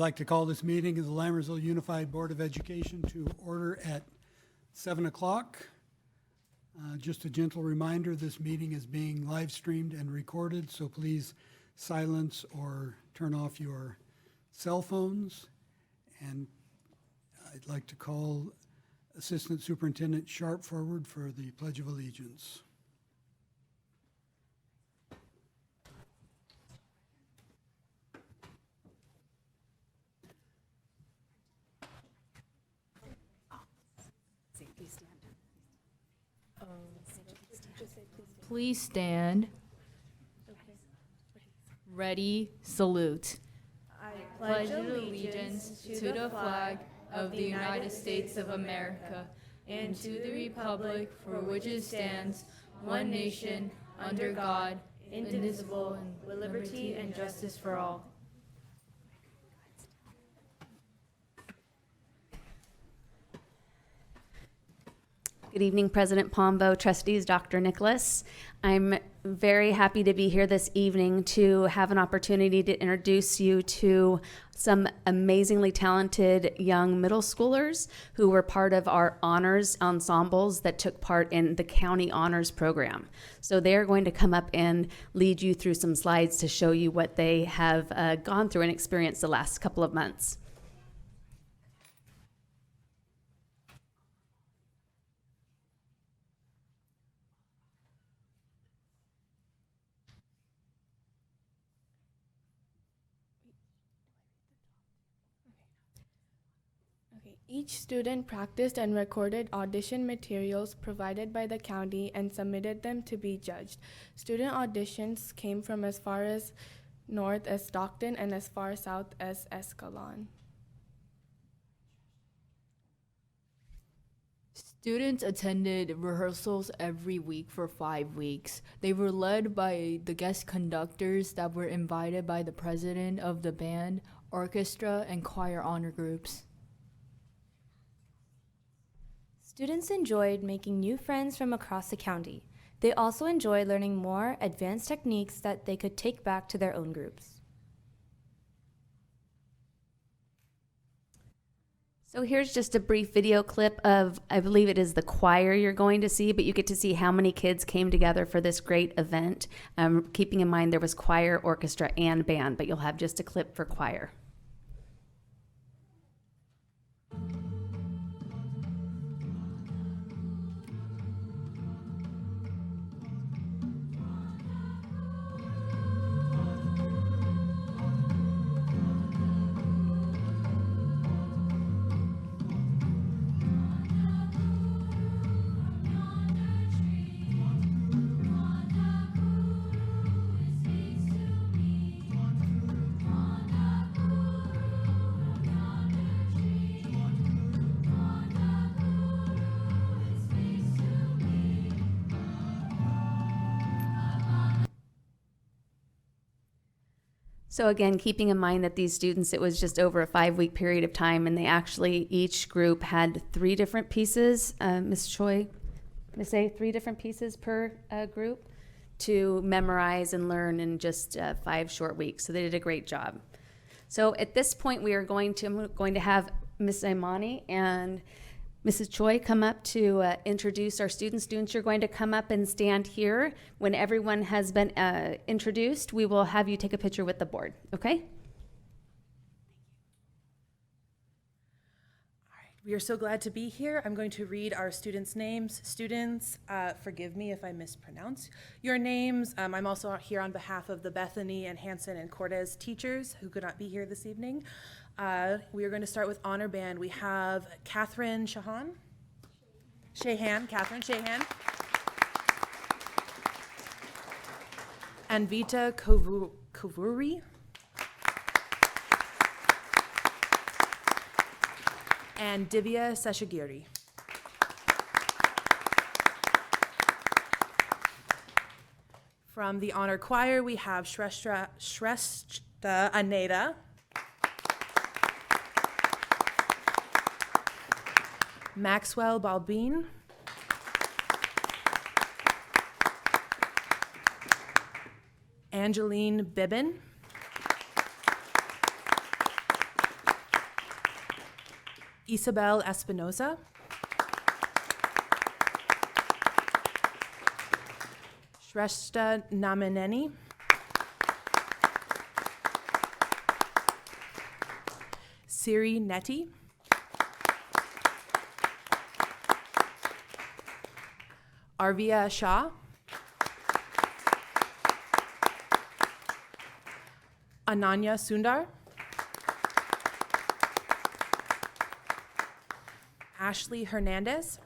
like to call this meeting of the Lammersville Unified Board of Education to order at 7 o'clock. Just a gentle reminder, this meeting is being live streamed and recorded, so please silence or turn off your cell phones. And I'd like to call Assistant Superintendent Sharp forward for the Pledge of Allegiance. Please stand. Ready, salute. I pledge allegiance to the flag of the United States of America and to the republic for which it stands, one nation, under God, indivisible, with liberty and justice for all. Good evening, President Pombo, trustees, Dr. Nicholas. I'm very happy to be here this evening to have an opportunity to introduce you to some amazingly talented young middle schoolers who were part of our honors ensembles that took part in the county honors program. So they're going to come up and lead you through some slides to show you what they have gone through and experienced the last couple of months. Each student practiced and recorded audition materials provided by the county and submitted them to be judged. Student auditions came from as far as north as Stockton and as far south as Escalon. Students attended rehearsals every week for 5 weeks. They were led by the guest conductors that were invited by the president of the band, orchestra, and choir honor groups. Students enjoyed making new friends from across the county. They also enjoyed learning more advanced techniques that they could take back to their own groups. So here's just a brief video clip of, I believe it is the choir you're going to see, but you get to see how many kids came together for this great event. Keeping in mind there was choir, orchestra, and band, but you'll have just a clip for choir. So again, keeping in mind that these students, it was just over a 5-week period of time, and they actually, each group had 3 different pieces, Ms. Choi, Ms. A, 3 different pieces per group to memorize and learn in just 5 short weeks. So they did a great job. So at this point, I'm going to have Ms. Imani and Mrs. Choi come up to introduce our students. Students, you're going to come up and stand here. When everyone has been introduced, we will have you take a picture with the board, okay? All right, we are so glad to be here. I'm going to read our students' names. Students, forgive me if I mispronounce your names. I'm also here on behalf of the Bethany and Hanson and Cortez teachers who could not be here this evening. We are going to start with honor band. We have Catherine Shahan, Catherine Shahan, and Vita Kovuri, and Divya Seshagiri. From the honor choir, we have Shrestha Aneda, Maxwell Balbine, Angeline Bibbin, Isabel Espinoza. Shrestha Namaneni. Siri Neti. Arvia Shah. Ananya Sundar. Ashley Hernandez.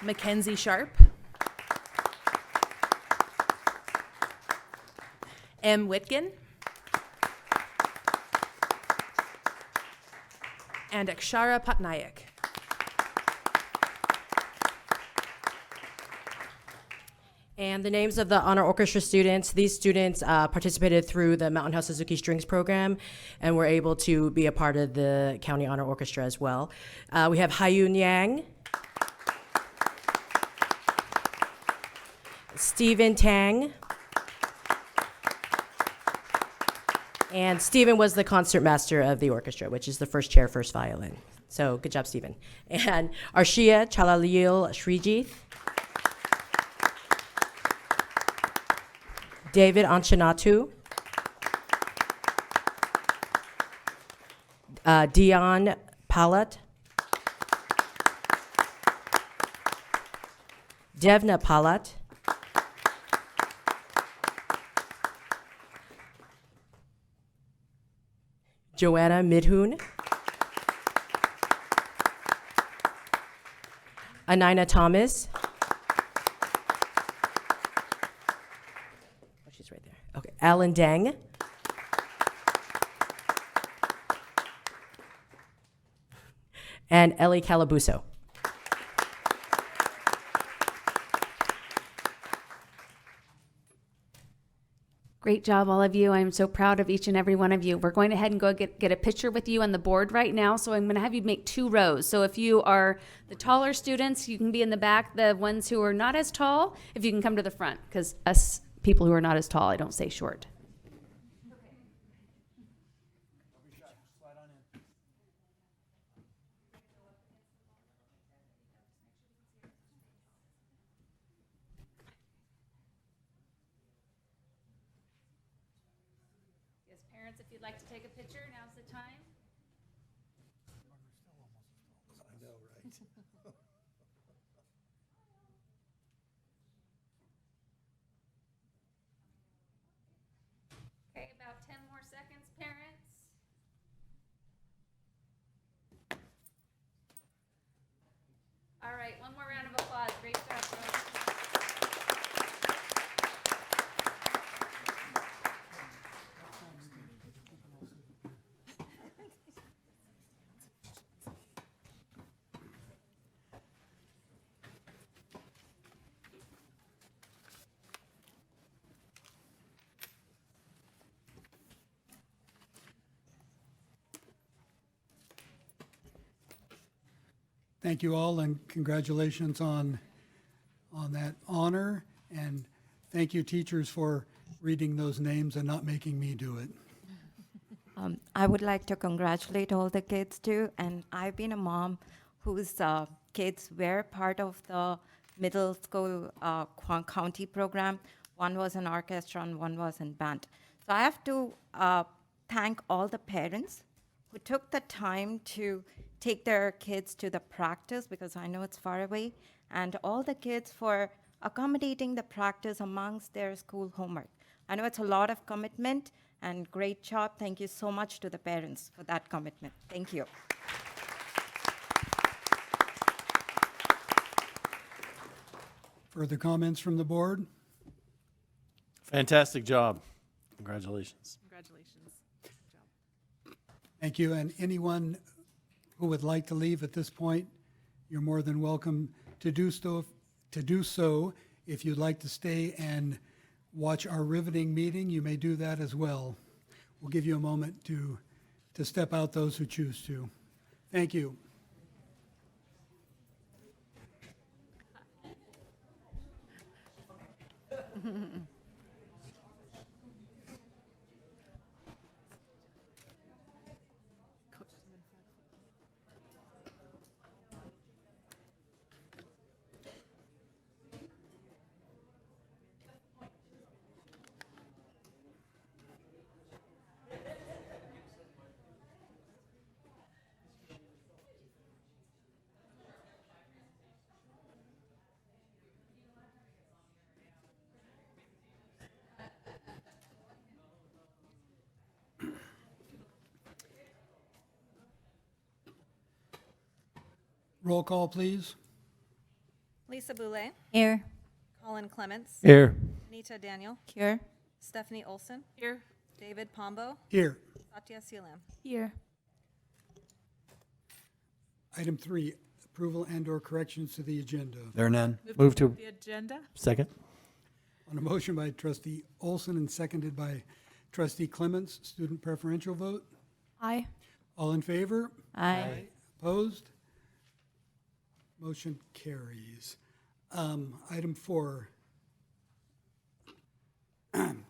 Mackenzie Sharp. M. Whitkin. And Akshara Patnaik. And the names of the honor orchestra students. These students participated through the Mountain House Suzuki Strings program and were able to be a part of the County Honor Orchestra as well. We have Hayun Yang, Stephen Tang, and Stephen was the concert master of the orchestra, which is the first chair, first violin. So good job, Stephen. And Arshia Chalalil Srijith, David Anchanatu, Dion Palat, Devna Palat, Joanna Midhoon, Anina Thomas. Oh, she's right there. Okay, Alan Deng. And Ellie Calabuso. Great job, all of you. I'm so proud of each and every one of you. We're going ahead and go get a picture with you on the board right now. So I'm going to have you make 2 rows. So if you are the taller students, you can be in the back. The ones who are not as tall, if you can come to the front, because us people who are not as tall, I don't say short. Yes, parents, if you'd like to take a picture, now's the time. Okay, about 10 more seconds, parents. All right, one more round of applause. Great job, girls. Thank you all, and congratulations on that honor. And thank you, teachers, for reading those names and not making me do it. I would like to congratulate all the kids too, and I've been a mom whose kids were part of the middle school county program. One was in orchestra and one was in band. So I have to thank all the parents who took the time to take their kids to the practice, because I know it's far away, and all the kids for accommodating the practice amongst their school homework. I know it's a lot of commitment, and great job. Thank you so much to the parents for that commitment. Thank you. Further comments from the board? Fantastic job. Congratulations. Congratulations. Good job. Thank you. And anyone who would like to leave at this point, you're more than welcome to do so. If you'd like to stay and watch our riveting meeting, you may do that as well. We'll give you a moment to step out, those who choose to. Thank you. Roll call, please. Lisa Boulay, Here. Colin Clements, Here. Anita Daniel, Here. Stephanie Olson. Here. David Pombo, Here. Satya Sealam. Here. Item 3, approval and/or corrections to the agenda. There are none. Move to. The agenda? Second. On a motion by trustee Olson and seconded by trustee Clements, student preferential vote. Aye. All in favor? Aye. Opposed? Motion carries. Item 4,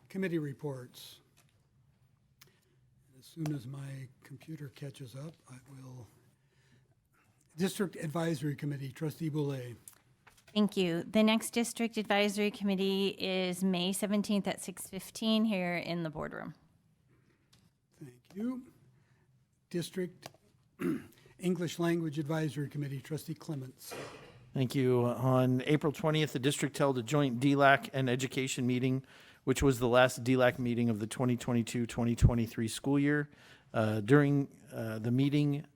committee reports. As soon as my computer catches up, I will. District Advisory Committee, trustee Boulay. Thank you. The next District Advisory Committee is May 17th at 6:15 here in the boardroom. Thank you. District English Language Advisory Committee, trustee Clements. Thank you. On April 20th, the district held a joint DLAC and education meeting, which was the last DLAC meeting of the 2022-2023 school year. During the meeting,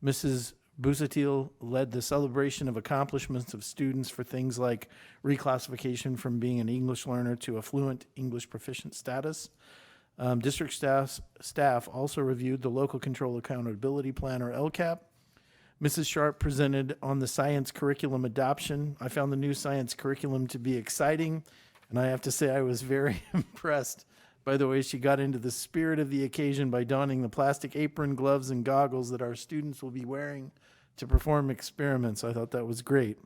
Mrs. Busatil led the celebration of accomplishments of students for things like reclassification from being an English learner to a fluent English proficient status. District staff also reviewed the Local Control Accountability Plan, or LCAP. Mrs. Sharp presented on the science curriculum adoption. I found the new science curriculum to be exciting, and I have to say I was very impressed by the way she got into the spirit of the occasion by donning the plastic apron, gloves, and goggles that our students will be wearing to perform experiments. I thought that was great.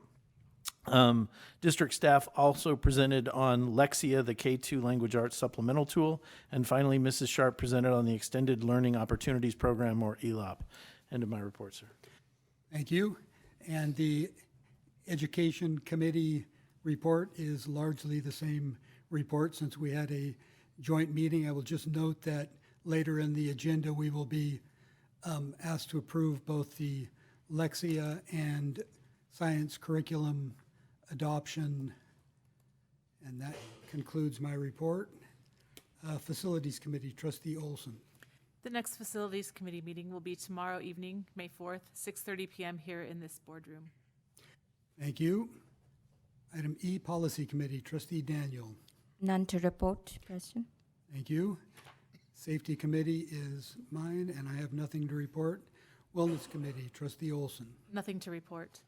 District staff also presented on Lexia, the K2 language arts supplemental tool. And finally, Mrs. Sharp presented on the Extended Learning Opportunities Program, or ELOP. End of my report, sir. Thank you. And the Education Committee report is largely the same report since we had a joint meeting. I will just note that later in the agenda, we will be asked to approve both the Lexia and science curriculum adoption. And that concludes my report. Facilities Committee, trustee Olson. The next Facilities Committee meeting will be tomorrow evening, May 4th, 6:30 p.m. here in this boardroom. Thank you. Item E, Policy Committee, trustee Daniel. None to report, President. Thank you. Safety Committee is mine, and I have nothing to report. Wellness Committee, trustee Olson. Nothing to report.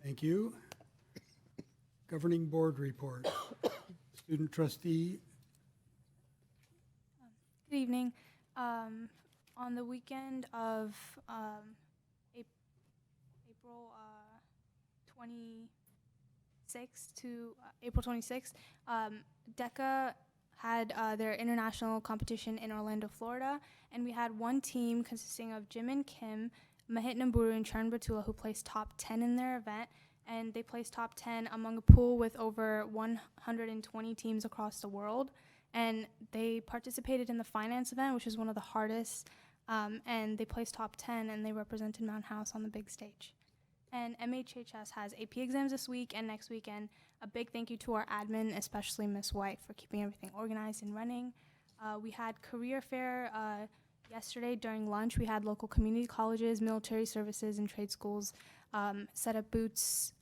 Thank you. Governing Board report. Student trustee. Good evening. On the weekend of April 26th to April 26th, DECA had their international competition in Orlando, Florida, and we had one team consisting of Jim and Kim, Mahit Namburu, and Charan Batula, who placed top 10 in their event, and they placed top 10 among a pool with over 120 teams across the world. And they participated in the finance event, which is one of the hardest, and they placed top 10, and they represented Mount House on the big stage. And MHHS has AP exams this week and next week, and a big thank you to our admin, especially Miss White, for keeping everything organized and running. We had career fair yesterday during lunch. We had local community colleges, military services, and trade schools set up booths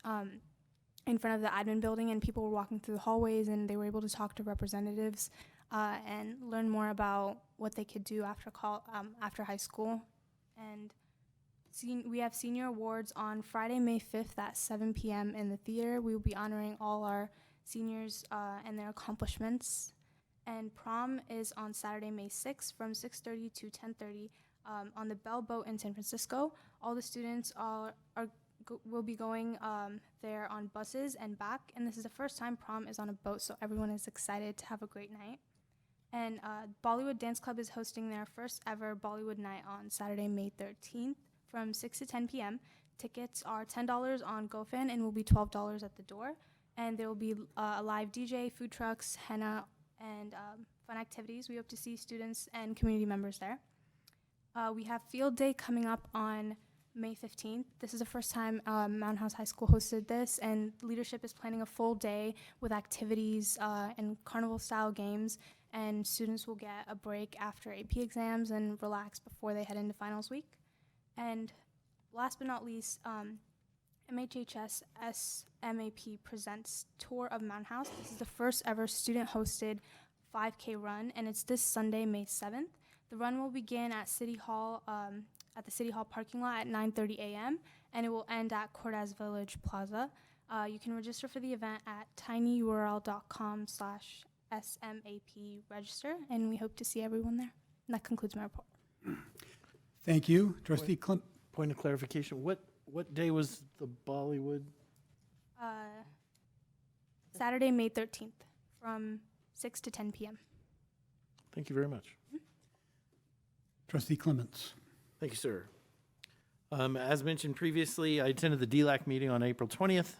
in front of the admin building, and people were walking through the hallways, and they were able to talk to representatives and learn more about what they could do after high school. And we have senior awards on Friday, May 5th at 7 p.m. in the theater. We will be honoring all our seniors and their accomplishments. And prom is on Saturday, May 6th from 6:30 to 10:30 on the Bell Boat in San Francisco. All the students will be going there on buses and back. And this is the first time prom is on a boat, so everyone is excited to have a great night. And Bollywood Dance Club is hosting their first ever Bollywood night on Saturday, May 13th. From 6 to 10 p.m. Tickets are $10 on GoFan and will be $12 at the door. And there will be a live DJ, food trucks, henna, and fun activities. We hope to see students and community members there. We have Field Day coming up on May 15th. This is the first time Mountain House High School hosted this, and leadership is planning a full day with activities and carnival-style games, and students will get a break after AP exams and relax before they head into finals week. And last but not least, MHHS SMAP presents Tour of Mountain House. This is the first ever student-hosted 5K run, and it's this Sunday, May 7th. The run will begin at City Hall, at the City Hall parking lot at 9:30 a.m., and it will end at Cortez Village Plaza. You can register for the event at tinyurl.com/SMAP register, and we hope to see everyone there. And that concludes my report. Thank you. Trustee Clem. Point of clarification, what day was the Bollywood? Saturday, May 13th, from 6 to 10 p.m. Thank you very much. Trustee Clements. Thank you, sir. As mentioned previously, I attended the DLAC meeting on April 20th,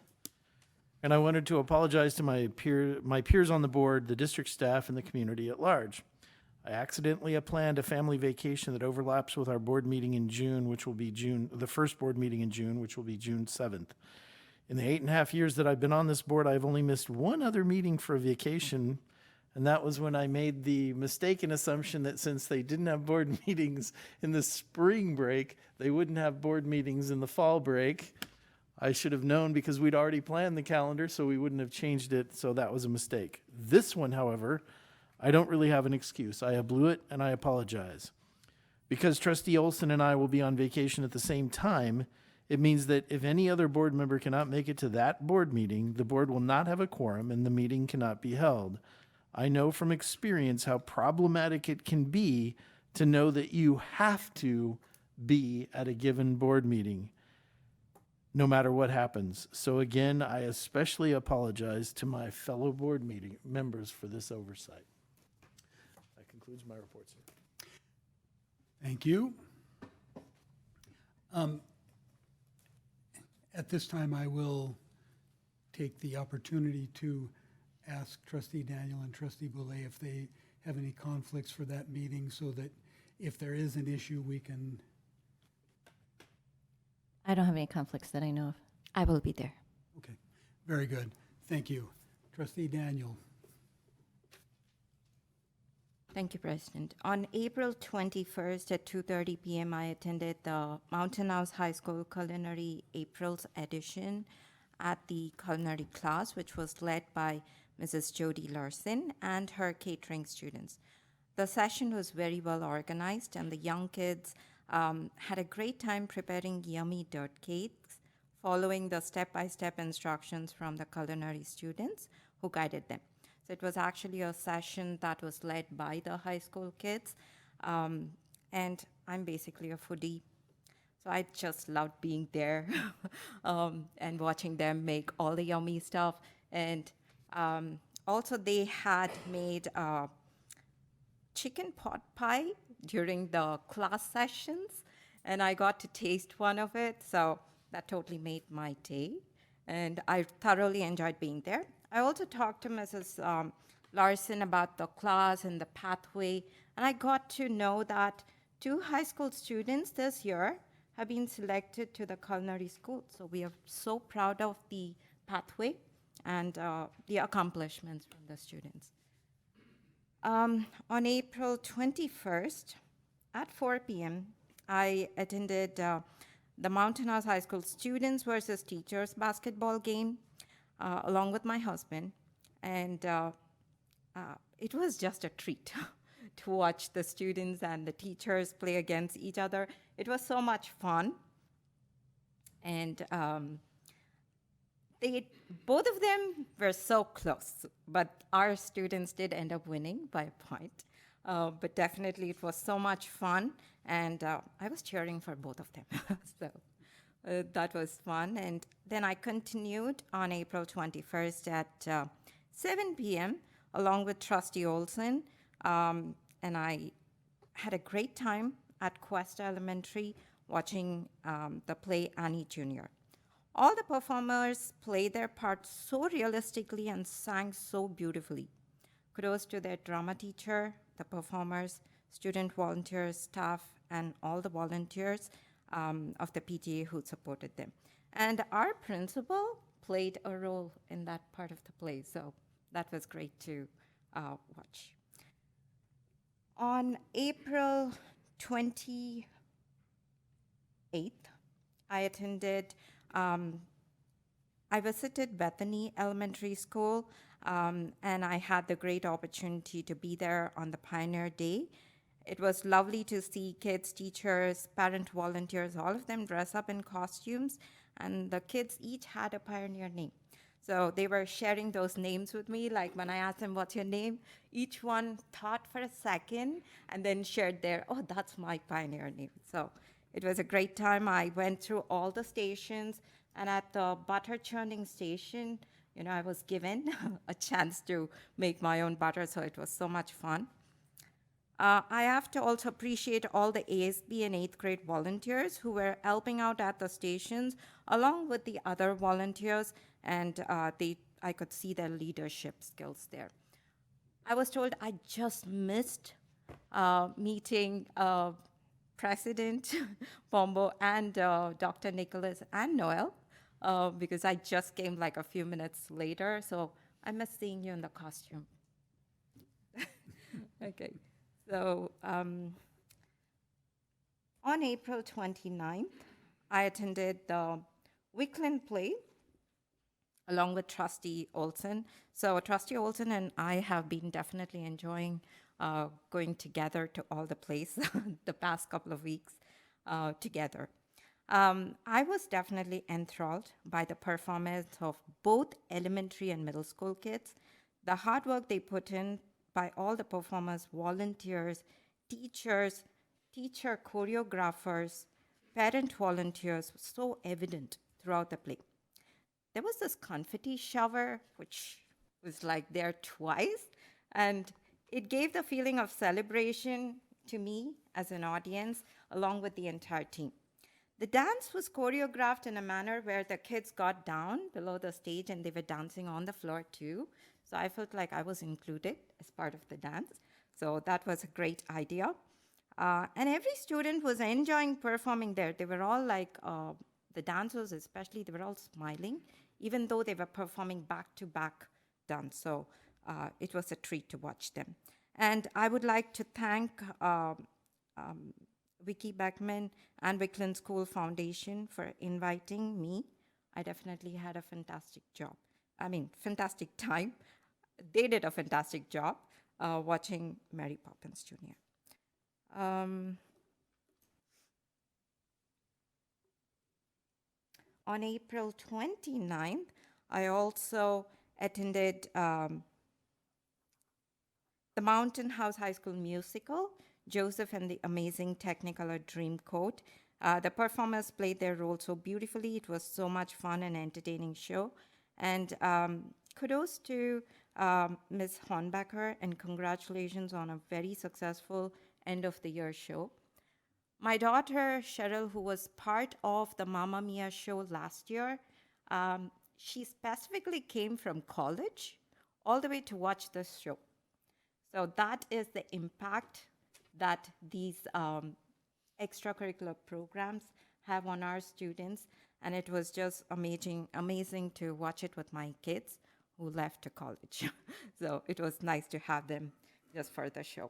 and I wanted to apologize to my peers on the board, the district staff, and the community at large. I accidentally planned a family vacation that overlaps with our board meeting in June, which will be the first board meeting in June, which will be June 7th. In the 8.5 years that I've been on this board, I've only missed one other meeting for a vacation, and that was when I made the mistaken assumption that since they didn't have board meetings in the spring break, they wouldn't have board meetings in the fall break. I should have known because we'd already planned the calendar, so we wouldn't have changed it, so that was a mistake. This one, however, I don't really have an excuse. I blew it, and I apologize. Because Trustee Olson and I will be on vacation at the same time, it means that if any other board member cannot make it to that board meeting, the board will not have a quorum and the meeting cannot be held. I know from experience how problematic it can be to know that you have to be at a given board meeting, no matter what happens. So again, I especially apologize to my fellow board meeting members for this oversight. That concludes my report, sir. Thank you. At this time, I will take the opportunity to ask Trustee Daniel and Trustee Boulay if they have any conflicts for that meeting, so that if there is an issue, we can. I don't have any conflicts that I know of. I will be there. Okay, very good. Thank you. Trustee Daniel. Thank you, President. On April 21st at 2:30 p.m., I attended the Mountain House High School Culinary April's edition at the culinary class, which was led by Mrs. Jody Larson and her catering students. The session was very well organized, and the young kids had a great time preparing yummy dirt cakes, following the step-by-step instructions from the culinary students who guided them. So it was actually a session that was led by the high school kids, and I'm basically a foodie. So I just loved being there and watching them make all the yummy stuff. And also they had made chicken pot pie during the class sessions, and I got to taste one of it, so that totally made my day. And I thoroughly enjoyed being there. I also talked to Mrs. Larson about the class and the pathway, and I got to know that 2 high school students this year have been selected to the culinary school. So we are so proud of the pathway and the accomplishments from the students. On April 21st at 4 p.m., I attended the Mountain House High School students versus teachers basketball game along with my husband. And it was just a treat to watch the students and the teachers play against each other. It was so much fun. And both of them were so close, but our students did end up winning by a point. But definitely it was so much fun, and I was cheering for both of them. So that was fun. And then I continued on April 21st at 7 p.m. along with Trustee Olson, and I had a great time at Quest Elementary watching the play Annie Jr. All the performers played their parts so realistically and sang so beautifully. Kudos to their drama teacher, the performers, student volunteers, staff, and all the volunteers of the PTA who supported them. And our principal played a role in that part of the play, so that was great to watch. On April 28th, I attended I visited Bethany Elementary School, and I had the great opportunity to be there on the Pioneer Day. It was lovely to see kids, teachers, parent volunteers, all of them dress up in costumes, and the kids each had a Pioneer name. So they were sharing those names with me, like when I asked them, what's your name? Each one thought for a second and then shared their, oh, that's my Pioneer name. So it was a great time. I went through all the stations, and at the butter churning station, I was given a chance to make my own butter, so it was so much fun. I have to also appreciate all the ASB and 8th grade volunteers who were helping out at the stations along with the other volunteers, and I could see their leadership skills there. I was told I just missed meeting President Pombo and Dr. Nicholas and Noel because I just came like a few minutes later, so I missed seeing you in the costume. Okay. So on April 29th, I attended the Wickland play along with Trustee Olson. So Trustee Olson and I have been definitely enjoying going together to all the plays the past couple of weeks together. I was definitely enthralled by the performance of both elementary and middle school kids. The hard work they put in by all the performers, volunteers, teachers, teacher choreographers, parent volunteers was so evident throughout the play. There was this confetti shower, which was like there twice, and it gave the feeling of celebration to me as an audience, along with the entire team. The dance was choreographed in a manner where the kids got down below the stage and they were dancing on the floor too. So I felt like I was included as part of the dance. So that was a great idea. And every student was enjoying performing there. They were all like, the dancers especially, they were all smiling, even though they were performing back-to-back dance. So it was a treat to watch them. And I would like to thank Vicky Beckman and Wickland School Foundation for inviting me. I definitely had a fantastic time. They did a fantastic job watching Mary Poppins Jr. On April 29th, I also attended the Mountain House High School musical, Joseph and the Amazing Technicolor Dreamcoat. The performers played their role so beautifully. It was so much fun and entertaining show. And kudos to Ms. Hornbecker, and congratulations on a very successful end of the year show. My daughter, Cheryl, who was part of the Mamma Mia show last year, she specifically came from college all the way to watch this show. So that is the impact that these extracurricular programs have on our students. And it was just amazing to watch it with my kids who left to college. So it was nice to have them just for the show.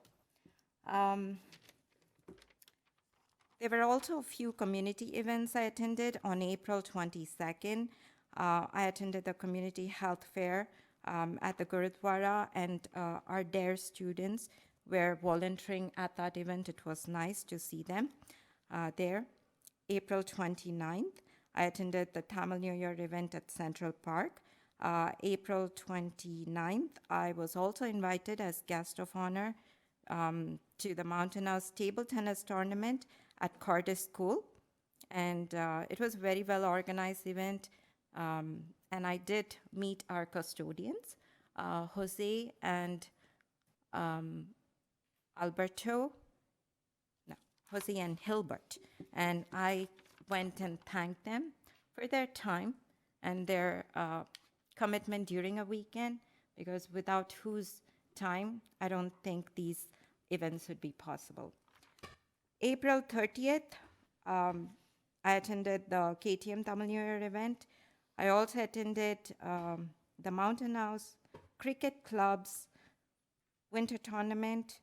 There were also a few community events I attended on April 22nd. I attended the community health fair at the Gurudwara, and our DARE students were volunteering at that event. It was nice to see them there. April 29th, I attended the Tamil New Year event at Central Park. April 29th, I was also invited as guest of honor to the Mountain House table tennis tournament at Cordis School. And it was a very well organized event. And I did meet our custodians, Jose and Jose and Hilbert. And I went and thanked them for their time and their commitment during a weekend, because without whose time, I don't think these events would be possible. April 30th, I attended the KTM Tamil New Year event. I also attended the Mountain House Cricket Club's winter tournament.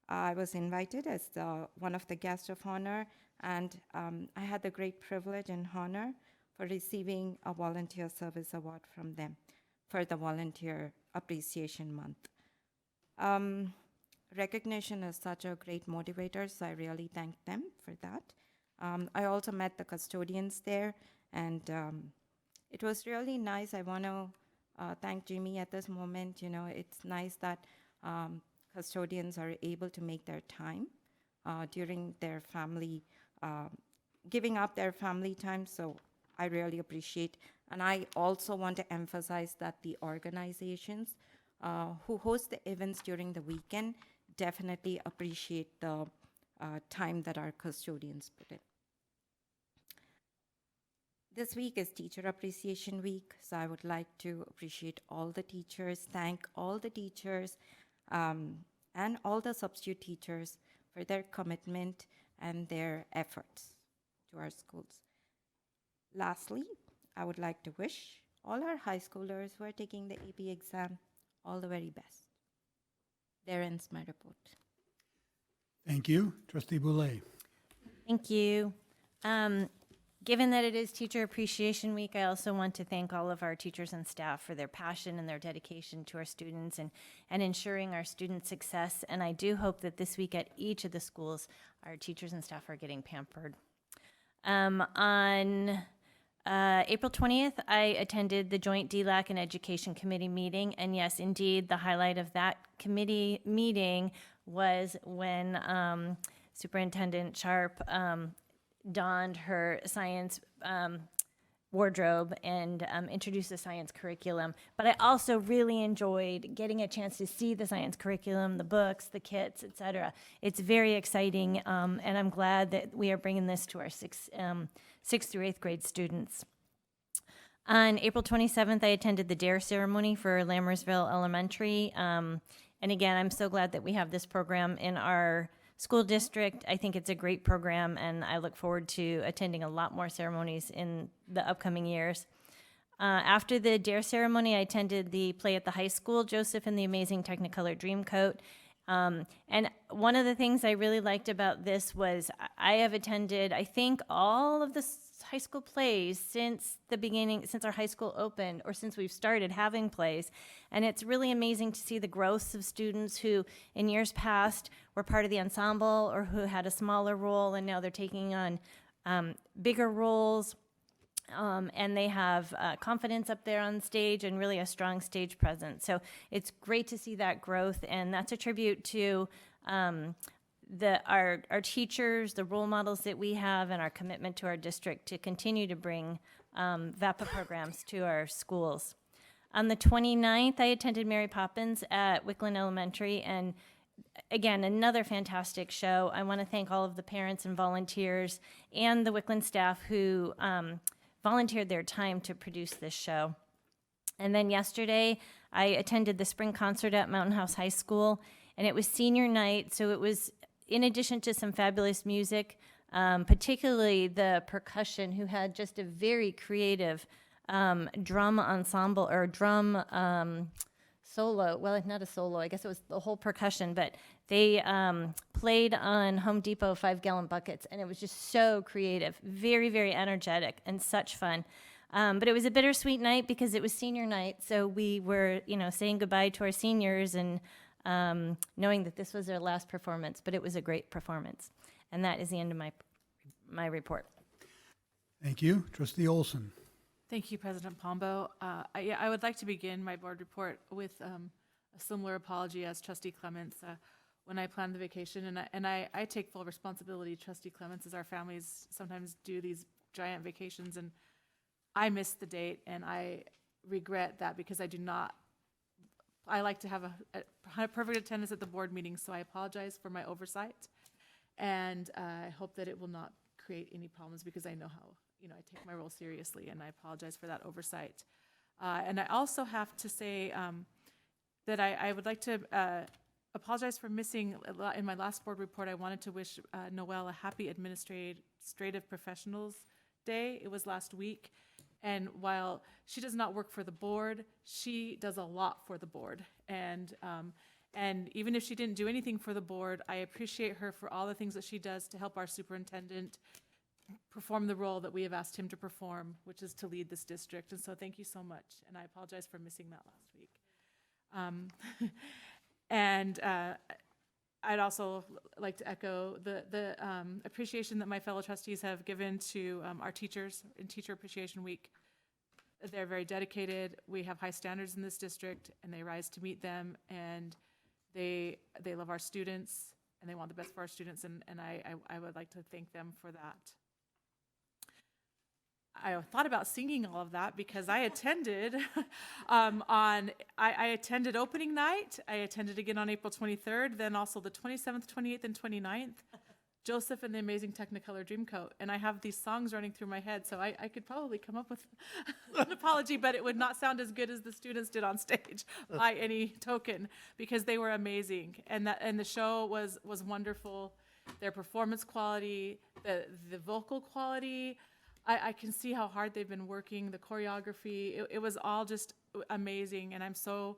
I was invited as one of the guests of honor, and I had the great privilege and honor for receiving a Volunteer Service Award from them for the Volunteer Appreciation Month. Recognition is such a great motivator, so I really thank them for that. I also met the custodians there, and it was really nice. I want to thank Jimmy at this moment. You know, it's nice that custodians are able to make their time during their family, giving up their family time, so I really appreciate. And I also want to emphasize that the organizations who host the events during the weekend definitely appreciate the time that our custodians put in. This week is Teacher Appreciation Week, so I would like to appreciate all the teachers, thank all the teachers and all the substitute teachers for their commitment and their efforts to our schools. Lastly, I would like to wish all our high schoolers who are taking the AP exam all the very best. There ends my report. Thank you. Trustee Boulay. Thank you. Given that it is Teacher Appreciation Week, I also want to thank all of our teachers and staff for their passion and their dedication to our students and ensuring our students' success. And I do hope that this week at each of the schools, our teachers and staff are getting pampered. On April 20th, I attended the joint DLAC and Education Committee meeting. And yes, indeed, the highlight of that committee meeting was when Superintendent Sharp donned her science wardrobe and introduced the science curriculum. But I also really enjoyed getting a chance to see the science curriculum, the books, the kits, etc. It's very exciting, and I'm glad that we are bringing this to our sixth through eighth grade students. On April 27th, I attended the DARE ceremony for Lammersville Elementary. And again, I'm so glad that we have this program in our school district. I think it's a great program, and I look forward to attending a lot more ceremonies in the upcoming years. After the DARE ceremony, I attended the play at the high school, Joseph and the Amazing Technicolor Dreamcoat. And one of the things I really liked about this was I have attended, I think, all of the high school plays since the beginning, since our high school opened, or since we've started having plays. And it's really amazing to see the growth of students who in years past were part of the ensemble or who had a smaller role, and now they're taking on bigger roles. And they have confidence up there on stage and really a strong stage presence. So it's great to see that growth, and that's a tribute to our teachers, the role models that we have, and our commitment to our district to continue to bring VAPA programs to our schools. On the 29th, I attended Mary Poppins at Wickland Elementary, and again, another fantastic show. I want to thank all of the parents and volunteers and the Wickland staff who volunteered their time to produce this show. And then yesterday, I attended the spring concert at Mountain House High School, and it was senior night, so it was, in addition to some fabulous music, particularly the percussion, who had just a very creative drum ensemble, or drum solo. Well, not a solo, I guess it was the whole percussion, but they played on Home Depot 5-gallon buckets, and it was just so creative, very, very energetic, and such fun. But it was a bittersweet night because it was senior night, so we were, saying goodbye to our seniors and knowing that this was their last performance, but it was a great performance. And that is the end of my report. Thank you. Trustee Olson. Thank you, President Pombo. I would like to begin my board report with a similar apology as Trustee Clements. When I planned the vacation, and I take full responsibility, Trustee Clements, as our families sometimes do these giant vacations, and I missed the date, and I regret that because I like to have a perfect attendance at the board meeting, so I apologize for my oversight, and I hope that it will not create any problems because I know how I take my role seriously, and I apologize for that oversight. And I also have to say that I would like to apologize for missing, in my last board report, I wanted to wish Noelle a happy Administrative Professionals Day. It was last week. And while she does not work for the board, she does a lot for the board. And even if she didn't do anything for the board, I appreciate her for all the things that she does to help our superintendent perform the role that we have asked him to perform, which is to lead this district. And so thank you so much. And I apologize for missing that last week. And I'd also like to echo the appreciation that my fellow trustees have given to our teachers in Teacher Appreciation Week. They're very dedicated. We have high standards in this district, and they rise to meet them. And they love our students, and they want the best for our students. And I would like to thank them for that. I thought about singing all of that because I attended I attended opening night. I attended again on April 23rd, then also the 27th, 28th, and 29th, Joseph and the Amazing Technicolor Dreamcoat. And I have these songs running through my head, so I could probably come up with an apology, but it would not sound as good as the students did on stage by any token, because they were amazing. And the show was wonderful. Their performance quality, the vocal quality, I can see how hard they've been working, the choreography. It was all just amazing, and I'm so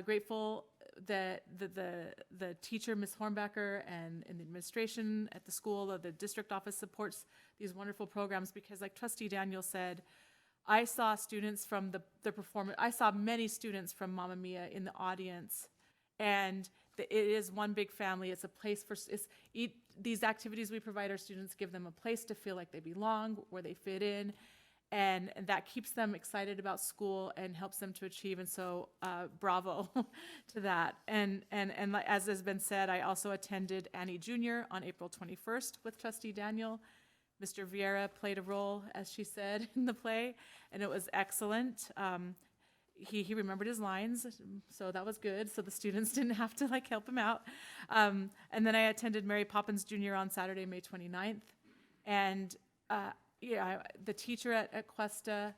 grateful that the teacher, Ms. Hornbecker, and the administration at the school, the district office supports these wonderful programs, because like Trustee Daniel said, I saw students from the performance, I saw many students from Mamma Mia in the audience, and it is one big family. It's a place for, these activities we provide our students give them a place to feel like they belong, where they fit in, and that keeps them excited about school and helps them to achieve. And so bravo to that. And as has been said, I also attended Annie Jr. on April 21st with Trustee Daniel. Mr. Vieira played a role, as she said, in the play, and it was excellent. He remembered his lines, so that was good. So the students didn't have to help him out. And then I attended Mary Poppins Jr. on Saturday, May 29th. And the teacher at Cuesta,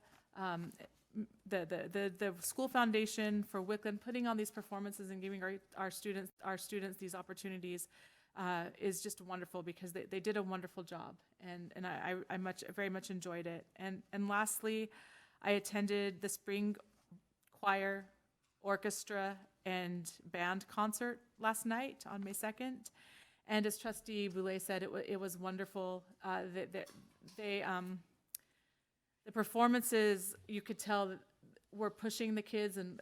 the school foundation for Wickland putting on these performances and giving our students these opportunities is just wonderful, because they did a wonderful job, and I very much enjoyed it. And lastly, I attended the spring choir, orchestra, and band concert last night on May 2nd. And as Trustee Boulay said, it was wonderful. The performances, you could tell that were pushing the kids and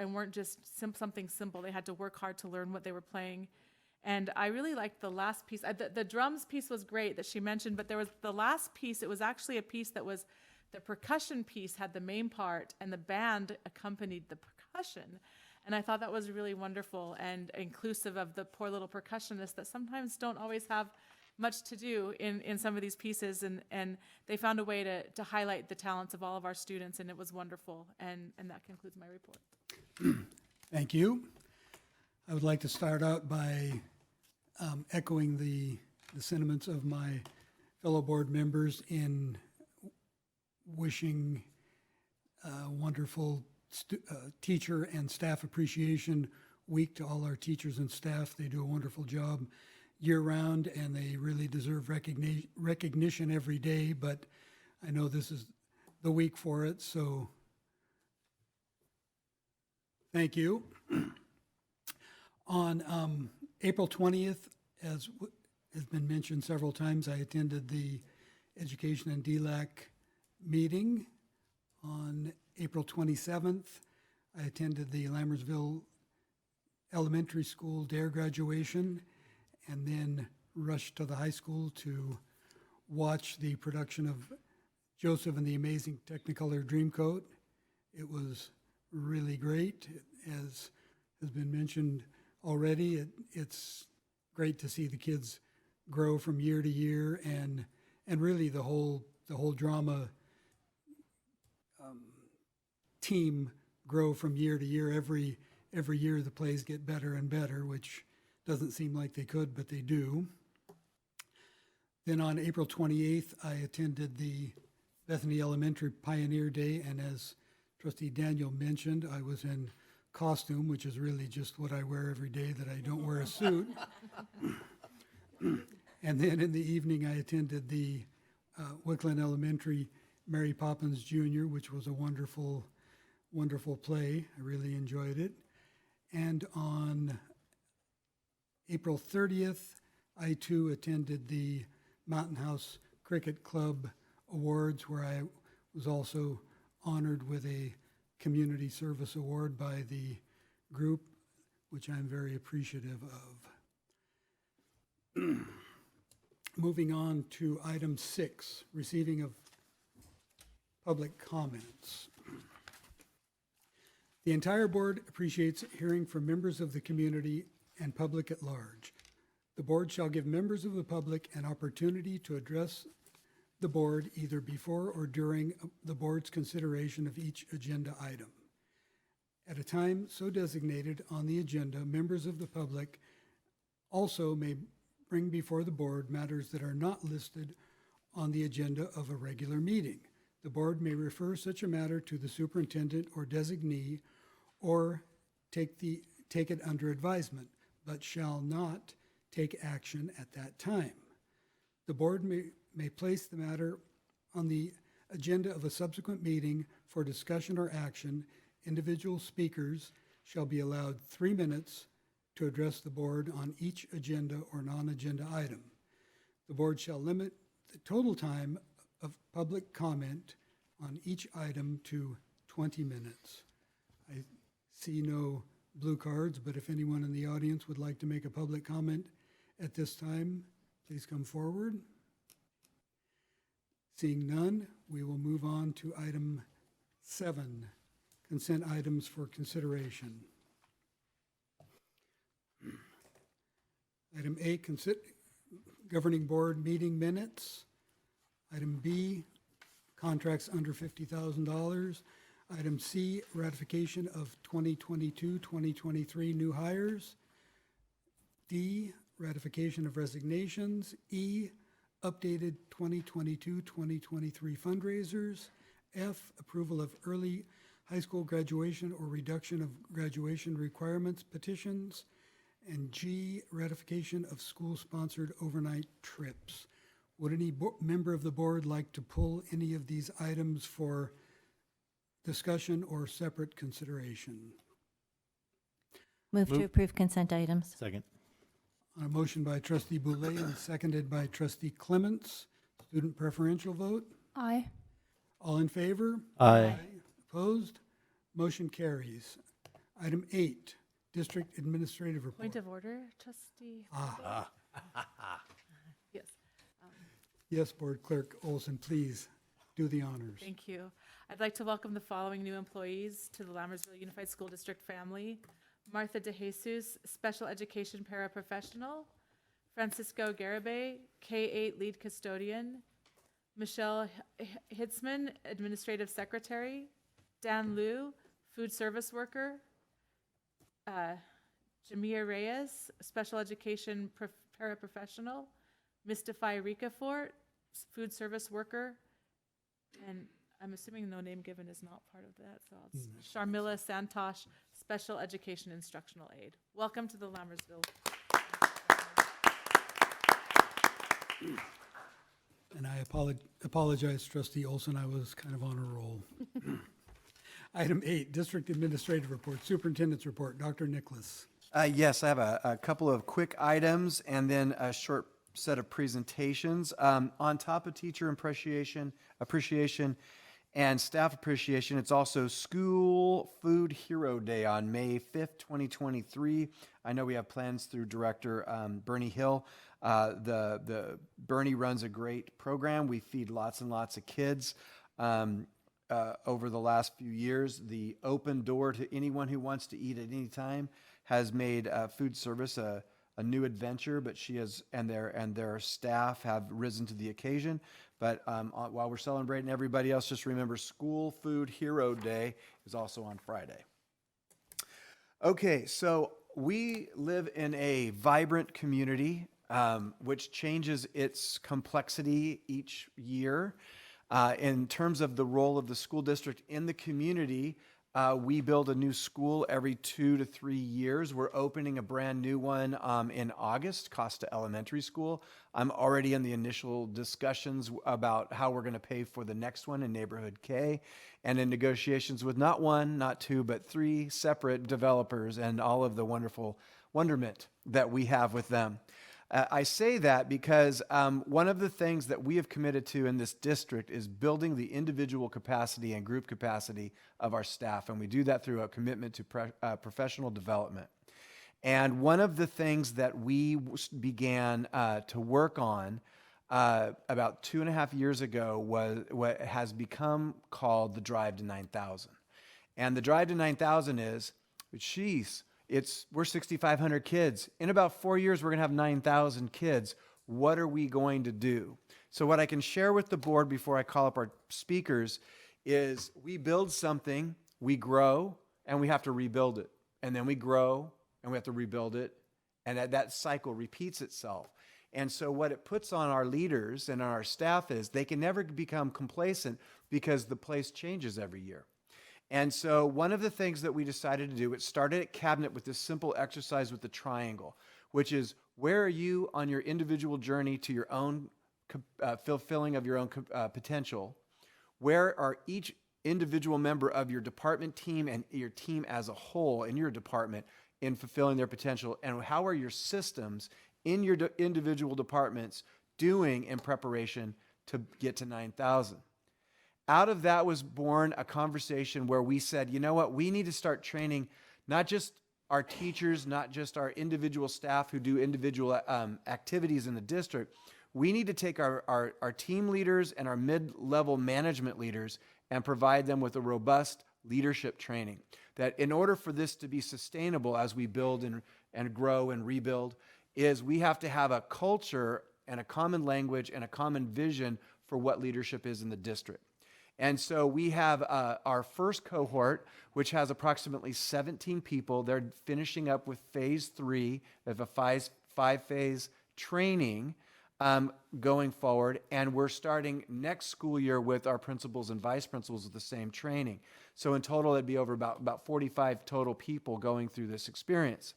weren't just something simple. They had to work hard to learn what they were playing. And I really liked the last piece. The drums piece was great that she mentioned, but there was the last piece. It was actually a piece that was, the percussion piece had the main part, and the band accompanied the percussion. And I thought that was really wonderful and inclusive of the poor little percussionists that sometimes don't always have much to do in some of these pieces. And they found a way to highlight the talents of all of our students, and it was wonderful. And that concludes my report. Thank you. I would like to start out by echoing the sentiments of my fellow board members in wishing a wonderful teacher and staff appreciation week to all our teachers and staff. They do a wonderful job year-round, and they really deserve recognition every day, but I know this is the week for it, so thank you. On April 20th, as has been mentioned several times, I attended the Education and DLAC meeting. On April 27th, I attended the Lammersville Elementary School DARE graduation, and then rushed to the high school to watch the production of Joseph and the Amazing Technicolor Dreamcoat. It was really great. As has been mentioned already, it's great to see the kids grow from year to year, and really the whole drama team grow from year to year. Every year the plays get better and better, which doesn't seem like they could, but they do. Then on April 28th, I attended the Bethany Elementary Pioneer Day, and as Trustee Daniel mentioned, I was in costume, which is really just what I wear every day that I don't wear a suit. And then in the evening, I attended the Wickland Elementary Mary Poppins Jr., which was a wonderful play. I really enjoyed it. And on April 30th, I too attended the Mountain House Cricket Club Awards, where I was also honored with a community service award by the group, which I'm very appreciative of. Moving on to item 6, receiving of public comments. The entire board appreciates hearing from members of the community and public at large. The board shall give members of the public an opportunity to address the board either before or during the board's consideration of each agenda item. At a time so designated on the agenda, members of the public also may bring before the board matters that are not listed on the agenda of a regular meeting. The board may refer such a matter to the superintendent or designee or take it under advisement, but shall not take action at that time. The board may place the matter on the agenda of a subsequent meeting for discussion or action. Individual speakers shall be allowed 3 minutes to address the board on each agenda or non-agenda item. The board shall limit the total time of public comment on each item to 20 minutes. I see no blue cards, but if anyone in the audience would like to make a public comment at this time, please come forward. Seeing none, we will move on to item 7, consent items for consideration. Item A, governing board meeting minutes. Item B, contracts under $50,000. Item C, ratification of 2022-2023 new hires. D, ratification of resignations. E, updated 2022-2023 fundraisers. F, approval of early high school graduation or reduction of graduation requirements petitions. And G, ratification of school-sponsored overnight trips. Would any member of the board like to pull any of these items for discussion or separate consideration? Move to approve consent items. Second. On a motion by trustee Boulay and seconded by trustee Clements, student preferential vote. Aye. All in favor? Aye. Opposed? Motion carries. Item 8, district administrative report. Point of order, trustee. Yes. Yes, board clerk Olson, please do the honors. Thank you. I'd like to welcome the following new employees to the Lammersville Unified School District family. Martha DeJesus, Special Education Paraprofessional. Francisco Garibay, K-8 Lead Custodian. Michelle Hitzman, Administrative Secretary. Dan Liu, Food Service Worker. Jamia Reyes, Special Education Paraprofessional. Mystify Rika Fort, Food Service Worker. And I'm assuming no name given is not part of that, so it's Sharmila Santosh, Special Education Instructional Aide. Welcome to the Lammersville. And I apologize, trustee Olson, I was kind of on a roll. Item 8, district administrative report, superintendent's report. Dr. Nicholas. Yes, I have a couple of quick items and then a short set of presentations. On top of teacher appreciation and staff appreciation, it's also School Food Hero Day on May 5th, 2023. I know we have plans through Director Bernie Hill. The Bernie runs a great program. We feed lots and lots of kids. Over the last few years, the open door to anyone who wants to eat at any time has made food service a new adventure, but she has and their staff have risen to the occasion. But while we're celebrating everybody else, just remember School Food Hero Day is also on Friday. Okay, so we live in a vibrant community, which changes its complexity each year. In terms of the role of the school district in the community, we build a new school every 2 to 3 years. We're opening a brand new one in August, Costa Elementary School. I'm already in the initial discussions about how we're going to pay for the next one in Neighborhood K, and in negotiations with not 1, not 2, but 3 separate developers and all of the wonderful wonderment that we have with them. I say that because one of the things that we have committed to in this district is building the individual capacity and group capacity of our staff, and we do that through a commitment to professional development. And one of the things that we began to work on about 2.5 years ago was what has become called the Drive to 9,000. And the Drive to 9,000 is, geez, we're 6,500 kids. In about 4 years, we're going to have 9,000 kids. What are we going to do? So what I can share with the board before I call up our speakers is we build something, we grow, and we have to rebuild it. And then we grow, and we have to rebuild it. And that cycle repeats itself. And so what it puts on our leaders and our staff is they can never become complacent because the place changes every year. And so one of the things that we decided to do, it started at cabinet with this simple exercise with the triangle, which is where are you on your individual journey to your own fulfilling of your own potential? Where are each individual member of your department team and your team as a whole in your department in fulfilling their potential? And how are your systems in your individual departments doing in preparation to get to 9,000? Out of that was born a conversation where we said, you know what, we need to start training not just our teachers, not just our individual staff who do individual activities in the district. We need to take our team leaders and our mid-level management leaders and provide them with a robust leadership training. That in order for this to be sustainable as we build and grow and rebuild, is we have to have a culture and a common language and a common vision for what leadership is in the district. And so we have our first cohort, which has approximately 17 people. They're finishing up with phase 3 of a five-phase training going forward. And we're starting next school year with our principals and vice principals with the same training. So in total, it'd be over about 45 total people going through this experience.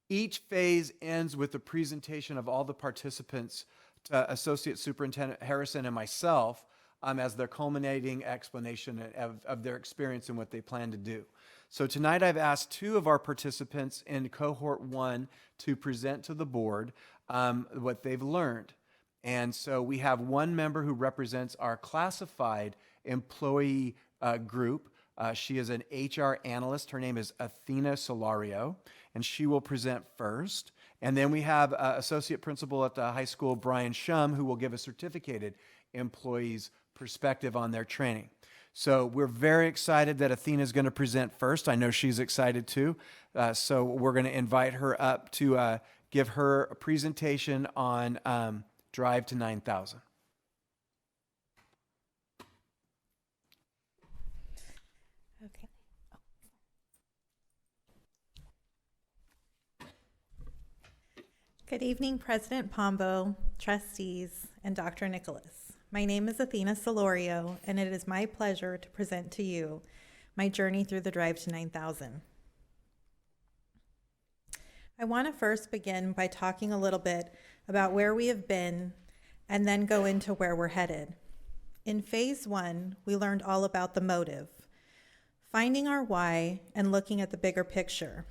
Each phase ends with a presentation of all the participants to Associate Superintendent Harrison and myself as their culminating explanation of their experience and what they plan to do. So tonight I've asked 2 of our participants in cohort 1 to present to the board what they've learned. And so we have one member who represents our classified employee group. She is an HR analyst. Her name is Athena Solario, and she will present first. And then we have Associate Principal at the high school, Brian Shum, who will give a certificated employee's perspective on their training. So we're very excited that Athena is going to present first. I know she's excited too. So we're going to invite her up to give her a presentation on Drive to 9,000. Okay. Good evening, President Pombo, trustees, and Dr. Nicholas. My name is Athena Solorio, and it is my pleasure to present to you my journey through the Drive to 9,000. I want to first begin by talking a little bit about where we have been and then go into where we're headed. In phase 1, we learned all about the motive, finding our why and looking at the bigger picture.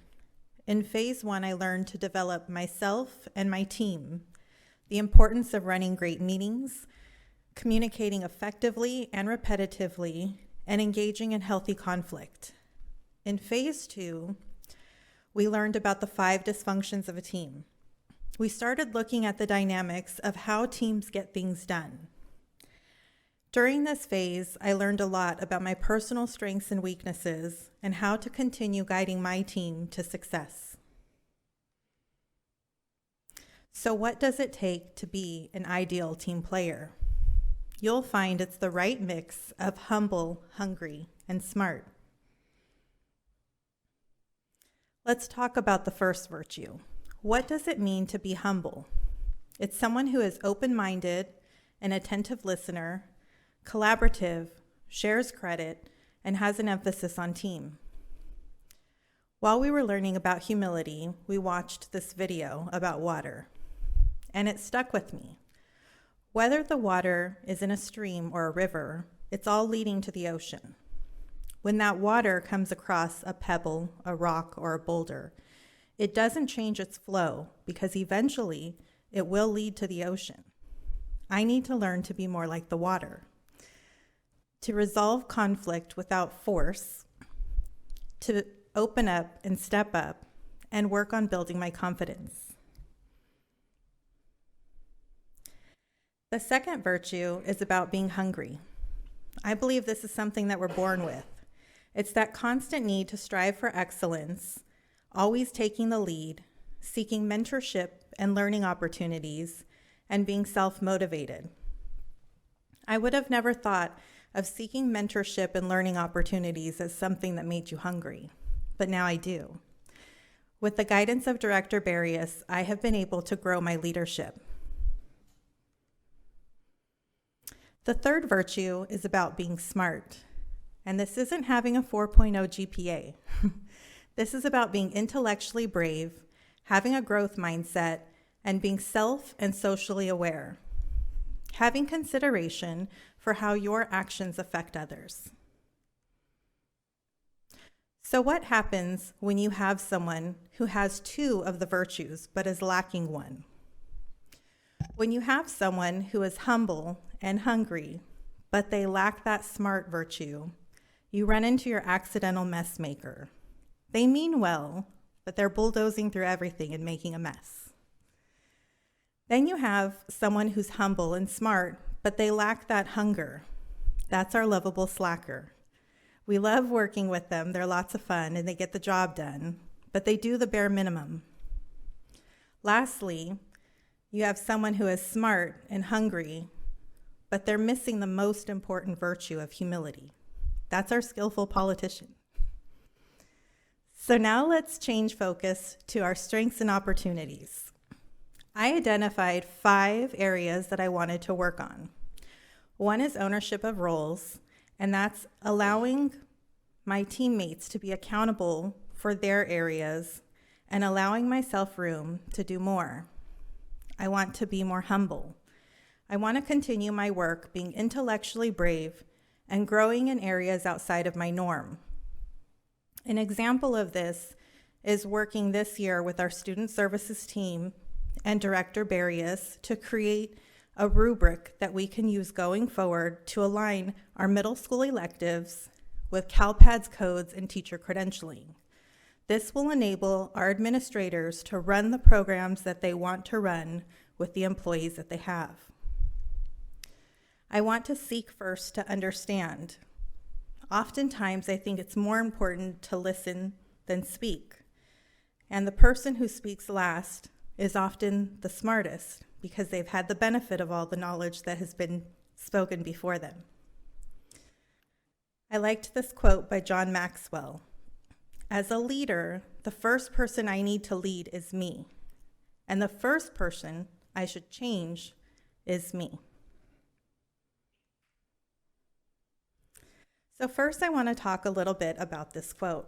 In phase 1, I learned to develop myself and my team, the importance of running great meetings, communicating effectively and repetitively, and engaging in healthy conflict. In phase 2, we learned about the 5 dysfunctions of a team. We started looking at the dynamics of how teams get things done. During this phase, I learned a lot about my personal strengths and weaknesses and how to continue guiding my team to success. So what does it take to be an ideal team player? You'll find it's the right mix of humble, hungry, and smart. Let's talk about the first virtue. What does it mean to be humble? It's someone who is open-minded, an attentive listener, collaborative, shares credit, and has an emphasis on team. While we were learning about humility, we watched this video about water, and it stuck with me. Whether the water is in a stream or a river, it's all leading to the ocean. When that water comes across a pebble, a rock, or a boulder, It doesn't change its flow because eventually it will lead to the ocean. I need to learn to be more like the water, to resolve conflict without force, to open up and step up and work on building my confidence. The second virtue is about being hungry. I believe this is something that we're born with. It's that constant need to strive for excellence, always taking the lead, seeking mentorship and learning opportunities, and being self-motivated. I would have never thought of seeking mentorship and learning opportunities as something that made you hungry, but now I do. With the guidance of Director Barrios, I have been able to grow my leadership. The third virtue is about being smart, and this isn't having a 4.0 GPA. This is about being intellectually brave, having a growth mindset, and being self and socially aware, having consideration for how your actions affect others. So what happens when you have someone who has two of the virtues but is lacking one? When you have someone who is humble and hungry, but they lack that smart virtue, you run into your accidental mess maker. They mean well, but they're bulldozing through everything and making a mess. Then you have someone who's humble and smart, but they lack that hunger. That's our lovable slacker. We love working with them. They're lots of fun and they get the job done, but they do the bare minimum. Lastly, you have someone who is smart and hungry, but they're missing the most important virtue of humility. That's our skillful politician. So now let's change focus to our strengths and opportunities. I identified 5 areas that I wanted to work on. One is ownership of roles, and that's allowing my teammates to be accountable for their areas and allowing myself room to do more. I want to be more humble. I want to continue my work being intellectually brave and growing in areas outside of my norm. An example of this is working this year with our student services team and Director Barrios to create a rubric that we can use going forward to align our middle school electives with CalPADS codes and teacher credentialing. This will enable our administrators to run the programs that they want to run with the employees that they have. I want to seek first to understand. Oftentimes, I think it's more important to listen than speak. And the person who speaks last is often the smartest because they've had the benefit of all the knowledge that has been spoken before them. I liked this quote by John Maxwell. As a leader, the first person I need to lead is me, and the first person I should change is me. So first, I want to talk a little bit about this quote.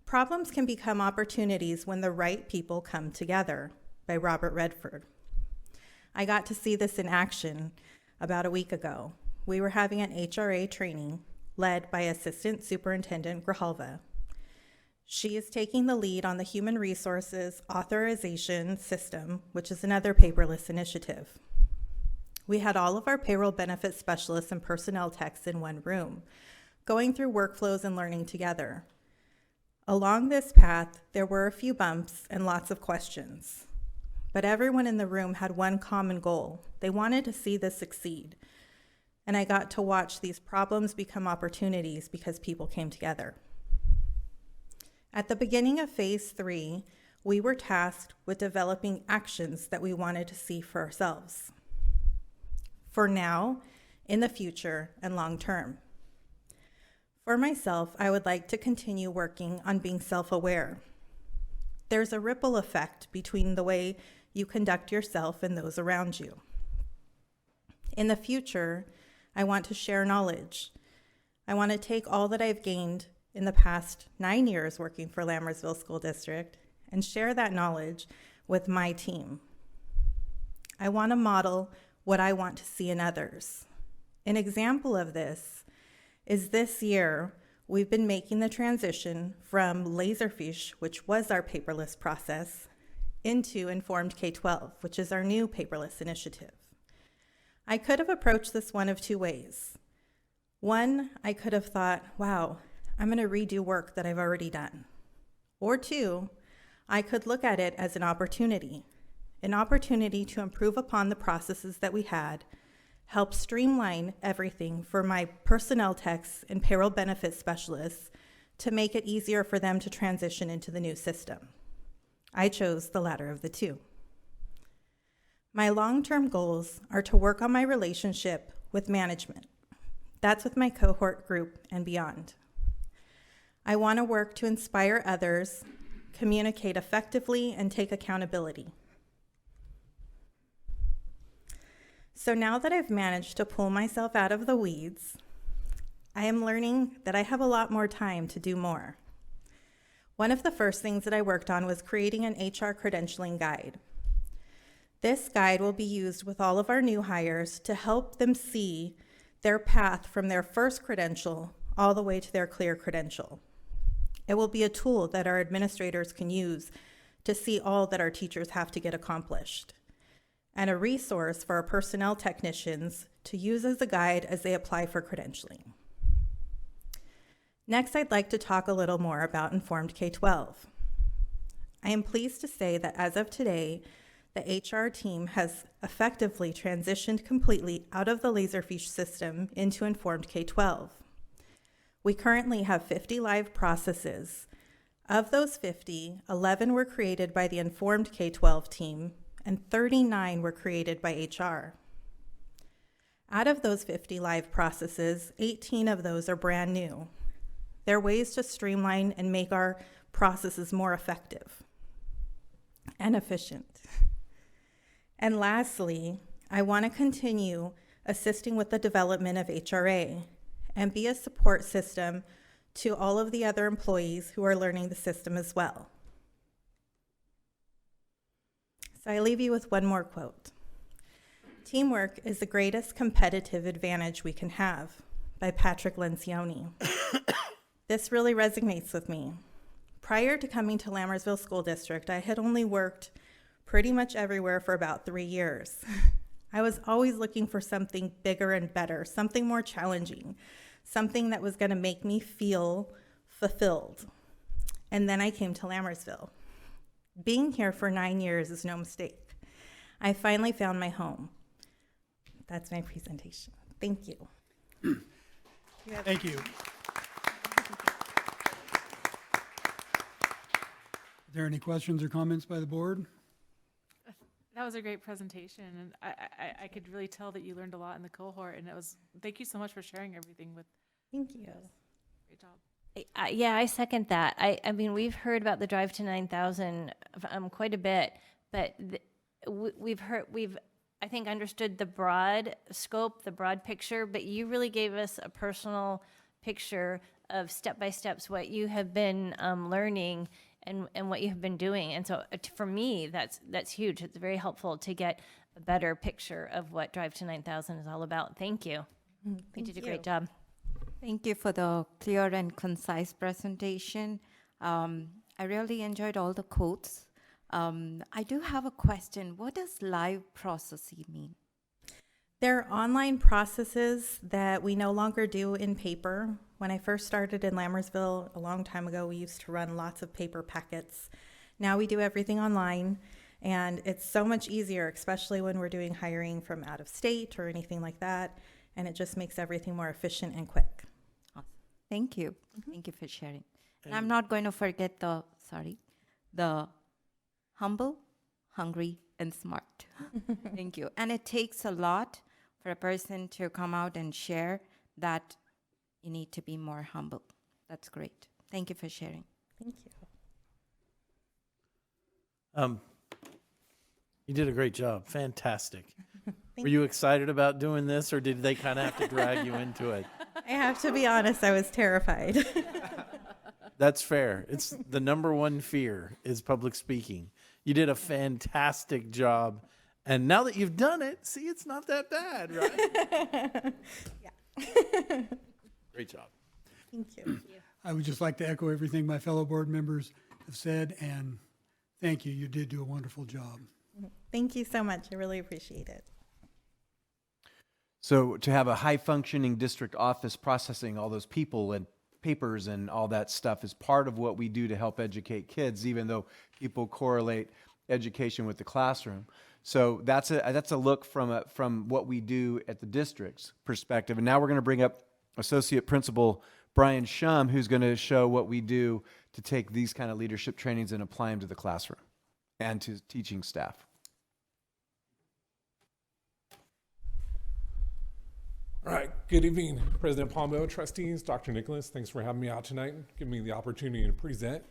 Problems can become opportunities when the right people come together, by Robert Redford. I got to see this in action about a week ago. We were having an HRA training led by Assistant Superintendent Grijalva. She is taking the lead on the Human Resources Authorization System, which is another paperless initiative. We had all of our payroll benefit specialists and personnel techs in one room, going through workflows and learning together. Along this path, there were a few bumps and lots of questions, but everyone in the room had one common goal. They wanted to see this succeed, and I got to watch these problems become opportunities because people came together. At the beginning of Phase 3, we were tasked with developing actions that we wanted to see for ourselves, for now, in the future, and long term. For myself, I would like to continue working on being self-aware. There's a ripple effect between the way you conduct yourself and those around you. In the future, I want to share knowledge. I want to take all that I've gained in the past 9 years working for Lammersville School District and share that knowledge with my team. I want to model what I want to see in others. An example of this is this year we've been making the transition from Laserfish, which was our paperless process, into Informed K-12, which is our new paperless initiative. I could have approached this one of two ways. One, I could have thought, wow, I'm going to redo work that I've already done. Or two, I could look at it as an opportunity to improve upon the processes that we had, help streamline everything for my personnel techs and payroll benefits specialists to make it easier for them to transition into the new system. I chose the latter of the two. My long-term goals are to work on my relationship with management. That's with my cohort group and beyond. I want to work to inspire others, communicate effectively, and take accountability. So now that I've managed to pull myself out of the weeds, I am learning that I have a lot more time to do more. One of the first things that I worked on was creating an HR credentialing guide. This guide will be used with all of our new hires to help them see their path from their first credential all the way to their clear credential. It will be a tool that our administrators can use to see all that our teachers have to get accomplished, and a resource for our personnel technicians to use as a guide as they apply for credentialing. Next, I'd like to talk a little more about Informed K-12. I am pleased to say that as of today, the HR team has effectively transitioned completely out of the Laserfish system into Informed K-12. We currently have 50 live processes. Of those 50, 11 were created by the Informed K-12 team, and 39 were created by HR. Out of those 50 live processes, 18 of those are brand new. They're ways to streamline and make our processes more effective and efficient. And lastly, I want to continue assisting with the development of HRA and be a support system to all of the other employees who are learning the system as well. So I leave you with one more quote. Teamwork is the greatest competitive advantage we can have, by Patrick Lencioni. This really resonates with me. Prior to coming to Lammersville School District, I had only worked pretty much everywhere for about 3 years. I was always looking for something bigger and better, something more challenging, something that was going to make me feel fulfilled. And then I came to Lammersville. Being here for 9 years is no mistake. I finally found my home. That's my presentation. Thank you. Thank you. Are there any questions or comments by the board? That was a great presentation, and I could really tell that you learned a lot in the cohort, and thank you so much for sharing everything with. Thank you. Great job. Yeah, I second that. I mean, we've heard about the Drive to 9,000 quite a bit, but we've I think understood the broad scope, the broad picture, but you really gave us a personal picture of step-by-steps what you have been learning and what you have been doing. And so for me, that's huge. It's very helpful to get a better picture of what Drive to 9,000 is all about. Thank you. You did a great job. Thank you for the clear and concise presentation. I really enjoyed all the quotes. I do have a question. What does live processing mean? They're online processes that we no longer do in paper. When I first started in Lammersville a long time ago, we used to run lots of paper packets. Now we do everything online, and it's so much easier, especially when we're doing hiring from out of state or anything like that, and it just makes everything more efficient and quick. Awesome. Thank you. Thank you for sharing. And I'm not going to forget the humble, hungry, and smart. Thank you. And it takes a lot for a person to come out and share that you need to be more humble. That's great. Thank you for sharing. Thank you. You did a great job. Fantastic. Were you excited about doing this, or did they kind of have to drag you into it? I have to be honest, I was terrified. That's fair. It's the number one fear is public speaking. You did a fantastic job. And now that you've done it, see, it's not that bad, right? Yeah. Great job. Thank you. I would just like to echo everything my fellow board members have said, and thank you. You did do a wonderful job. Thank you so much. I really appreciate it. So to have a high-functioning district office processing all those people and papers and all that stuff is part of what we do to help educate kids, even though people correlate education with the classroom. So that's a look from what we do at the district's perspective. And now we're going to bring up Associate Principal Brian Shum, who's going to show what we do to take these kind of leadership trainings and apply them to the classroom and to teaching staff. All right, good evening, President Pombo, trustees, Dr. Nicholas. Thanks for having me out tonight and giving me the opportunity to present.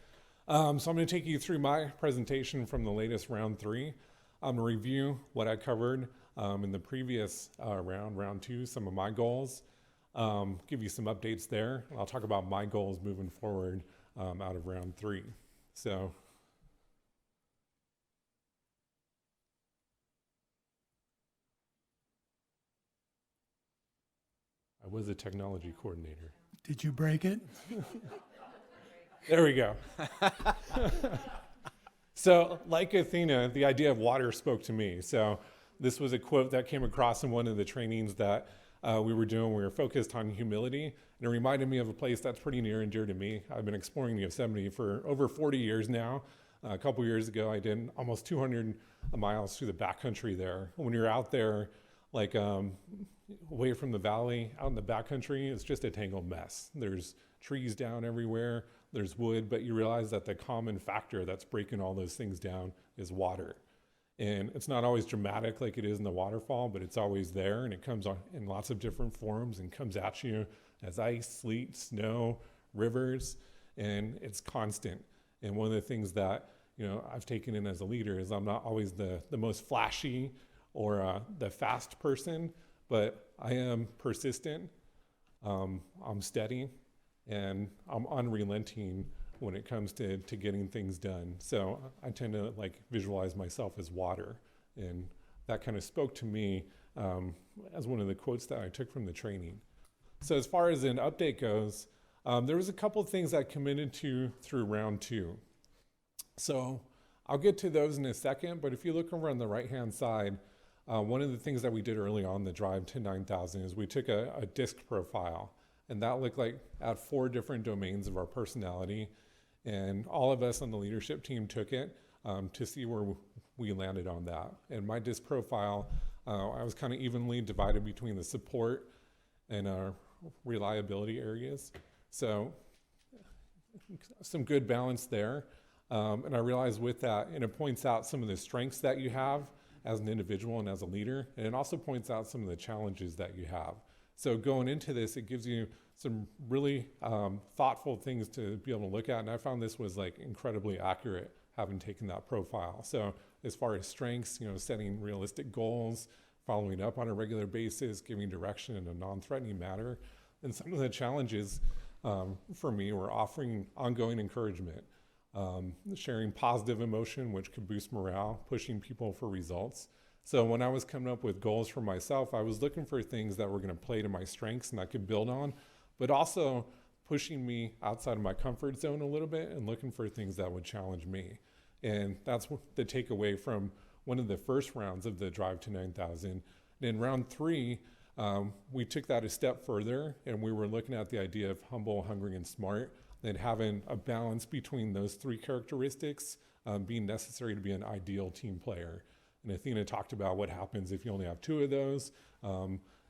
So I'm going to take you through my presentation from the latest round 3. I'm going to review what I covered in the previous round 2, some of my goals, give you some updates there. And I'll talk about my goals moving forward out of round 3. So I was a technology coordinator. Did you break it? There we go. So, like Athena, the idea of water spoke to me. So this was a quote that came across in one of the trainings that we were doing. We were focused on humility, and it reminded me of a place that's pretty near and dear to me. I've been exploring Yosemite for over 40 years now. A couple years ago, I did almost 200 miles through the backcountry there. When you're out there, like away from the valley, out in the backcountry, it's just a tangled mess. There's trees down everywhere, there's wood, but you realize that the common factor that's breaking all those things down is water. And it's not always dramatic like it is in the waterfall, but it's always there, and it comes on in lots of different forms and comes at you as ice, sleet, snow, rivers, and it's constant. And one of the things that I've taken in as a leader is I'm not always the most flashy or the fast person, but I am persistent, I'm steady, and I'm unrelenting when it comes to getting things done. So I tend to visualize myself as water, and that kind of spoke to me as one of the quotes that I took from the training. So as far as an update goes, there was a couple of things I committed to through round 2. So I'll get to those in a second, but if you look over on the right-hand side, one of the things that we did early on the drive to 9,000 is we took a DISC profile, and that looked like at 4 different domains of our personality, and all of us on the leadership team took it to see where we landed on that. And my DISC profile, I was kind of evenly divided between the support and reliability areas. So some good balance there. And I realized with that, and it points out some of the strengths that you have as an individual and as a leader, and it also points out some of the challenges that you have. So going into this, it gives you some really thoughtful things to be able to look at, and I found this was incredibly accurate, having taken that profile. So as far as strengths, setting realistic goals, following up on a regular basis, giving direction in a non-threatening manner, and some of the challenges for me were offering ongoing encouragement, sharing positive emotion, which could boost morale, pushing people for results. So when I was coming up with goals for myself, I was looking for things that were going to play to my strengths and I could build on, but also pushing me outside of my comfort zone a little bit and looking for things that would challenge me. And that's the takeaway from one of the first rounds of the Drive to 9,000. In round 3, we took that a step further, and we were looking at the idea of humble, hungry, and smart, and having a balance between those 3 characteristics being necessary to be an ideal team player. And Athena talked about what happens if you only have 2 of those.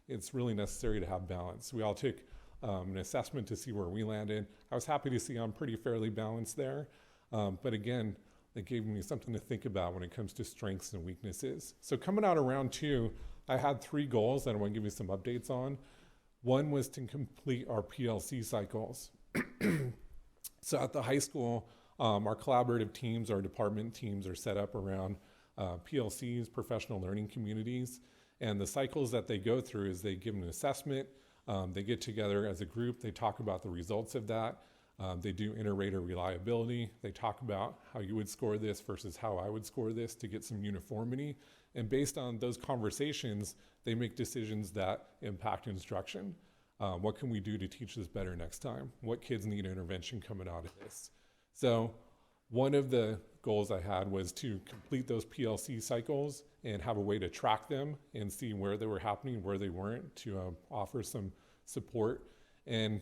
It's really necessary to have balance. We all took an assessment to see where we landed. I was happy to see I'm pretty fairly balanced there. But again, it gave me something to think about when it comes to strengths and weaknesses. So coming out of round 2, I had 3 goals that I want to give you some updates on. One was to complete our PLC cycles. So at the high school, our collaborative teams, our department teams are set up around PLCs, professional learning communities, and the cycles that they go through is they give an assessment, they get together as a group, they talk about the results of that, they do inter-rater reliability, they talk about how you would score this versus how I would score this to get some uniformity, and based on those conversations, they make decisions that impact instruction. What can we do to teach this better next time? What kids need intervention coming out of this? So one of the goals I had was to complete those PLC cycles and have a way to track them and see where they were happening, where they weren't, to offer some support. And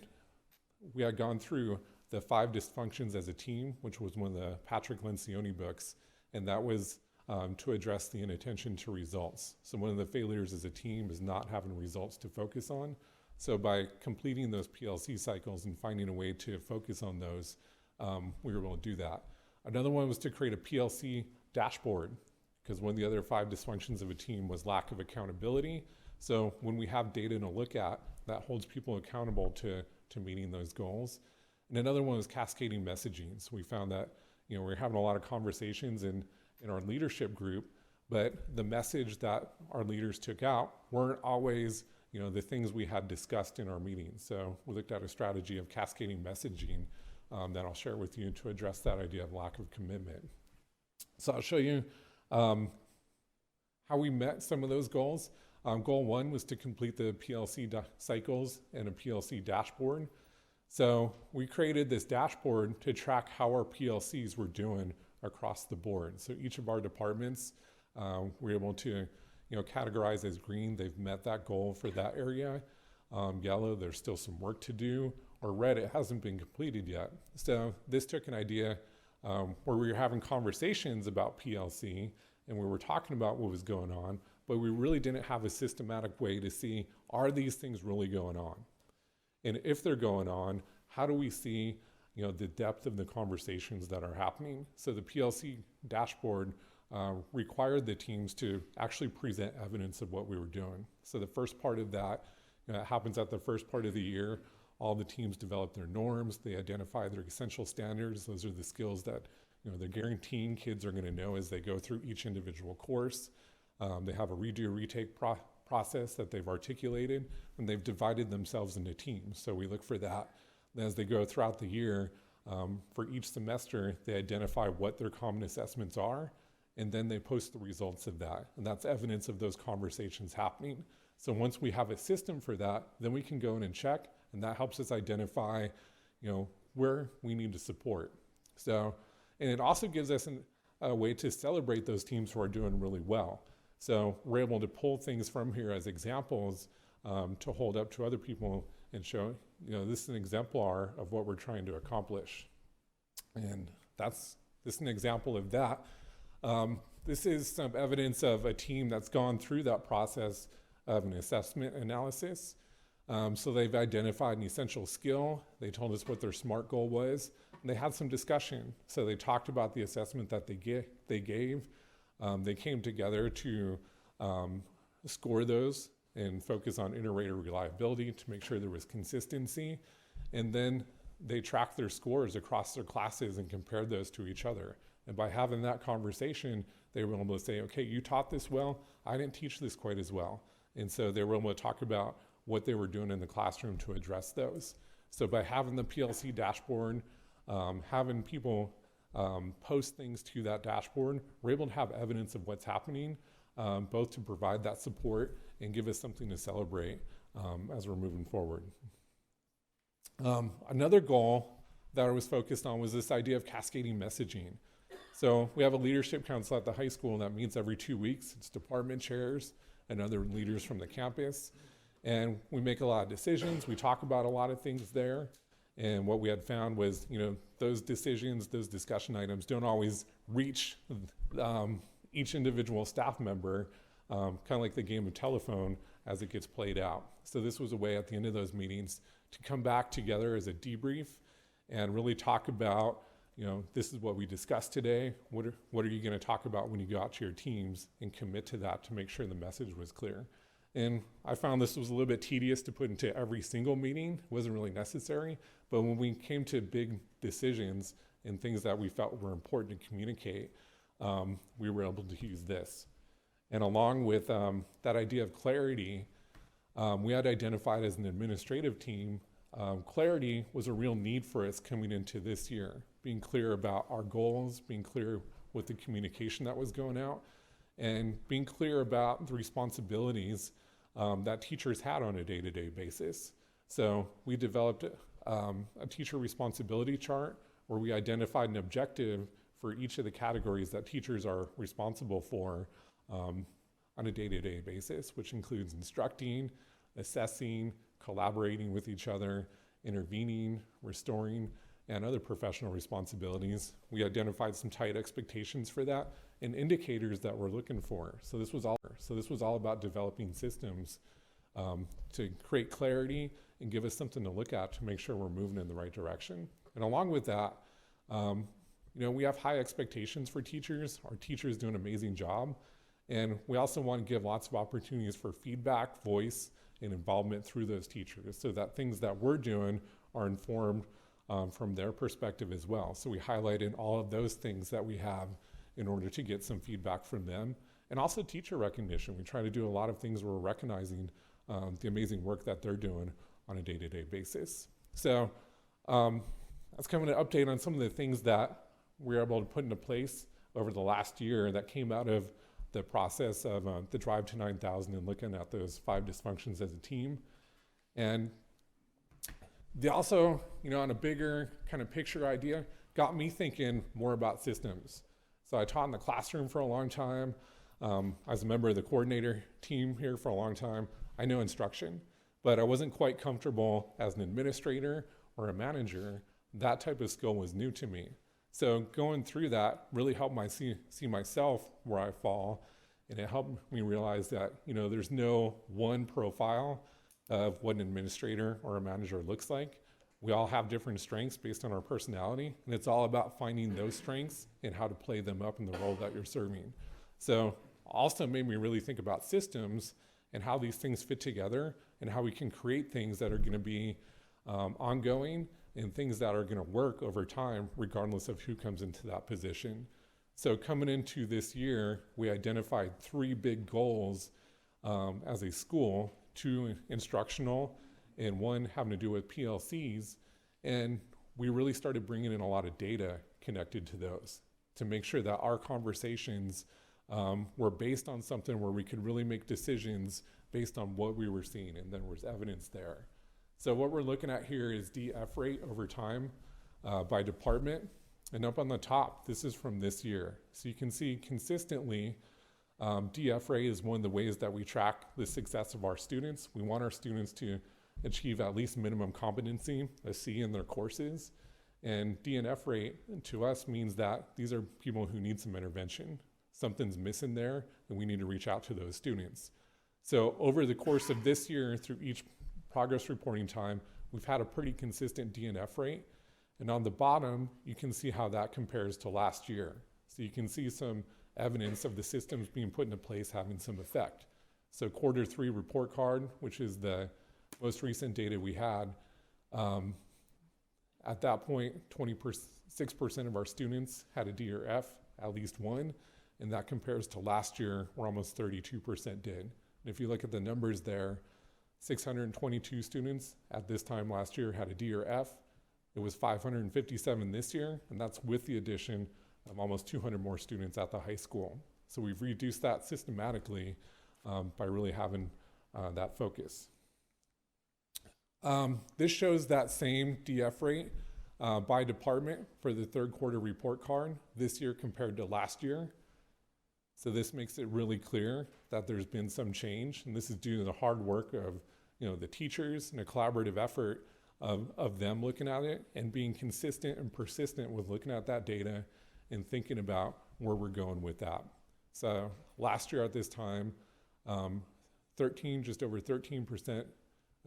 we had gone through the 5 dysfunctions as a team, which was one of the Patrick Lencioni books, and that was to address the inattention to results. So one of the failures as a team is not having results to focus on. So by completing those PLC cycles and finding a way to focus on those, we were able to do that. Another one was to create a PLC dashboard, because one of the other 5 dysfunctions of a team was lack of accountability. So when we have data to look at, that holds people accountable to meeting those goals. And another one was cascading messaging. So we found that, we were having a lot of conversations in our leadership group, but the message that our leaders took out weren't always, the things we had discussed in our meetings. So we looked at a strategy of cascading messaging that I'll share with you to address that idea of lack of commitment. So I'll show you how we met some of those goals. Goal 1 was to complete the PLC cycles and a PLC dashboard. So we created this dashboard to track how our PLCs were doing across the board. So each of our departments, we're able to categorize as green, they've met that goal for that area. Yellow, there's still some work to do. Or red, it hasn't been completed yet. So this took an idea where we were having conversations about PLC and we were talking about what was going on, but we really didn't have a systematic way to see, are these things really going on? And if they're going on, how do we see the depth of the conversations that are happening? So the PLC dashboard required the teams to actually present evidence of what we were doing. So the first part of that happens at the first part of the year. All the teams develop their norms, they identify their essential standards. Those are the skills that they're guaranteeing kids are going to know as they go through each individual course. They have a redo, retake process that they've articulated, and they've divided themselves into teams. So we look for that. And as they go throughout the year, for each semester, they identify what their common assessments are, and then they post the results of that. And that's evidence of those conversations happening. So once we have a system for that, then we can go in and check, and that helps us identify, where we need to support. So, and it also gives us a way to celebrate those teams who are doing really well. So we're able to pull things from here as examples to hold up to other people and show, this is an exemplar of what we're trying to accomplish. And this is an example of that. This is some evidence of a team that's gone through that process of an assessment analysis. So they've identified an essential skill. They told us what their SMART goal was, and they had some discussion. So they talked about the assessment that they gave. They came together to score those and focus on inter-rater reliability to make sure there was consistency. And then they tracked their scores across their classes and compared those to each other. And by having that conversation, they were able to say, okay, you taught this well, I didn't teach this quite as well. And so they were able to talk about what they were doing in the classroom to address those. So by having the PLC dashboard, having people post things to that dashboard, we're able to have evidence of what's happening, both to provide that support and give us something to celebrate as we're moving forward. Another goal that I was focused on was this idea of cascading messaging. So we have a leadership council at the high school that meets every 2 weeks. It's department chairs and other leaders from the campus. And we make a lot of decisions. We talk about a lot of things there. And what we had found was, those decisions, those discussion items don't always reach each individual staff member, kind of like the game of telephone as it gets played out. So this was a way at the end of those meetings to come back together as a debrief and really talk about, this is what we discussed today. What are you going to talk about when you go out to your teams, and commit to that to make sure the message was clear. And I found this was a little bit tedious to put into every single meeting. It wasn't really necessary. But when we came to big decisions and things that we felt were important to communicate, we were able to use this. And along with that idea of clarity, we had identified as an administrative team, clarity was a real need for us coming into this year. Being clear about our goals, being clear with the communication that was going out, and being clear about the responsibilities that teachers had on a day-to-day basis. So we developed a teacher responsibility chart where we identified an objective for each of the categories that teachers are responsible for on a day-to-day basis, which includes instructing, assessing, collaborating with each other, intervening, restoring, and other professional responsibilities. We identified some tight expectations for that and indicators that we're looking for. So this was all about developing systems to create clarity and give us something to look at to make sure we're moving in the right direction. And along with that, we have high expectations for teachers. Our teachers do an amazing job. And we also want to give lots of opportunities for feedback, voice, and involvement through those teachers so that things that we're doing are informed from their perspective as well. So we highlighted all of those things that we have in order to get some feedback from them. And also teacher recognition. We try to do a lot of things where we're recognizing the amazing work that they're doing on a day-to-day basis. So that's kind of an update on some of the things that we were able to put into place over the last year that came out of the process of the Drive to 9,000 and looking at those 5 dysfunctions as a team. And they also, on a bigger kind of picture idea, got me thinking more about systems. So I taught in the classroom for a long time. I was a member of the coordinator team here for a long time. I know instruction, but I wasn't quite comfortable as an administrator or a manager. That type of skill was new to me. So going through that really helped me see myself where I fall, and it helped me realize that there's no one profile of what an administrator or a manager looks like. We all have different strengths based on our personality, and it's all about finding those strengths and how to play them up in the role that you're serving. So also made me really think about systems and how these things fit together and how we can create things that are going to be ongoing and things that are going to work over time regardless of who comes into that position. So coming into this year, we identified 3 big goals as a school, 2 instructional and 1 having to do with PLCs. And we really started bringing in a lot of data connected to those to make sure that our conversations were based on something where we could really make decisions based on what we were seeing, and there was evidence there. So what we're looking at here is DF rate over time by department. And up on the top, this is from this year. So you can see consistently, DF rate is one of the ways that we track the success of our students. We want our students to achieve at least minimum competency, a C in their courses. And DNF rate to us means that these are people who need some intervention. Something's missing there, and we need to reach out to those students. So over the course of this year, through each progress reporting time, we've had a pretty consistent DNF rate. And on the bottom, you can see how that compares to last year. So you can see some evidence of the systems being put into place having some effect. So Q3 report card, which is the most recent data we had, at that point, 26% of our students had a D or F, at least one, and that compares to last year, where almost 32% did. And if you look at the numbers there, 622 students at this time last year had a D or F. It was 557 this year, and that's with the addition of almost 200 more students at the high school. So we've reduced that systematically by really having that focus. This shows that same DF rate by department for the Q3 report card this year compared to last year. So this makes it really clear that there's been some change, and this is due to the hard work of the teachers and a collaborative effort of them looking at it and being consistent and persistent with looking at that data and thinking about where we're going with that. So last year at this time, just over 13%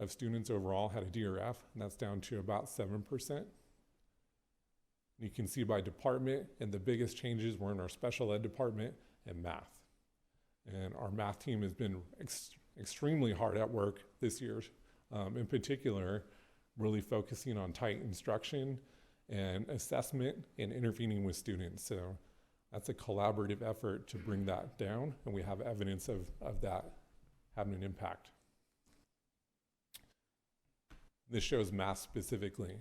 of students overall had a D or F, and that's down to about 7%. You can see by department, and the biggest changes were in our special ed department and math. And our math team has been extremely hard at work this year, in particular, really focusing on tight instruction and assessment and intervening with students. So that's a collaborative effort to bring that down, and we have evidence of that having an impact. This shows math specifically.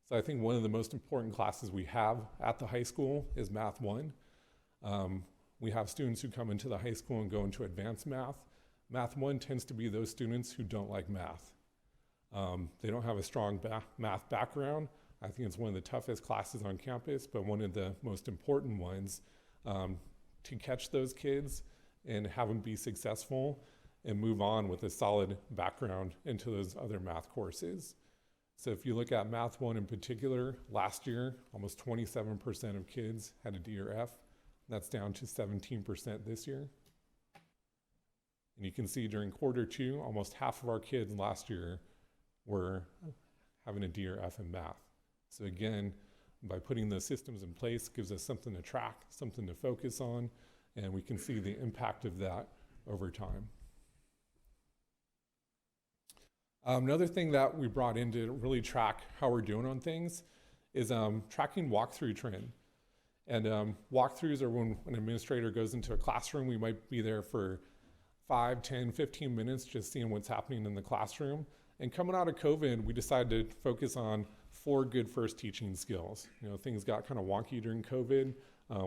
So I think one of the most important classes we have at the high school is Math 1. We have students who come into the high school and go into advanced math. Math 1 tends to be those students who don't like math. They don't have a strong math background. I think it's one of the toughest classes on campus, but one of the most important ones to catch those kids and have them be successful and move on with a solid background into those other math courses. So if you look at Math 1 in particular, last year, almost 27% of kids had a D or F. That's down to 17% this year. And you can see during quarter 2, almost half of our kids last year were having a D or F in math. So again, by putting those systems in place, gives us something to track, something to focus on, and we can see the impact of that over time. Another thing that we brought in to really track how we're doing on things is tracking walkthrough trend. And walkthroughs are when an administrator goes into a classroom. We might be there for 5, 10, 15 minutes just seeing what's happening in the classroom. And coming out of COVID, we decided to focus on 4 good first teaching skills. You know, things got kind of wonky during COVID.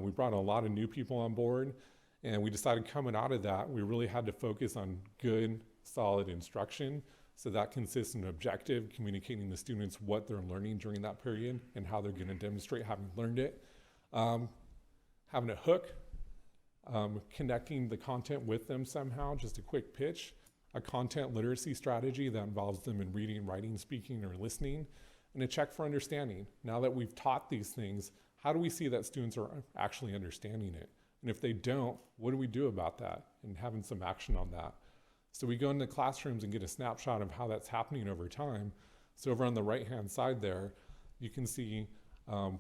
We brought a lot of new people on board, and we decided coming out of that, we really had to focus on good, solid instruction. So that consists in objective, communicating to students what they're learning during that period and how they're going to demonstrate having learned it. Having a hook, connecting the content with them somehow, just a quick pitch, a content literacy strategy that involves them in reading, writing, speaking, or listening, and a check for understanding. Now that we've taught these things, how do we see that students are actually understanding it? And if they don't, what do we do about that? And having some action on that. So we go into classrooms and get a snapshot of how that's happening over time. So over on the right-hand side there, you can see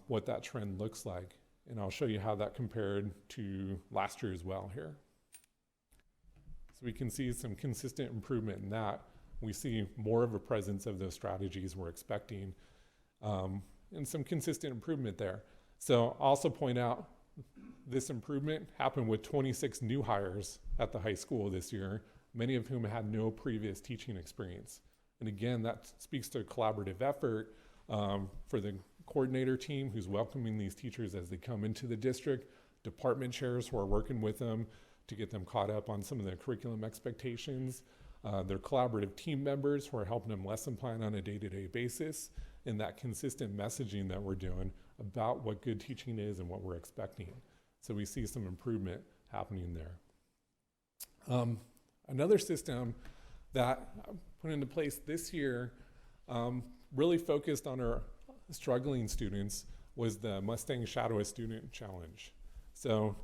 what that trend looks like. And I'll show you how that compared to last year as well here. So we can see some consistent improvement in that. We see more of a presence of those strategies we're expecting, and some consistent improvement there. So I'll also point out this improvement happened with 26 new hires at the high school this year, many of whom had no previous teaching experience. And again, that speaks to a collaborative effort for the coordinator team who's welcoming these teachers as they come into the district, department chairs who are working with them to get them caught up on some of the curriculum expectations, their collaborative team members who are helping them lesson plan on a day-to-day basis, and that consistent messaging that we're doing about what good teaching is and what we're expecting. So we see some improvement happening there. Another system that I put into place this year really focused on our struggling students was the Mustang Shadow a Student Challenge. So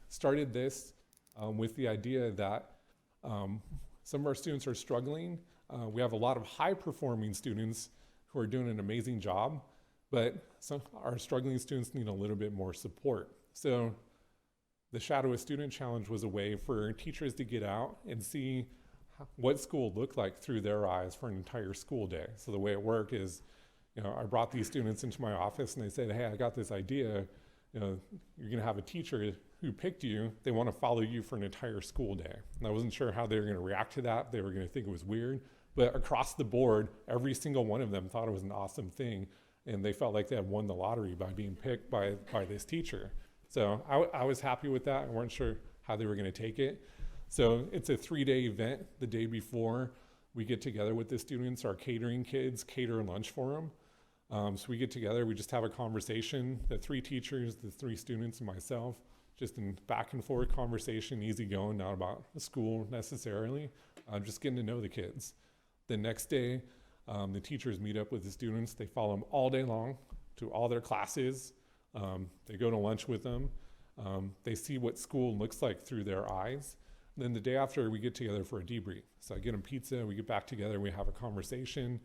started this with the idea that some of our students are struggling. We have a lot of high-performing students who are doing an amazing job, but some our struggling students need a little bit more support. So the Shadow a Student Challenge was a way for teachers to get out and see what school looked like through their eyes for an entire school day. So the way it worked is, you know, I brought these students into my office and they said, hey, I got this idea. You know, you're gonna have a teacher who picked you. They wanna follow you for an entire school day. And I wasn't sure how they were gonna react to that. They were gonna think it was weird. But across the board, every single one of them thought it was an awesome thing. And they felt like they had won the lottery by being picked by this teacher. So I was happy with that. I weren't sure how they were gonna take it. So it's a 3-day event. The day before, we get together with the students, our catering kids cater lunch for them. So we get together, we just have a conversation, the 3 teachers, the 3 students, and myself, just in back and forth conversation, easy going, not about school necessarily, just getting to know the kids. The next day, the teachers meet up with the students. They follow them all day long to all their classes. They go to lunch with them. They see what school looks like through their eyes. And then the day after, we get together for a debrief. So I get them pizza, we get back together, we have a conversation,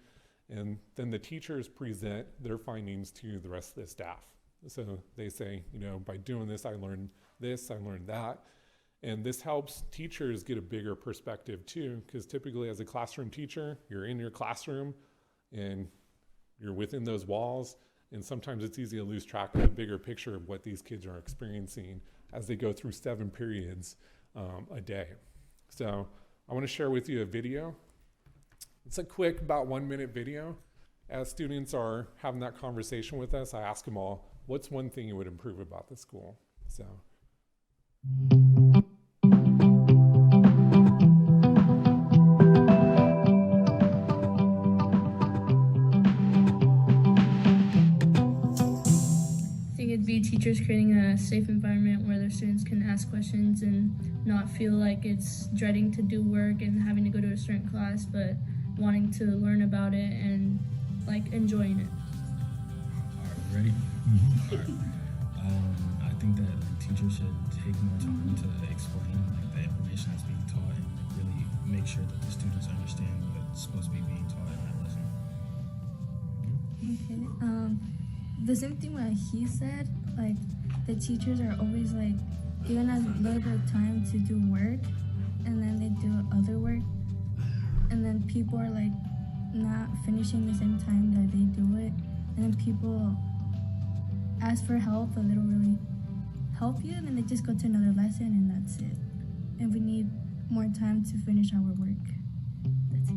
and then the teachers present their findings to the rest of the staff. So they say, you know, by doing this, I learned that. And this helps teachers get a bigger perspective too, because typically as a classroom teacher, you're in your classroom and you're within those walls. And sometimes it's easy to lose track of the bigger picture of what these kids are experiencing as they go through 7 periods a day. So I want to share with you a video. It's a quick, about 1-minute video. As students are having that conversation with us, I ask them all, what's one thing you would improve about the school? So. would be teachers creating a safe environment where their students can ask questions and not feel like it's dreading to do work and having to go to a certain class, but wanting to learn about it and like enjoying it. Ready? All right. I think that teachers should take more time to explain the information that's being taught and really make sure that the students understand what's supposed to be being taught in that lesson. Okay. The same thing what he said, like the teachers are always like giving us a little bit of time to do work, and then they do other work, and then people are like not finishing the same time that they do it, and then people ask for help, but they don't really help you, and then they just go to another lesson, and that's it. And we need more time to finish our work. That's it.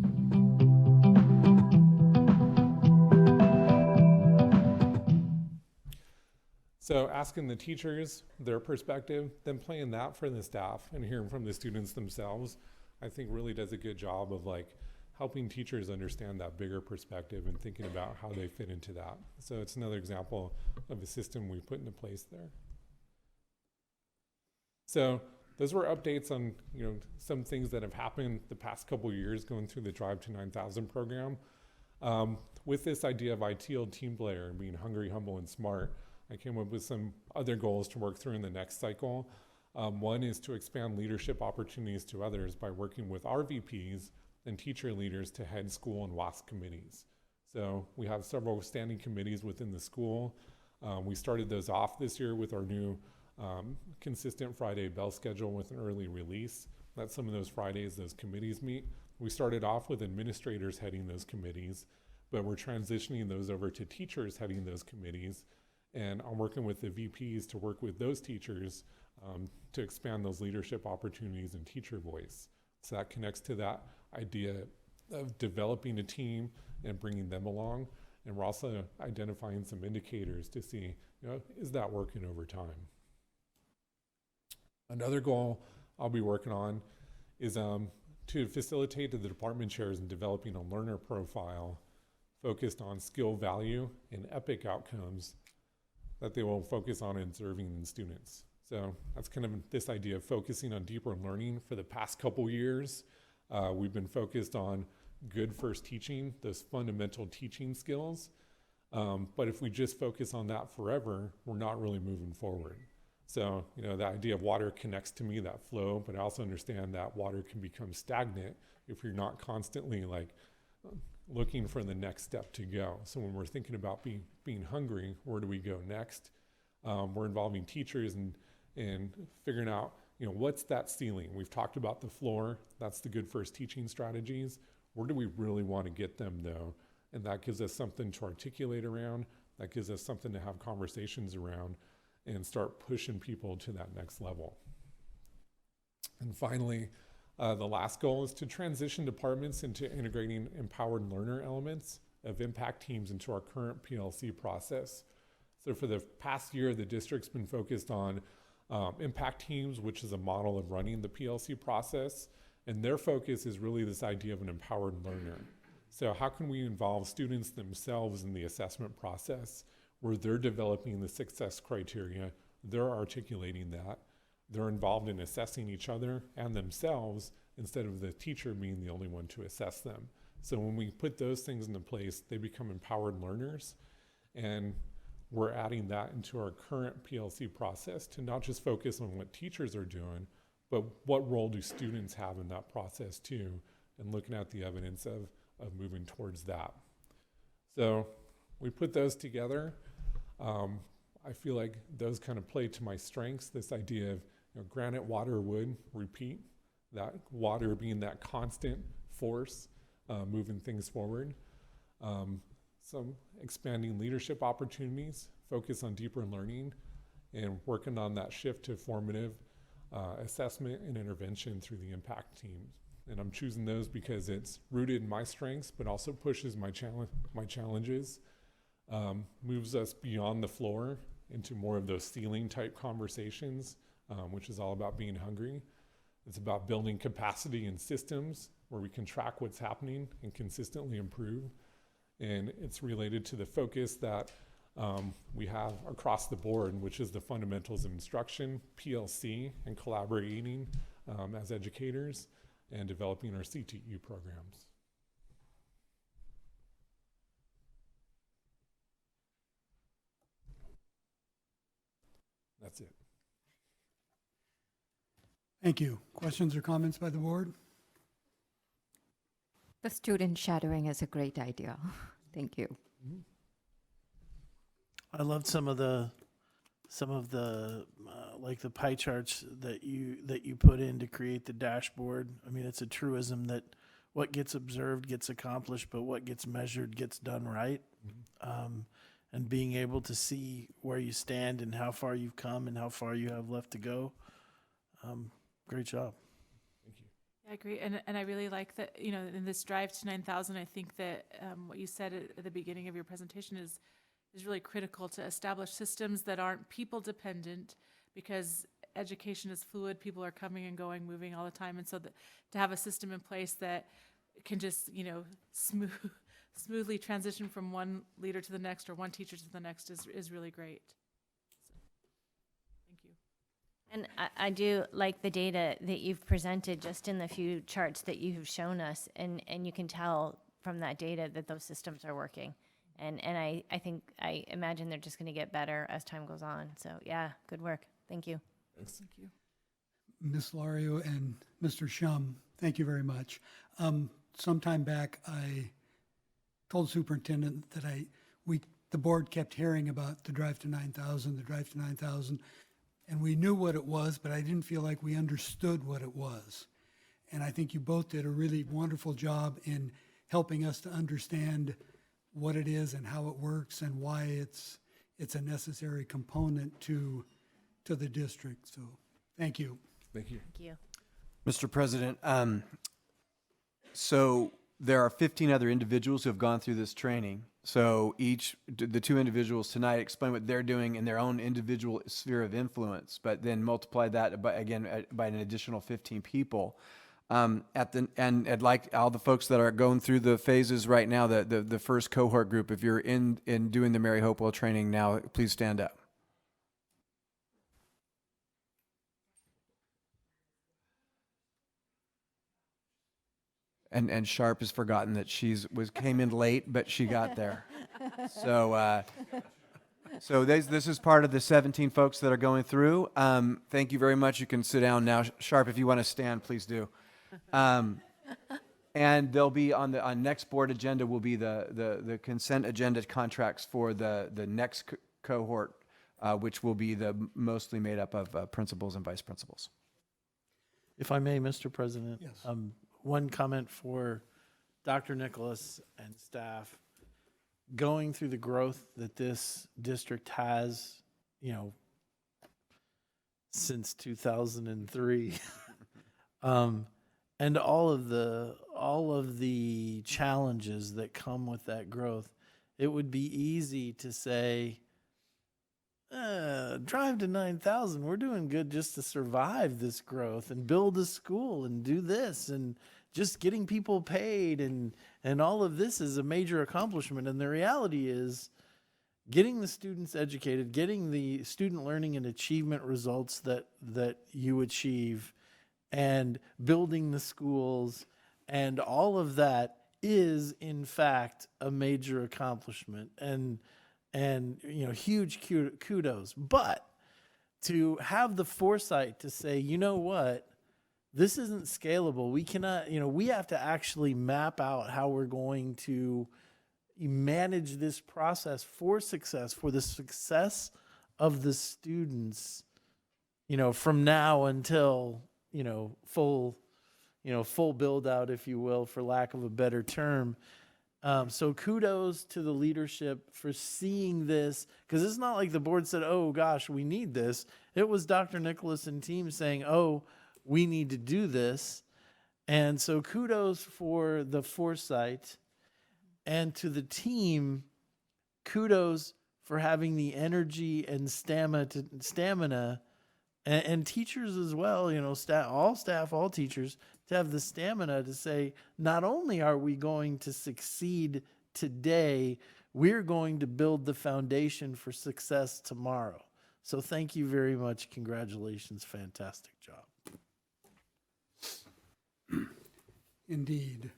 So asking the teachers their perspective, then playing that for the staff and hearing from the students themselves, I think really does a good job of helping teachers understand that bigger perspective and thinking about how they fit into that. So it's another example of a system we put into place there. So those were updates on some things that have happened the past couple years going through the Drive to 9,000 program. With this idea of ITL team player and being hungry, humble, and smart, I came up with some other goals to work through in the next cycle. One is to expand leadership opportunities to others by working with our VPs and teacher leaders to head school and WASC committees. So we have several standing committees within the school. We started those off this year with our new consistent Friday bell schedule with an early release. That's some of those Fridays those committees meet. We started off with administrators heading those committees, but we're transitioning those over to teachers heading those committees. And I'm working with the VPs to work with those teachers to expand those leadership opportunities and teacher voice. So that connects to that idea of developing a team and bringing them along. And we're also identifying some indicators to see, is that working over time? Another goal I'll be working on is to facilitate the department chairs in developing a learner profile focused on skill value and EPIC outcomes that they will focus on observing in students. So that's kind of this idea of focusing on deeper learning. For the past couple years, we've been focused on good first teaching, those fundamental teaching skills. But if we just focus on that forever, we're not really moving forward. So, the idea of water connects to me, that flow, but I also understand that water can become stagnant if you're not constantly looking for the next step to go. So when we're thinking about being hungry, where do we go next? We're involving teachers and figuring out, what's that ceiling? We've talked about the floor. That's the good first teaching strategies. Where do we really want to get them though? And that gives us something to articulate around. That gives us something to have conversations around and start pushing people to that next level. And finally, the last goal is to transition departments into integrating empowered learner elements of impact teams into our current PLC process. So for the past year, the district's been focused on impact teams, which is a model of running the PLC process. And their focus is really this idea of an empowered learner. So how can we involve students themselves in the assessment process where they're developing the success criteria, they're articulating that, they're involved in assessing each other and themselves instead of the teacher being the only one to assess them. So when we put those things into place, they become empowered learners. And we're adding that into our current PLC process to not just focus on what teachers are doing, but what role do students have in that process too, and looking at the evidence of moving towards that. So we put those together. I feel like those kind of play to my strengths, this idea of granite, water, wood, repeat, that water being that constant force moving things forward. Some expanding leadership opportunities, focus on deeper learning, and working on that shift to formative assessment and intervention through the impact teams. And I'm choosing those because it's rooted in my strengths, but also pushes my challenges, moves us beyond the floor into more of those ceiling type conversations, which is all about being hungry. It's about building capacity in systems where we can track what's happening and consistently improve. And it's related to the focus that We have across the board, which is the fundamentals of instruction, PLC, and collaborating as educators and developing our CTU programs. That's it. Thank you. Questions or comments by the board? The student shadowing is a great idea. Thank you. I loved some of the like the pie charts that you put in to create the dashboard. I mean, it's a truism that what gets observed gets accomplished, but what gets measured gets done right. And being able to see where you stand and how far you've come and how far you have left to go. Great job. Thank you. I agree, and I really like that, in this drive to 9,000, I think that what you said at the beginning of your presentation is really critical to establish systems that aren't people dependent, because education is fluid, people are coming and going, moving all the time, and so to have a system in place that can just, smoothly transition from one leader to the next or one teacher to the next is really great. So, thank you. And I do like the data that you've presented just in the few charts that you have shown us, and you can tell from that data that those systems are working. And I imagine they're just going to get better as time goes on. So yeah, good work. Thank you. Thanks. Thank you. Ms. Lario and Mr. Shum, thank you very much. Sometime back, I told the superintendent that the board kept hearing about the drive to 9,000, and we knew what it was, but I didn't feel like we understood what it was. And I think you both did a really wonderful job in helping us to understand what it is and how it works and why it's a necessary component to the district. So thank you. Thank you. Thank you. Mr. President, so there are 15 other individuals who have gone through this training. So the two individuals tonight explain what they're doing in their own individual sphere of influence, but then multiply that by an additional 15 people. And I'd like all the folks that are going through the phases right now, the first cohort group, if you're in doing the Mary Hopewell training now, please stand up. And Sharp has forgotten that came in late, but she got there. So this is part of the 17 folks that are going through. Thank you very much. You can sit down now. Sharp, if you want to stand, please do. And they'll be on next board agenda will be the consent agenda contracts for the next cohort, which will be mostly made up of principals and vice principals. If I may, Mr. President. Yes. One comment for Dr. Nicholas and staff. Going through the growth that this district has, since 2003, and all of the challenges that come with that growth, it would be easy to say, drive to 9,000. We're doing good just to survive this growth and build a school and do this, and just getting people paid and all of this is a major accomplishment. And the reality is getting the students educated, getting the student learning and achievement results that you achieve, and building the schools and all of that is in fact a major accomplishment and huge kudos. But to have the foresight to say, you know what, this isn't scalable. We cannot, we have to actually map out how we're going to manage this process for success, for the success of the students, from now until, full build out, if you will, for lack of a better term. So kudos to the leadership for seeing this, because it's not like the board said, oh gosh, we need this. It was Dr. Nicholas and team saying, oh, we need to do this. And so kudos for the foresight, and to the team, kudos for having the energy and stamina, and teachers as well, all teachers, to have the stamina to say, not only are we going to succeed today, we're going to build the foundation for success tomorrow. So thank you very much. Congratulations. Fantastic job. Indeed.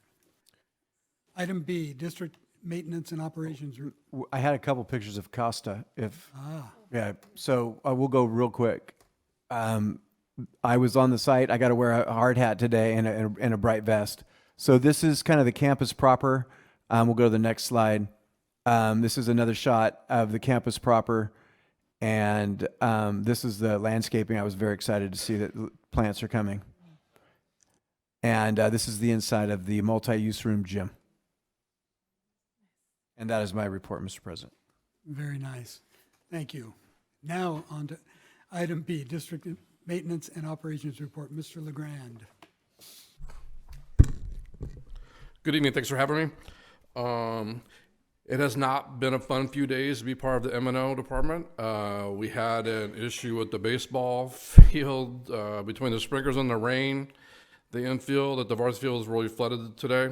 Item B, district maintenance and operations. I had a couple pictures of Costa. Yeah, so we'll go real quick. I was on the site. I got to wear a hard hat today and a bright vest. So this is kind of the campus proper. We'll go to the next slide. This is another shot of the campus proper. And this is the landscaping. I was very excited to see that plants are coming. And this is the inside of the multi-use room gym. And that is my report, Mr. President. Very nice. Thank you. Now on to item B, district maintenance and operations report. Mr. LeGrand. Good evening. Thanks for having me. It has not been a fun few days to be part of the M&O department. We had an issue with the baseball field between the sprinklers and the rain. The infield at the varsity field is really flooded today.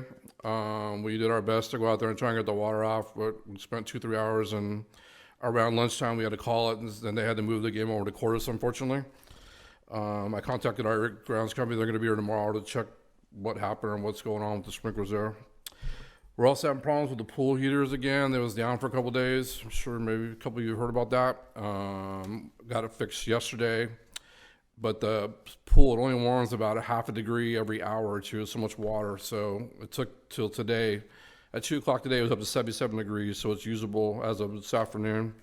We did our best to go out there and try and get the water off, but we spent 2-3 hours, and around lunchtime we had to call it, and then they had to move the game over to Cordis, unfortunately. I contacted our grounds company. They're going to be here tomorrow to check what happened and what's going on with the sprinklers there. We're also having problems with the pool heaters again. They was down for a couple days. I'm sure maybe a couple of you heard about that. Got it fixed yesterday. But the pool, it only warms about a half a degree every hour or two. So much water. So it took till today. At 2 o'clock today, it was up to 77 degrees. So it's usable as of this afternoon.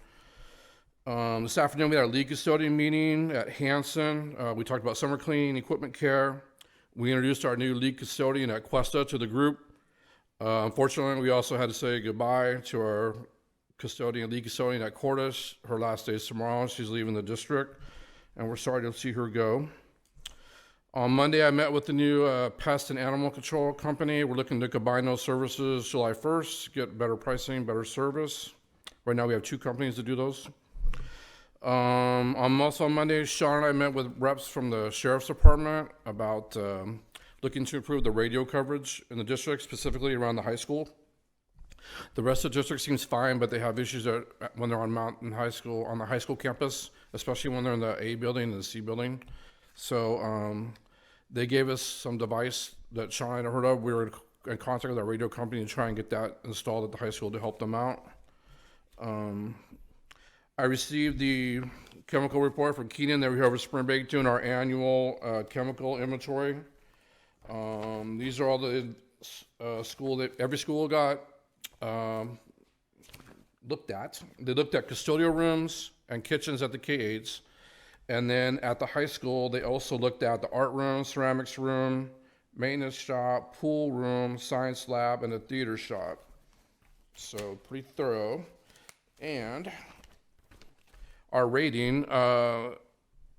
This afternoon, we had a lead custodian meeting at Hanson. We talked about summer cleaning, equipment care. We introduced our new lead custodian at Cuesta to the group. Unfortunately, we also had to say goodbye to our lead custodian at Cordis. Her last day is tomorrow. She's leaving the district, and we're sorry to see her go. On Monday, I met with the new pest and animal control company. We're looking to combine those services July 1st, get better pricing, better service. Right now, we have 2 companies to do those. Also on Monday, Sean and I met with reps from the Sheriff's Department about looking to improve the radio coverage in the district, specifically around the high school. The rest of the district seems fine, but they have issues when they're on Mountain High School, on the high school campus, especially when they're in the A building and the C building. So they gave us some device that Sean and I had heard of. We were in contact with our radio company to try and get that installed at the high school to help them out. I received the chemical report from Keenan. They were here over spring break doing our annual chemical inventory. These are all the school that every school got looked at. They looked at custodial rooms and kitchens at the K-8s. And then at the high school, they also looked at the art room, ceramics room, maintenance shop, pool room, science lab, and the theater shop. So pretty thorough. And our rating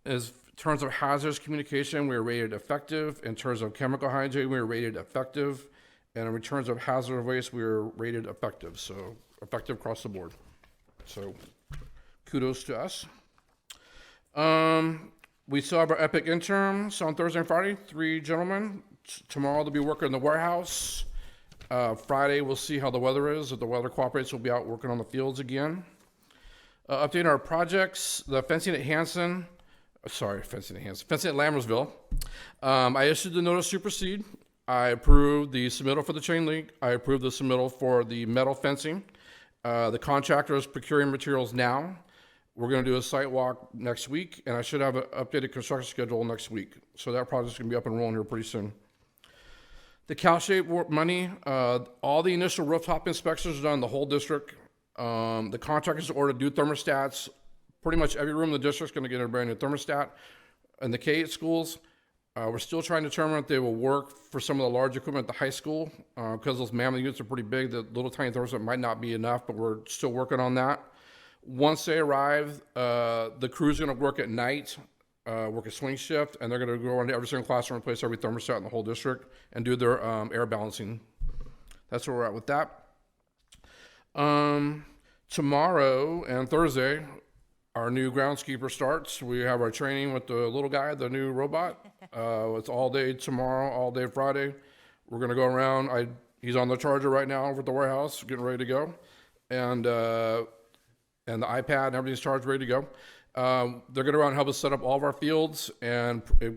is in terms of hazardous communication, we were rated effective. In terms of chemical hygiene, we were rated effective. And in terms of hazardous waste, we were rated effective. So effective across the board. So kudos to us. We still have our epic interns on Thursday and Friday, 3 gentlemen. Tomorrow they'll be working in the warehouse. Friday we'll see how the weather is. If the weather cooperates, we'll be out working on the fields again. Updating our projects, the fencing at fencing at Lammersville. I issued the notice to proceed. I approved the submittal for the chain link. I approved the submittal for the metal fencing. The contractor is procuring materials now. We're going to do a site walk next week, and I should have an updated construction schedule next week. So that project's going to be up and rolling here pretty soon. The CalShape money, all the initial rooftop inspections are done in the whole district. The contractors ordered new thermostats. Pretty much every room in the district is going to get a brand new thermostat. In the K-8 schools, we're still trying to determine if they will work for some of the large equipment at the high school because those mammoth units are pretty big. The little tiny thermostat might not be enough, but we're still working on that. Once they arrive, the crew's going to work at night, work a swing shift, and they're going to go into every single classroom and replace every thermostat in the whole district and do their air balancing. That's where we're at with that. Tomorrow and Thursday, our new groundskeeper starts. We have our training with the little guy, the new robot. It's all day tomorrow, all day Friday. We're going to go around. He's on the charger right now over at the warehouse, getting ready to go. and the iPad and everything's charged, ready to go. They're going to run and help us set up all of our fields, and it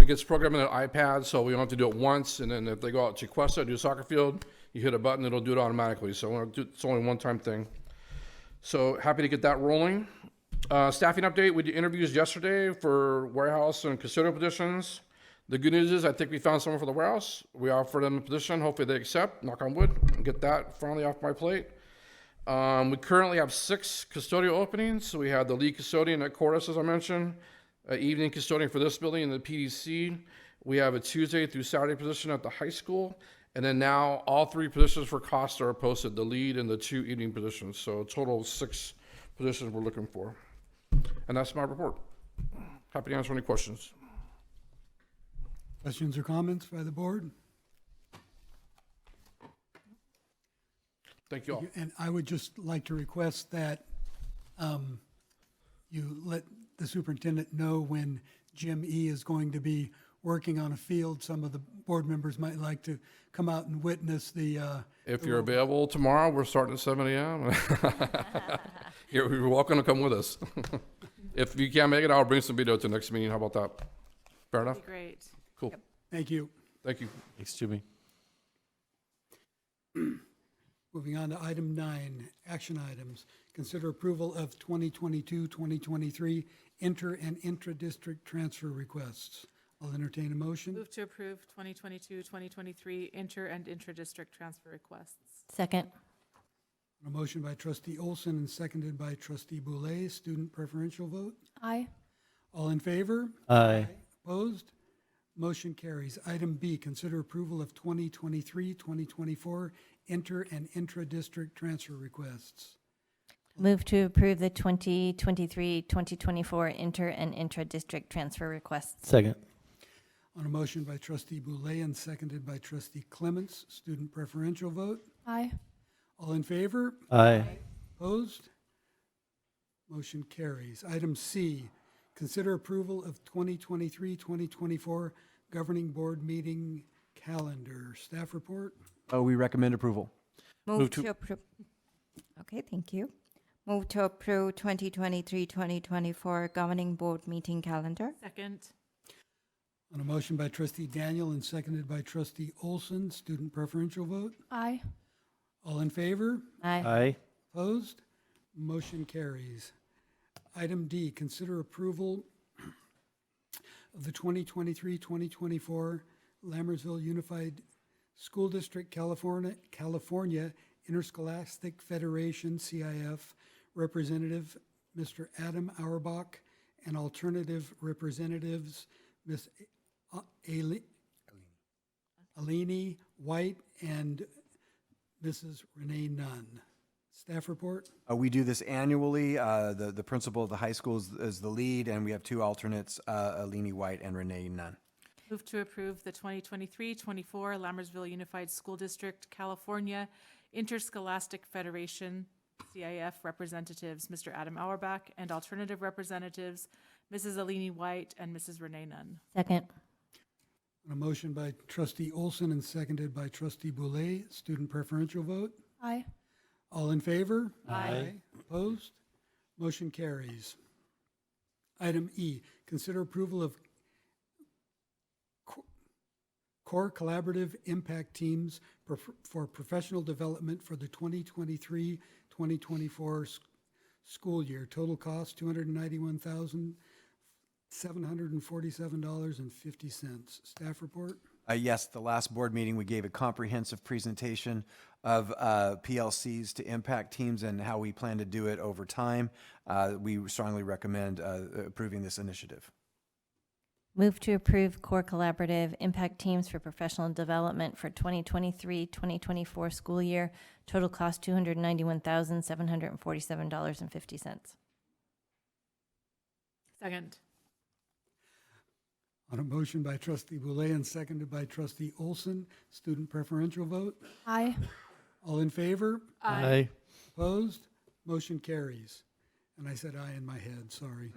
gets programmed in an iPad, so we don't have to do it once. And then if they go out to Questa, do a soccer field, you hit a button, it'll do it automatically. So it's only a one-time thing. So happy to get that rolling. Staffing update, we did interviews yesterday for warehouse and custodial positions. The good news is I think we found someone for the warehouse. We offered them a position. Hopefully they accept, knock on wood, and get that finally off my plate. We currently have 6 custodial openings. So we have the lead custodian at Chorus, as I mentioned, evening custodian for this building in the PDC. We have a Tuesday through Saturday position at the high school. And then now all 3 positions for Costa are posted, the lead and the 2 evening positions. So a total of 6 positions we're looking for. And that's my report. Happy to answer any questions. Questions or comments by the board? Thank you all. And I would just like to request that you let the superintendent know when Jim E. is going to be working on a field. Some of the board members might like to come out and witness the... If you're available tomorrow, we're starting at 7 a.m. You're welcome to come with us. If you can't make it, I'll bring some video to the next meeting. How about that? Fair enough? Great. Cool. Thank you. Thank you. Thanks, Jimmy. Moving on to item 9, action items. Consider approval of 2022-2023 inter and intra-district transfer requests. I'll entertain a motion. Move to approve 2022-2023 inter and intra-district transfer requests. Second. A motion by trustee Olson and seconded by trustee Boulay. Student preferential vote. Aye. All in favor? Aye. Opposed? Motion carries. Item B, consider approval of 2023-2024 inter and intra-district transfer requests. Move to approve the 2023-2024 inter and intra-district transfer requests. Second. On a motion by trustee Boulay and seconded by trustee Clements, student preferential vote. Aye. All in favor? Aye. Opposed? Motion carries. Item C, consider approval of 2023-2024 Governing Board Meeting calendar. Staff report. We recommend approval. Move to approve. Okay, thank you. Move to approve 2023-2024 Governing Board Meeting calendar. Second. On a motion by trustee Daniel and seconded by trustee Olson, student preferential vote. Aye. All in favor? Aye. Aye. Opposed? Motion carries. Item D, consider approval of the 2023-2024 Lammersville Unified School District California Interscholastic Federation, CIF, Representative Mr. Adam Auerbach and alternative representatives Ms. Alini White and Mrs. Renee Nunn. Staff report. We do this annually. The principal of the high school is the lead, and we have 2 alternates, Alini White and Renee Nunn. Move to approve the 2023-24 Lammersville Unified School District California Interscholastic Federation, CIF representatives Mr. Adam Auerbach and alternative representatives Mrs. Alini White and Mrs. Renee Nunn. Second. A motion by trustee Olson and seconded by trustee Boulay. Student preferential vote. Aye. All in favor? Aye. Opposed? Motion carries. Item E, consider approval of core collaborative impact teams for professional development for the 2023-2024 school year. Total cost $291,747.50. Staff report. Yes, the last board meeting, we gave a comprehensive presentation of PLCs to impact teams and how we plan to do it over time. We strongly recommend approving this initiative. Move to approve core collaborative impact teams for professional development for 2023-2024 school year. Total cost $291,747.50. Second. On a motion by trustee Boulay and seconded by trustee Olson, student preferential vote. Aye. All in favor? Aye. Opposed? Motion carries. And I said aye in my head, sorry.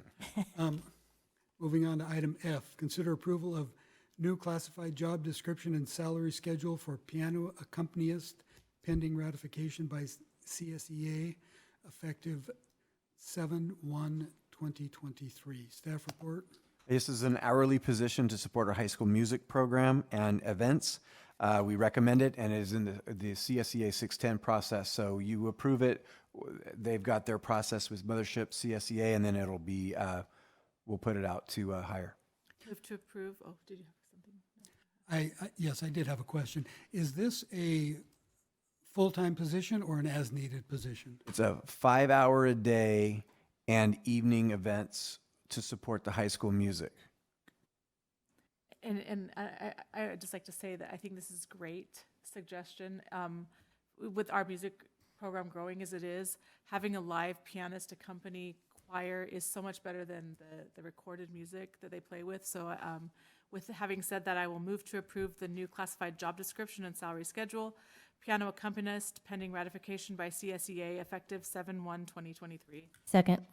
Moving on to item F, consider approval of new classified job description and salary schedule for piano accompanist pending ratification by CSEA effective 7/1/2023. Staff report. This is an hourly position to support our high school music program and events. We recommend it, and it is in the CSEA 610 process. So you approve it. They've got their process with Mothership CSEA, and then it'll be, we'll put it out to hire. Move to approve. Oh, did you have something? Yes, I did have a question. Is this a full-time position or an as-needed position? It's a 5-hour-a-day and evening events to support the high school music. And I'd just like to say that I think this is a great suggestion. With our music program growing as it is, having a live pianist accompany choir is so much better than the recorded music that they play with. So with having said that, I will move to approve the new classified job description and salary schedule, piano accompanist pending ratification by CSEA effective 7/1/2023. Second.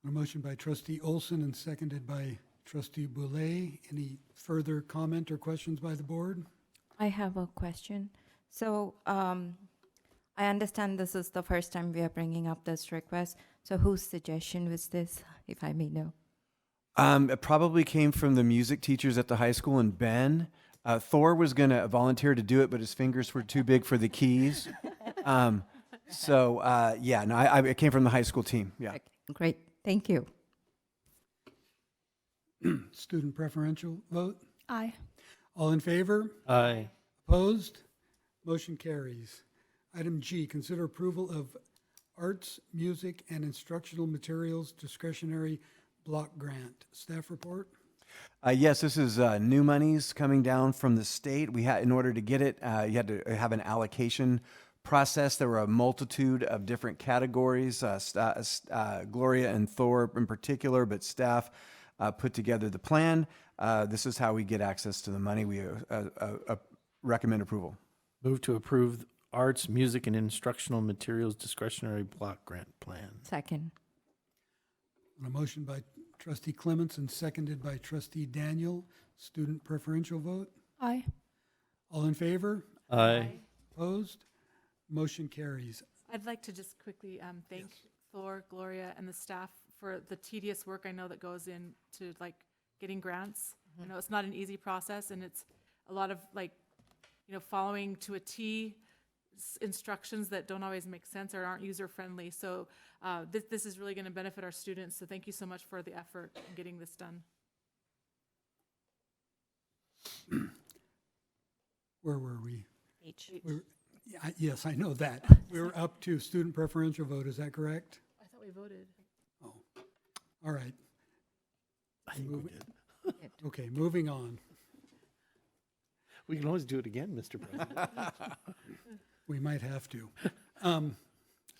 A motion by trustee Olson and seconded by trustee Boulay. Any further comment or questions by the board? I have a question. So I understand this is the first time we are bringing up this request. So whose suggestion was this, if I may know? It probably came from the music teachers at the high school and Ben. Thor was going to volunteer to do it, but his fingers were too big for the keys. It came from the high school team. Yeah. Okay, great. Thank you. Student preferential vote? Aye. All in favor? Aye. Opposed? Motion carries. Item G, consider approval of arts, music, and instructional materials discretionary block grant. Staff report? Yes, this is new monies coming down from the state. We had, in order to get it, you had to have an allocation process. There were a multitude of different categories, Gloria and Thor in particular, but staff put together the plan. This is how we get access to the money. We recommend approval. Move to approve arts, music, and instructional materials discretionary block grant plan. Second. On a motion by trustee Clements and seconded by trustee Daniel. Student preferential vote? Aye. All in favor? Aye. Opposed? Motion carries. I'd like to just quickly thank Thor, Gloria, and the staff for the tedious work I know that goes into getting grants. I know it's not an easy process, and it's a lot of following to a T instructions that don't always make sense or aren't user friendly. So this is really going to benefit our students. So thank you so much for the effort in getting this done. Where were we? H. Yes, I know that. We were up to student preferential vote. Is that correct? I thought we voted. Oh, all right. I think we did. Okay, moving on. We can always do it again, Mr. President. We might have to.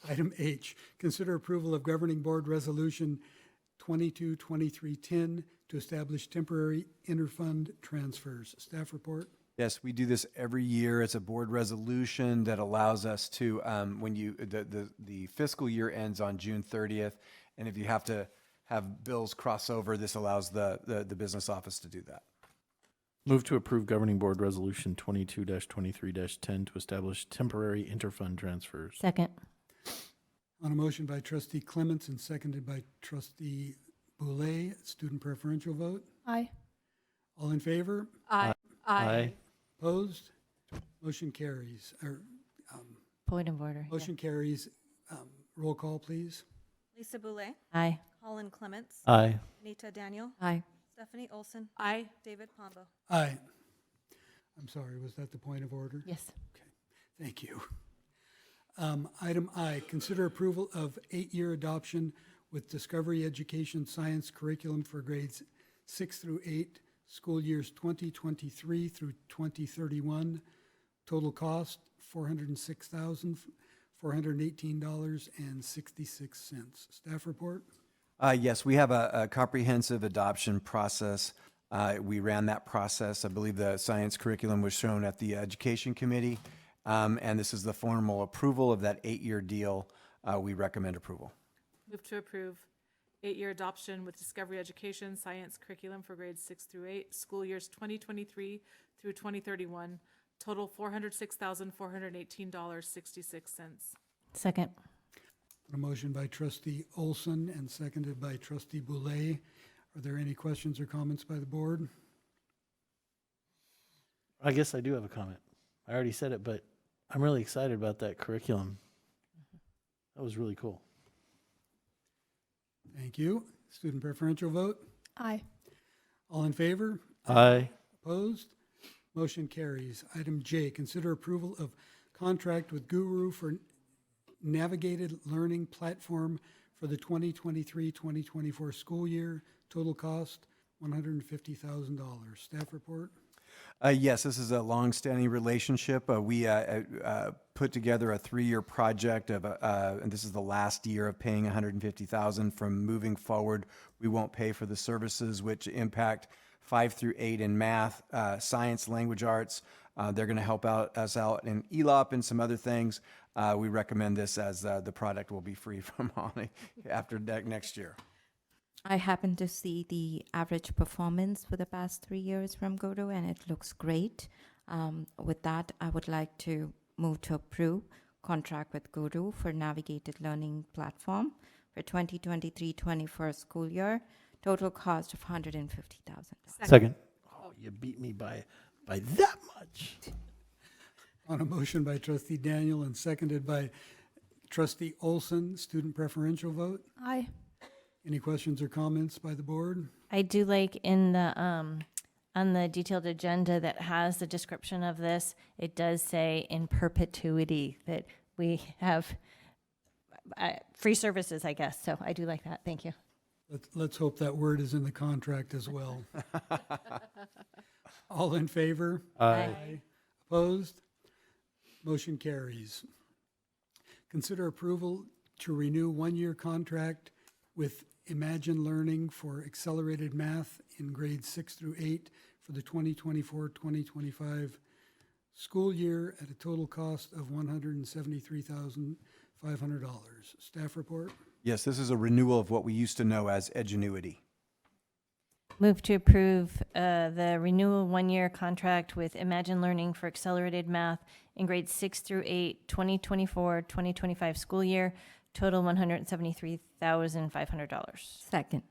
Item H, consider approval of Governing Board Resolution 222310 to establish temporary interfund transfers. Staff report? Yes, we do this every year. It's a board resolution that allows us to, when the fiscal year ends on June 30th, and if you have to have bills cross over, this allows the business office to do that. Move to approve Governing Board Resolution 22-23-10 to establish temporary interfund transfers. Second. On a motion by trustee Clements and seconded by trustee Boulay, student preferential vote? Aye. All in favor? Aye. Aye. Opposed? Motion carries. Point of order. Motion carries. Roll call, please. Lisa Boulay. Aye. Colin Clements. Aye. Nita Daniel. Aye. Stephanie Olson. Aye. David Pombo. Aye. I'm sorry, was that the point of order? Yes. Okay, thank you. Item I, consider approval of 8-year adoption with Discovery Education Science curriculum for grades 6 through 8, school years 2023 through 2031. Total cost, $406,418.66. Staff report? Yes, we have a comprehensive adoption process. We ran that process. I believe the science curriculum was shown at the Education Committee, and this is the formal approval of that 8-year deal. We recommend approval. Move to approve 8-year adoption with Discovery Education Science curriculum for grades 6 through 8, school years 2023 through 2031. total $406,418.66. Second. A motion by trustee Olson and seconded by trustee Boulay. Are there any questions or comments by the board? I guess I do have a comment. I already said it, but I'm really excited about that curriculum. That was really cool. Thank you. Student preferential vote? Aye. All in favor? Aye. Opposed? Motion carries. Item J, consider approval of contract with Guru for navigated learning platform for the 2023-2024 school year. Total cost, $150,000. Staff report? Yes, this is a long-standing relationship. We put together a 3-year project of, and this is the last year of paying $150,000. From moving forward, we won't pay for the services which impact 5 through 8 in math, science, language arts. They're going to help us out in ELOP and some other things. We recommend this as the product will be free from after next year. I happen to see the average performance for the past 3 years from Guru, and it looks great. With that, I would like to move to approve contract with Guru for navigated learning platform for 2023-24 school year. Total cost of $150,000. Second. Oh, you beat me by that much. On a motion by trustee Daniel and seconded by trustee Olson, student preferential vote? Aye. Any questions or comments by the board? I do like in the on the detailed agenda that has the description of this, it does say in perpetuity that we have free services, I guess. So I do like that. Thank you. Let's hope that word is in the contract as well. All in favor? Aye. Opposed? Motion carries. Consider approval to renew 1-year contract with Imagine Learning for accelerated math in grades 6 through 8 for the 2024-2025 school year at a total cost of $173,500. Staff report? Yes, this is a renewal of what we used to know as Edgenuity. Move to approve the renewal 1-year contract with Imagine Learning for accelerated math in grades 6 through 8, 2024-2025 school year. Total $173,500. Second.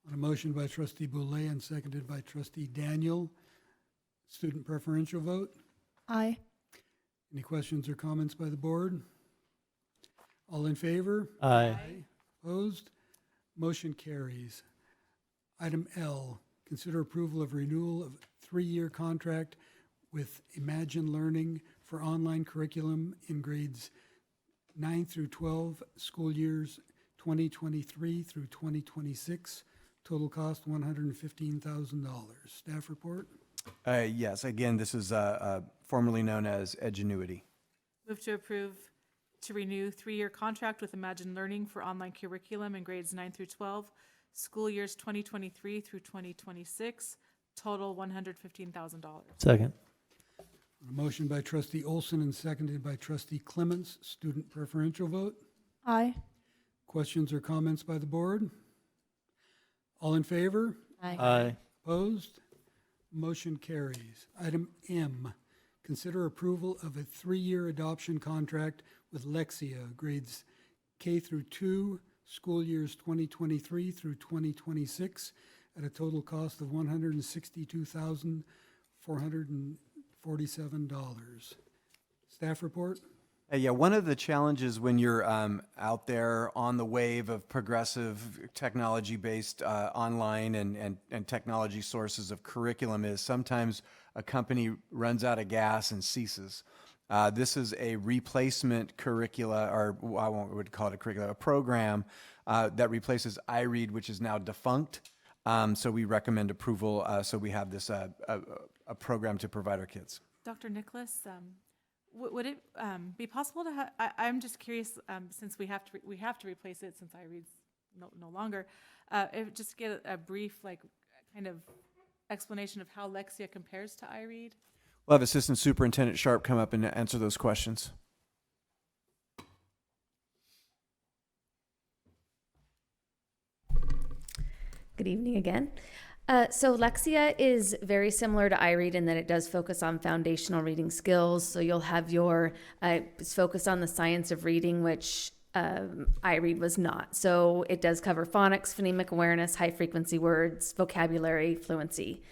On a motion by trustee Boulay and seconded by trustee Daniel, student preferential vote? Aye. Any questions or comments by the board? All in favor? Aye. Opposed? Motion carries. Item L, consider approval of renewal of 3-year contract with Imagine Learning for online curriculum in grades 9 through 12, school years 2023 through 2026. Total cost $115,000. Staff report? Yes, again, this is formerly known as Edgenuity. Move to approve to renew 3-year contract with Imagine Learning for online curriculum in grades 9 through 12, school years 2023 through 2026, total $115,000. Second. A motion by trustee Olson and seconded by trustee Clements, student preferential vote. Aye. Questions or comments by the board? All in favor? Aye. Opposed? Motion carries. Item M, consider approval of a 3-year adoption contract with Lexia, grades K through 2, school years 2023 through 2026, at a total cost of $162,447. Staff report? Yeah, one of the challenges when you're out there on the wave of progressive technology-based online and technology sources of curriculum is sometimes a company runs out of gas and ceases. This is a replacement curricula, or I would call it a curricula, a program that replaces iRead, which is now defunct. So we recommend approval so we have this a program to provide our kids. Dr. Nicholas, would it be possible to have, I'm just curious, since we have to replace it since iRead's no longer, just get a brief, kind of explanation of how Lexia compares to iRead? We'll have Assistant Superintendent Sharp come up and answer those questions. Good evening again. So Lexia is very similar to iRead in that it does focus on foundational reading skills. So you'll have your, it's focused on the science of reading, which iRead was not. So it does cover phonics, phonemic awareness, high frequency words, vocabulary, fluency.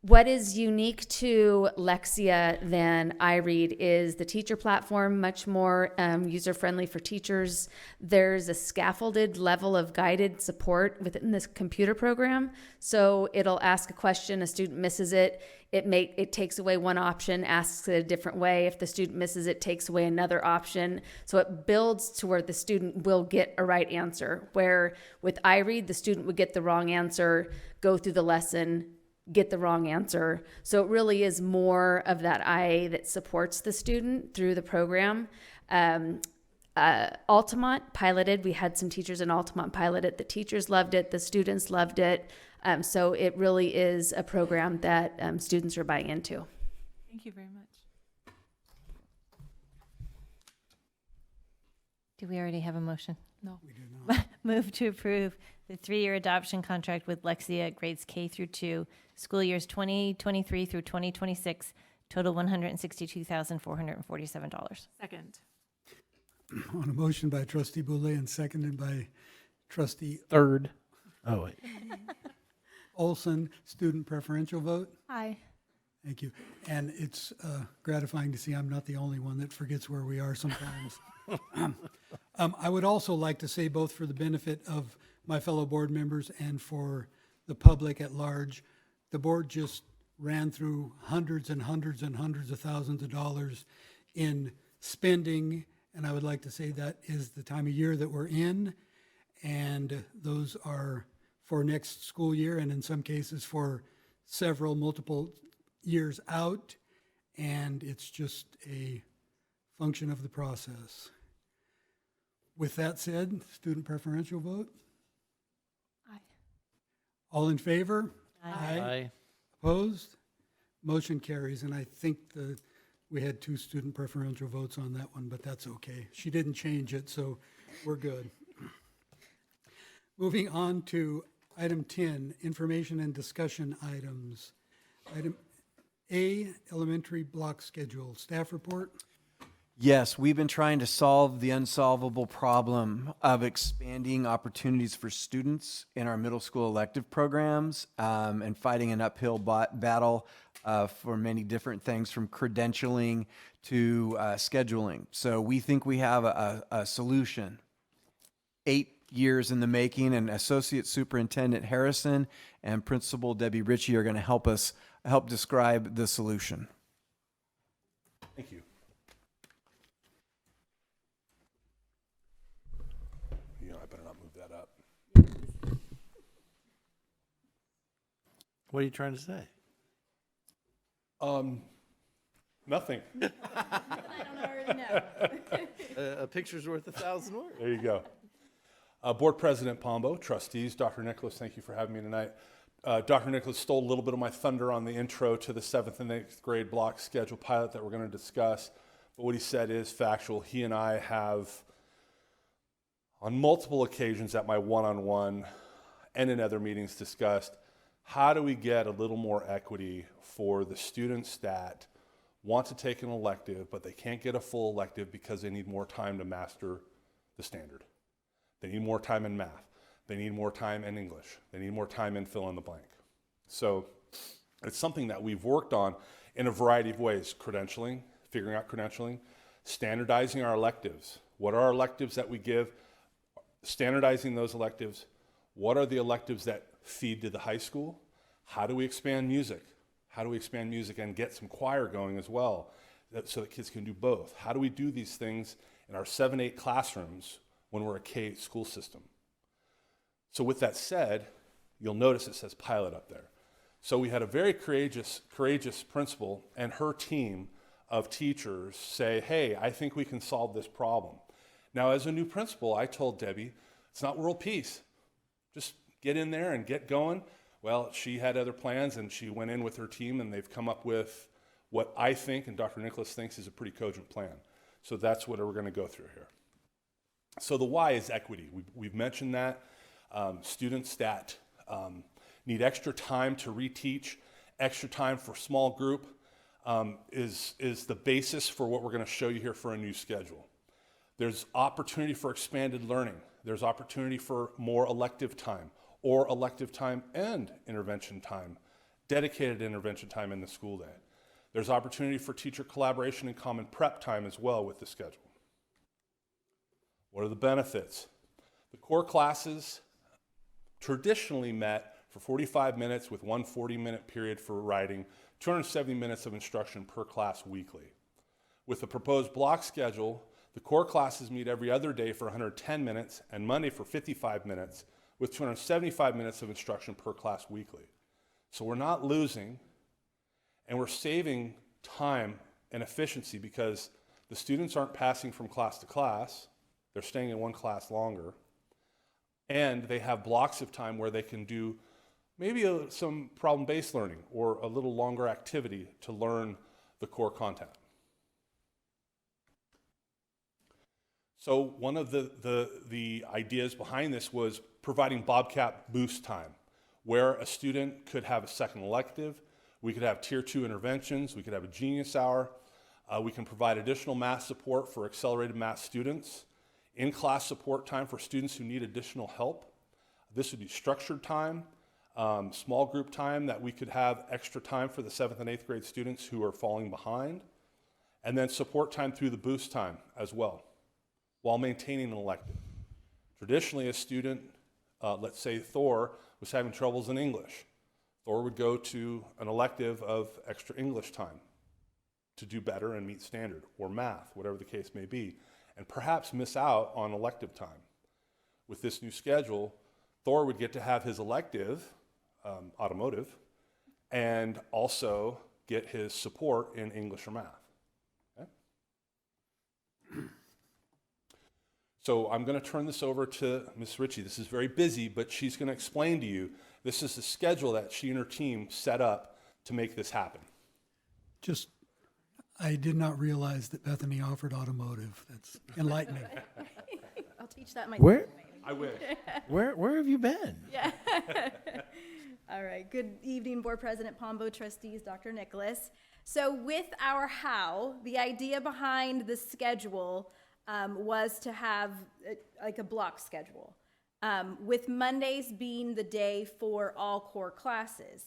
What is unique to Lexia than iRead is the teacher platform, much more user-friendly for teachers. There's a scaffolded level of guided support within this computer program. So it'll ask a question, a student misses it, it takes away one option, asks it a different way. If the student misses it, takes away another option. So it builds to where the student will get a right answer. Where with iRead, the student would get the wrong answer, go through the lesson, get the wrong answer. So it really is more of that that supports the student through the program. Altamont piloted. We had some teachers in Altamont pilot it. The teachers loved it. The students loved it. So it really is a program that students are buying into. Thank you very much. Do we already have a motion? No. We do not. Move to approve the 3-year adoption contract with Lexia grades K through 2, school years 2023 through 2026, total $162,447. Second. On a motion by trustee Boulay and seconded by trustee Third. Oh, wait. Olson, student preferential vote. Aye. Thank you. And it's gratifying to see I'm not the only one that forgets where we are sometimes. I would also like to say, both for the benefit of my fellow board members and for the public at large, the board just ran through hundreds and hundreds and hundreds of thousands of dollars in spending, and I would like to say that is the time of year that we're in, and those are for next school year, and in some cases for multiple years out, and it's just a function of the process. With that said, student preferential vote? Aye. All in favor? Aye. Opposed? Motion carries, and I think we had 2 student preferential votes on that one, but that's okay. She didn't change it, so we're good. Moving on to item 10, information and discussion items. Item A, elementary block schedule. Staff report? Yes, we've been trying to solve the unsolvable problem of expanding opportunities for students in our middle school elective programs and fighting an uphill battle for many different things, from credentialing to scheduling. So we think we have a solution. 8 years in the making, and Associate Superintendent Harrison and Principal Debbie Ritchie are going to help describe the solution. Thank you. I better not move that up. What are you trying to say? Nothing. I don't already know. A picture's worth 1,000 words. There you go. Board President Pombo, trustees, Dr. Nicholas, thank you for having me tonight. Dr. Nicholas stole a little bit of my thunder on the intro to the 7th and 8th grade block schedule pilot that we're going to discuss. But what he said is factual. He and I have, on multiple occasions at my one-on-one and in other meetings, discussed how do we get a little more equity for the students that want to take an elective, but they can't get a full elective because they need more time to master the standard. They need more time in math. They need more time in English. They need more time in fill in the blank. So it's something that we've worked on in a variety of ways: credentialing, figuring out credentialing, standardizing our electives. What are our electives that we give? Standardizing those electives. What are the electives that feed to the high school? How do we expand music? How do we expand music and get some choir going as well, so that kids can do both? How do we do these things in our 7-8 classrooms when we're a K school system? So with that said, you'll notice it says pilot up there. So we had a very courageous principal and her team of teachers say, hey, I think we can solve this problem. Now, as a new principal, I told Debbie, it's not world peace. Just get in there and get going. Well, she had other plans, and she went in with her team, and they've come up with what I think and Dr. Nicholas thinks is a pretty cogent plan. So that's what we're going to go through here. So the why is equity. We've mentioned that. Students that need extra time to reteach, extra time for small group, is the basis for what we're going to show you here for a new schedule. There's opportunity for expanded learning. There's opportunity for more elective time, or elective time and intervention time, dedicated intervention time in the school day. There's opportunity for teacher collaboration and common prep time as well with the schedule. What are the benefits? The core classes traditionally met for 45 minutes with one 40-minute period for writing, 270 minutes of instruction per class weekly. With the proposed block schedule, the core classes meet every other day for 110 minutes and Monday for 55 minutes with 275 minutes of instruction per class weekly. So we're not losing, and we're saving time and efficiency because the students aren't passing from class to class, they're staying in one class longer, and they have blocks of time where they can do maybe some problem-based learning or a little longer activity to learn the core content. So one of the ideas behind this was providing Bobcat boost time, where a student could have a second elective, we could have tier 2 interventions, we could have a genius hour, we can provide additional math support for accelerated math students, in-class support time for students who need additional help. This would be structured time, small group time that we could have extra time for the 7th and 8th grade students who are falling behind, and then support time through the boost time as well, while maintaining an elective. Traditionally, a student, let's say Thor, was having troubles in English. Thor would go to an elective of extra English time to do better and meet standard, or math, whatever the case may be, and perhaps miss out on elective time. With this new schedule, Thor would get to have his elective, automotive, and also get his support in English or math. Okay? So I'm going to turn this over to Ms. Ritchie. This is very busy, but she's going to explain to you, this is the schedule that she and her team set up to make this happen. I did not realize that Bethany offered automotive. That's enlightening. I'll teach that myself. I wish. Where have you been? Yeah. All right. Good evening, Board President Pombo, trustees, Dr. Nicholas. So with our how, the idea behind the schedule was to have like a block schedule, with Mondays being the day for all core classes.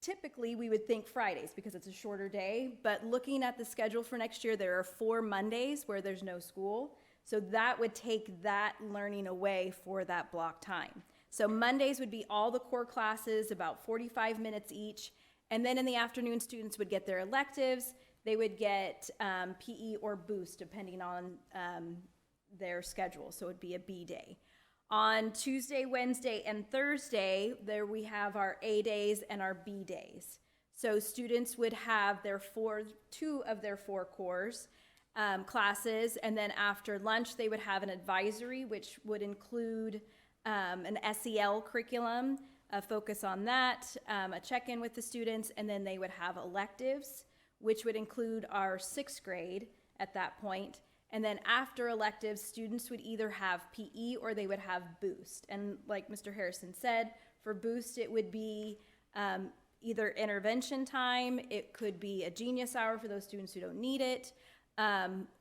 Typically, we would think Fridays because it's a shorter day, but looking at the schedule for next year, there are 4 Mondays where there's no school. So that would take that learning away for that block time. So Mondays would be all the core classes, about 45 minutes each. And then in the afternoon, students would get their electives. They would get PE or boost, depending on their schedule. So it would be a B day. On Tuesday, Wednesday, and Thursday, there we have our A days and our B days. So students would have their 2 of their 4 cores classes, and then after lunch, they would have an advisory, which would include an SEL curriculum, a focus on that, a check-in with the students, and then they would have electives, which would include our 6th grade at that point. And then after electives, students would either have PE or they would have boost. And like Mr. Harrison said, for boost, it would be either intervention time, it could be a genius hour for those students who don't need it,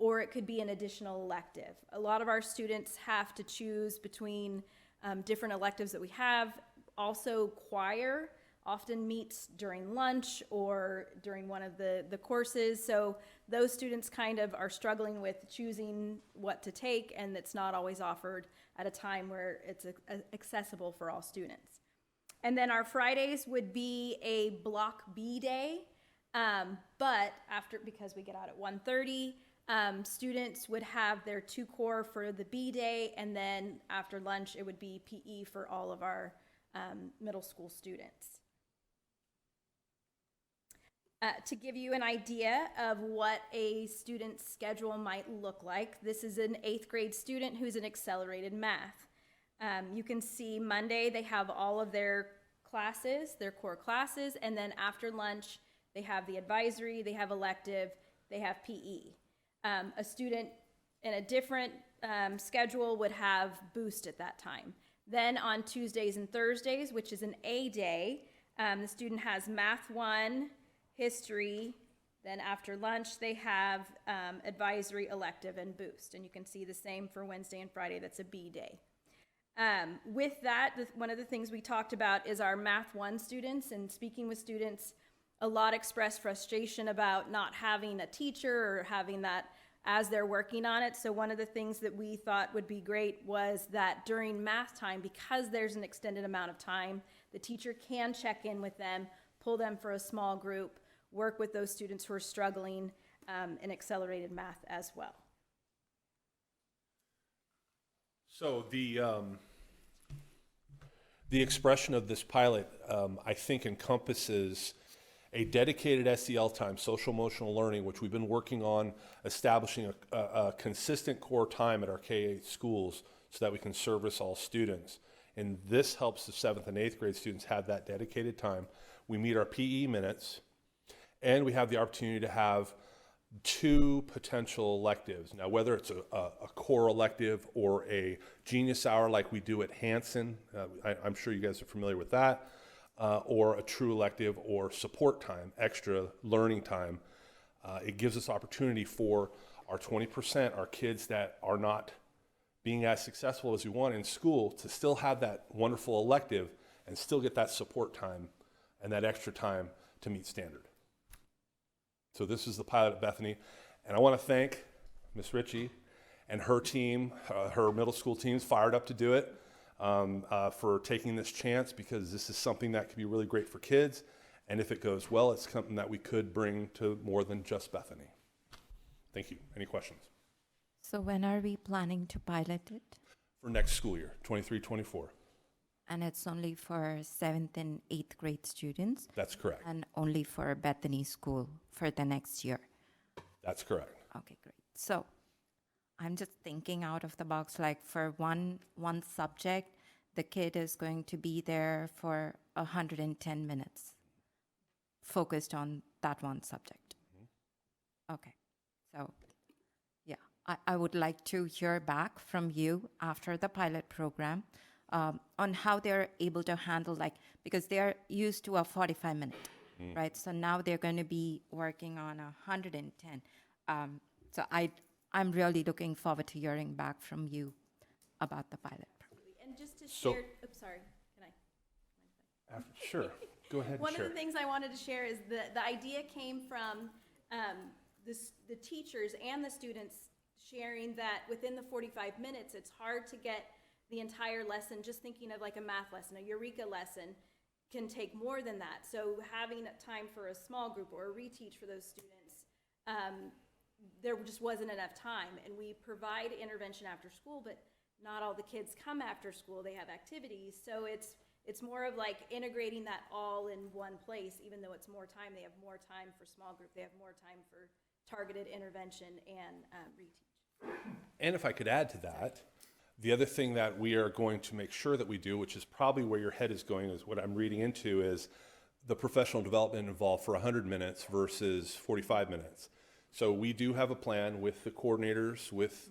or it could be an additional elective. A lot of our students have to choose between different electives that we have. Also, choir often meets during lunch or during one of the courses. So those students kind of are struggling with choosing what to take, and it's not always offered at a time where it's accessible for all students. And then our Fridays would be a block B day, but because we get out at 1:30, students would have their 2 core for the B day, and then after lunch it would be PE for all of our middle school students. To give you an idea of what a student's schedule might look like, this is an 8th grade student who's in accelerated math. You can see Monday they have all of their classes, their core classes, and then after lunch they have the advisory, they have elective, they have PE. A student in a different schedule would have boost at that time. Then on Tuesdays and Thursdays, which is an A day, the student has Math 1, History. Then after lunch, they have Advisory, Elective, and Boost. And you can see the same for Wednesday and Friday. That's a B day. With that, one of the things we talked about is our Math 1 students. And speaking with students, a lot expressed frustration about not having a teacher or having that as they're working on it. So one of the things that we thought would be great was that during math time, because there's an extended amount of time, the teacher can check in with them, pull them for a small group, work with those students who are struggling in accelerated math as well. So the expression of this pilot, I think, encompasses a dedicated SEL time, social emotional learning, which we've been working on establishing a consistent core time at our K-8 schools so that we can service all students. And this helps the 7th and 8th grade students have that dedicated time. We meet our PE minutes, and we have the opportunity to have 2 potential electives. Now, whether it's a core elective or a genius hour like we do at Hanson, I'm sure you guys are familiar with that, or a true elective or support time, extra learning time. It gives us opportunity for our 20%, our kids that are not being as successful as we want in school, to still have that wonderful elective and still get that support time and that extra time to meet standard. So this is the pilot at Bethany, and I want to thank Ms. Ritchie and her team, her middle school team's fired up to do it, for taking this chance, because this is something that could be really great for kids, and if it goes well, it's something that we could bring to more than just Bethany. Thank you. Any questions? So when are we planning to pilot it? For next school year, 23-24. And it's only for 7th and 8th grade students? That's correct. And only for Bethany School for the next year? That's correct. Okay, great. So I'm just thinking out of the box, like for one subject, the kid is going to be there for 110 minutes, focused on that one subject. Okay, so yeah, I would like to hear back from you after the pilot program on how they're able to handle, like, because they're used to a 45-minute, right? So now they're going to be working on 110. So I'm really looking forward to hearing back from you about the pilot program. And just to So- share, oops, sorry, can I? Sure. Go ahead. One and share. of the things I wanted to share is the idea came from the teachers and the students sharing that within the 45 minutes, it's hard to get the entire lesson. Just thinking of like a math lesson, a Eureka lesson can take more than that. So having time for a small group or a reteach for those students, there just wasn't enough time. And we provide intervention after school, but not all the kids come after school. They have activities. So it's more of like integrating that all in one place. Even though it's more time, they have more time for small group. They have more time for targeted intervention and reteach. And if I could add to that, the other thing that we are going to make sure that we do, which is probably where your head is going, is what I'm reading into, is the professional development involved for 100 minutes versus 45 minutes. So we do have a plan with the coordinators, with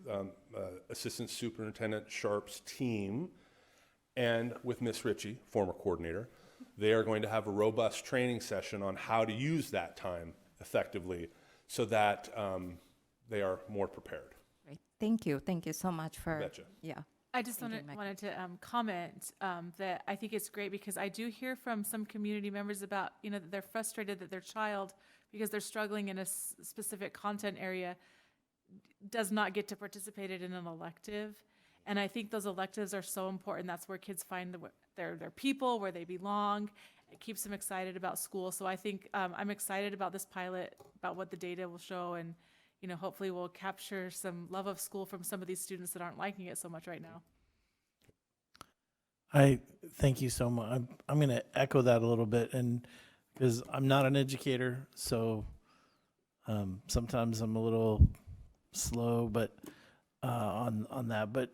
Assistant Superintendent Sharp's team, and with Ms. Ritchie, former coordinator. They are going to have a robust training session on how to use that time effectively so that they are more prepared. Great. Thank you. Thank you so much for, Betcha. yeah. I just Thank you, wanted to comment that I think it's great because I do hear from some community members about, that they're frustrated that their child, because they're struggling in a specific content area, does not get to participate in an elective. And I think those electives are so important. That's where kids find their people, where they belong. It keeps them excited about school. So I think I'm excited about this pilot, about what the data will show, and hopefully we'll capture some love of school from some of these students that aren't liking it so much right now. I thank you so much. I'm going to echo that a little bit, and because I'm not an educator, so sometimes I'm a little slow, but on that. But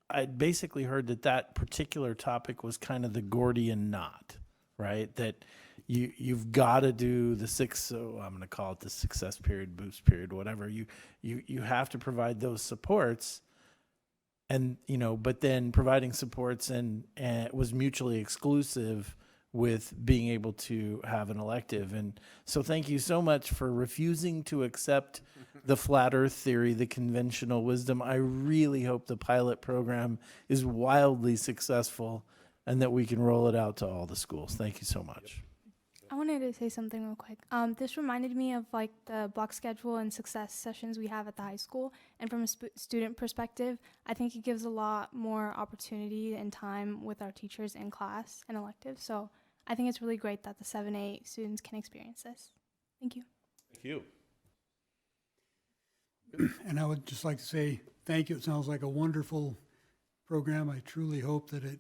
I basically heard that particular topic was kind of the Gordian knot, right? That you've got to do the so I'm going to call it the success period, boost period, whatever. You have to provide those supports, and, but then providing supports and was mutually exclusive with being able to have an elective. And so thank you so much for refusing to accept the flat earth theory, the conventional wisdom. I really hope the pilot program is wildly successful and that we can roll it out to all the schools. Thank you so much. I wanted to say something real quick. This reminded me of like the block schedule and success sessions we have at the high school. And from a student perspective, I think it gives a lot more opportunity and time with our teachers in class and electives. So I think it's really great that the 7-8 students can experience this. Thank you. Thank you. And I would just like to say thank you. It sounds like a wonderful program. I truly hope that it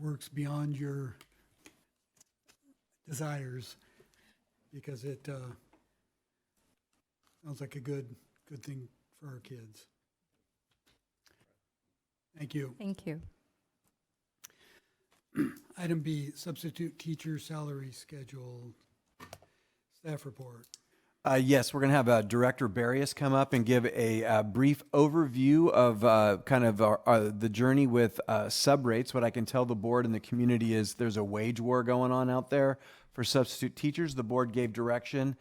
works beyond your desires, because it sounds like a good thing for our kids. Thank you. Thank you. Item B, substitute teacher salary schedule. Staff report. Yes, we're going to have Director Barrios come up and give a brief overview of kind of the journey with sub rates. What I can tell the board and the community is there's a wage war going on out there for substitute teachers. The board gave direction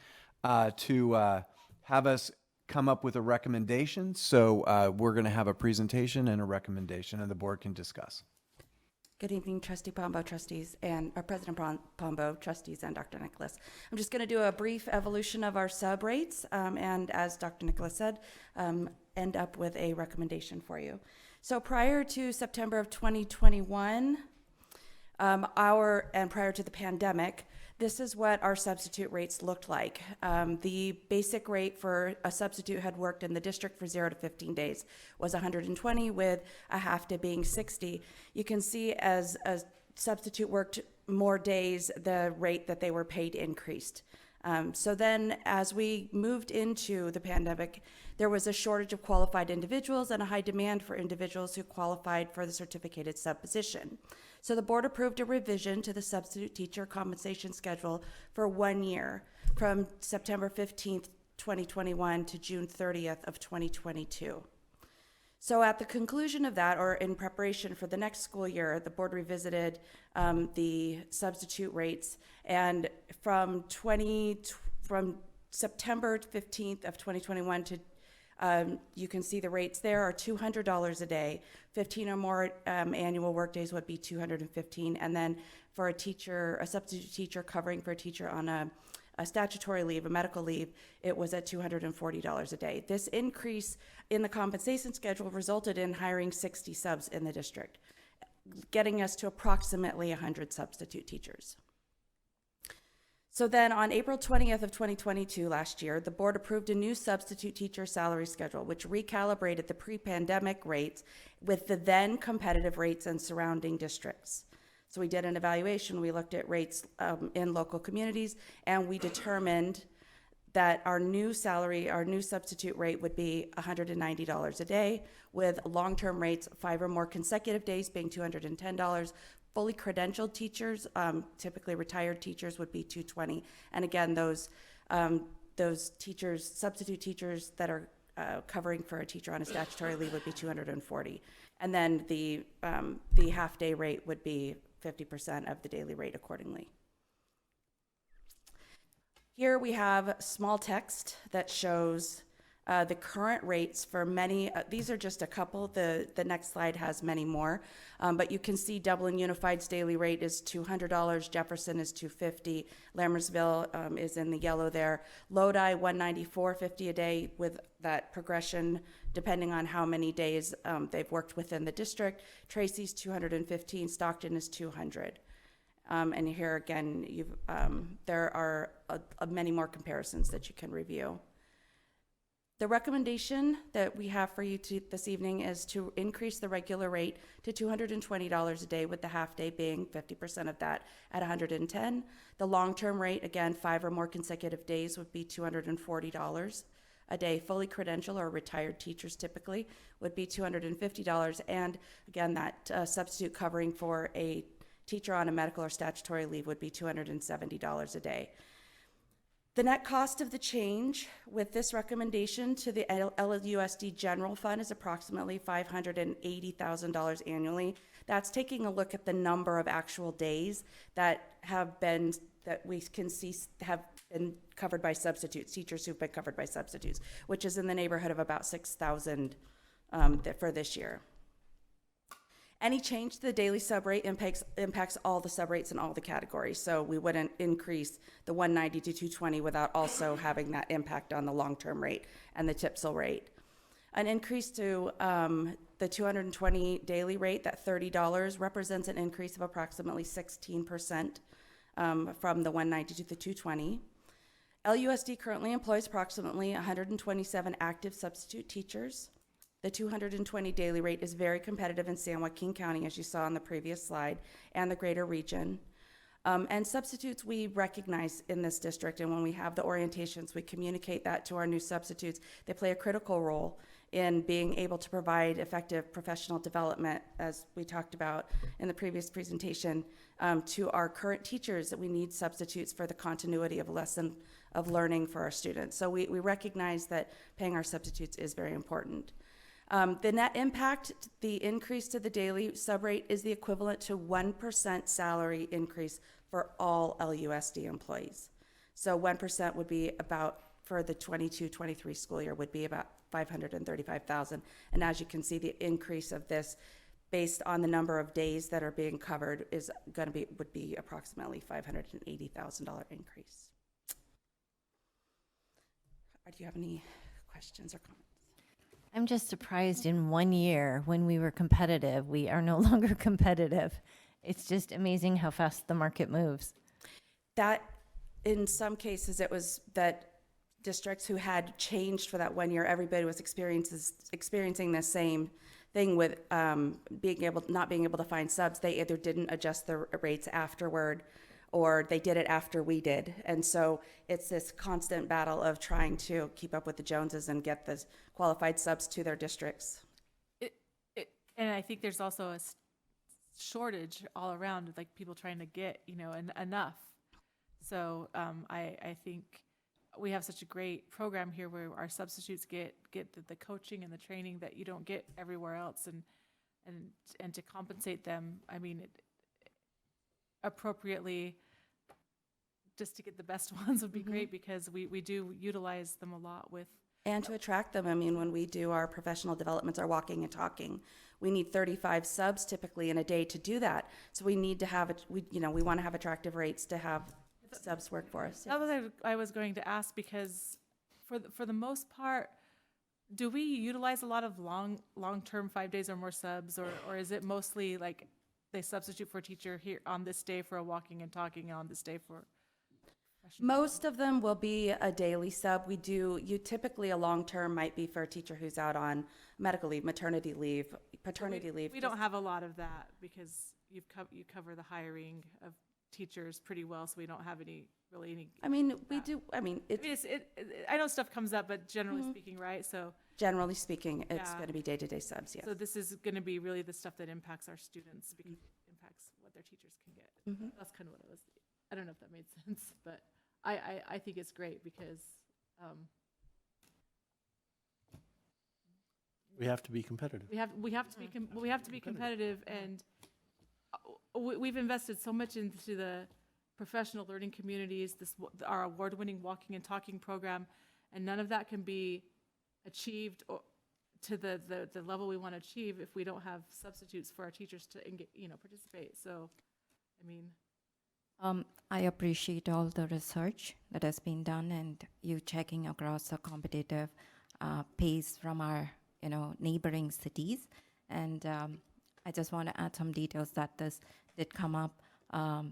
to have us come up with a recommendation. So we're going to have a presentation and a recommendation, and the board can discuss. Good evening, Trustee Pombo, trustees, and President Pombo, trustees, and Dr. Nicholas. I'm just going to do a brief evolution of our sub rates, and as Dr. Nicholas said, end up with a recommendation for you. So prior to September of 2021, and prior to the pandemic, this is what our substitute rates looked like. The basic rate for a substitute had worked in the district for 0 to 15 days was 120, with a half day being 60. You can see as a substitute worked more days, the rate that they were paid increased. So then as we moved into the pandemic, there was a shortage of qualified individuals and a high demand for individuals who qualified for the certificated sub position. So the board approved a revision to the substitute teacher compensation schedule for 1 year, from September 15th, 2021 to June 30th of 2022. So at the conclusion of that, or in preparation for the next school year, the board revisited the substitute rates, and from September 15th of 2021 to you can see the rates there are $200 a day. 15 or more annual work days would be $215, and then for a substitute teacher covering for a teacher on a statutory leave, a medical leave, it was at $240 a day. This increase in the compensation schedule resulted in hiring 60 subs in the district, getting us to approximately 100 substitute teachers. So then on April 20th of 2022, last year, the board approved a new substitute teacher salary schedule, which recalibrated the pre-pandemic rates with the then competitive rates in surrounding districts. So we did an evaluation, we looked at rates in local communities, and we determined that our new substitute rate would be $190 a day, with long-term rates 5 or more consecutive days being $210. Fully credentialed teachers, typically retired teachers, would be $220. And again, those teachers, substitute teachers that are covering for a teacher on a statutory leave would be $240. And then the half-day rate would be 50% of the daily rate accordingly. Here we have small text that shows the current rates for many. These are just a couple. The next slide has many more. But you can see Dublin Unified's daily rate is $200. Jefferson is $250. Lammersville is in the yellow there. Lodi, $194.50 a day, with that progression depending on how many days they've worked within the district. Tracy's $215. Stockton is $200. And here again, there are many more comparisons that you can review. The recommendation that we have for you this evening is to increase the regular rate to $220 a day, with the half day being 50% of that at $110. The long-term rate, again, 5 or more consecutive days, would be $240 a day. Fully credentialed or retired teachers typically would be $250. And again, that substitute covering for a teacher on a medical or statutory leave would be $270 a day. The net cost of the change with this recommendation to the LUSD general fund is approximately $580,000 annually. That's taking a look at the number of actual days that we can see have been covered by substitutes, teachers who've been covered by substitutes, which is in the neighborhood of about 6,000 for this year. Any change to the daily sub rate impacts all the sub rates in all the categories. So we wouldn't increase the 190 to 220 without also having that impact on the long-term rate and the TPSL rate. An increase to the 220 daily rate, that $30, represents an increase of approximately 16% from the 190 to the 220. LUSD currently employs approximately 127 active substitute teachers. The 220 daily rate is very competitive in San Joaquin County, as you saw on the previous slide, and the greater region. And substitutes we recognize in this district, and when we have the orientations, we communicate that to our new substitutes. They play a critical role in being able to provide effective professional development, as we talked about in the previous presentation, to our current teachers, that we need substitutes for the continuity of lesson of learning for our students. So we recognize that paying our substitutes is very important. The net impact, the increase to the daily sub rate, is the equivalent to 1% salary increase for all LUSD employees. So 1% would be about, for the 22-23 school year, would be about $535,000. And as you can see, the increase of this, based on the number of days that are being covered, would be approximately $580,000 increase. Do you have any questions or comments? I'm just surprised in 1 year when we were competitive, we are no longer competitive. It's just amazing how fast the market moves. That, in some cases, it was that districts who had changed for that 1 year, everybody was experiencing the same thing with not being able to find subs. They either didn't adjust the rates afterward, or they did it after we did. And so it's this constant battle of trying to keep up with the Joneses and get the qualified subs to their districts. And I think there's also a shortage all around, like people trying to get, enough. So I think we have such a great program here where our substitutes get the coaching and the training that you don't get everywhere else, and to compensate them, appropriately, just to get the best ones would be great, because we do utilize them a lot with. And to attract them, when we do our professional developments, our walking and talking, we need 35 subs typically in a day to do that. So we need to have, we want to have attractive rates to have subs work for us. That was I was going to ask, because for the most part, do we utilize a lot of long-term 5 days or more subs, or is it mostly like they substitute for a teacher here on this day for a walking and talking, on this day for? Most of them will be a daily sub. Typically a long-term might be for a teacher who's out on medical leave, maternity leave, paternity leave. We don't have a lot of that, because you cover the hiring of teachers pretty well, so we don't have any. We do. I know stuff comes up, but generally speaking, right? So generally speaking, it's going to be day-to-day subs. Yes. So this is going to be really the stuff that impacts our students, because it impacts what their teachers can get. That's kind of what it was. I don't know if that made sense, but I think it's great, because we have to be competitive. We have to be competitive, and we've invested so much into the professional learning communities, our award-winning walking and talking program, and none of that can be achieved to the level we want to achieve if we don't have substitutes for our teachers to participate. So, I appreciate all the research that has been done, and you checking across the competitive pays from our neighboring cities. And I just want to add some details that this did come up. To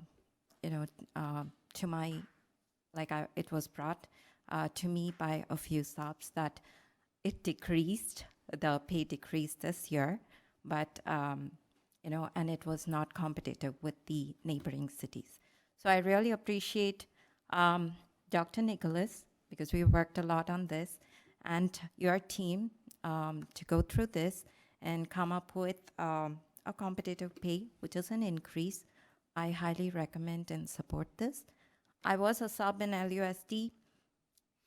my, it was brought to me by a few subs that the pay decreased this year, but and it was not competitive with the neighboring cities. So I really appreciate Dr. Nicholas, because we worked a lot on this, and your team to go through this and come up with a competitive pay, which is an increase. I highly recommend and support this. I was a sub in LUSD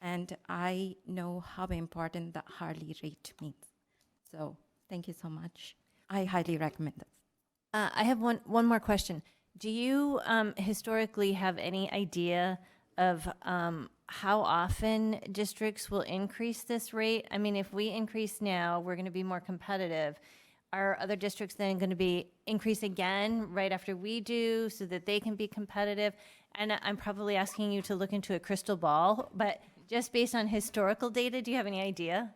and I know how important the hourly rate means. So thank you so much. I highly recommend this. I have one more question. Do you historically have any idea of how often districts will increase this rate? I mean, if we increase now, we're going to be more competitive. Are other districts then going to be increase again right after we do so that they can be competitive? And I'm probably asking you to look into a crystal ball, but just based on historical data, do you have any idea?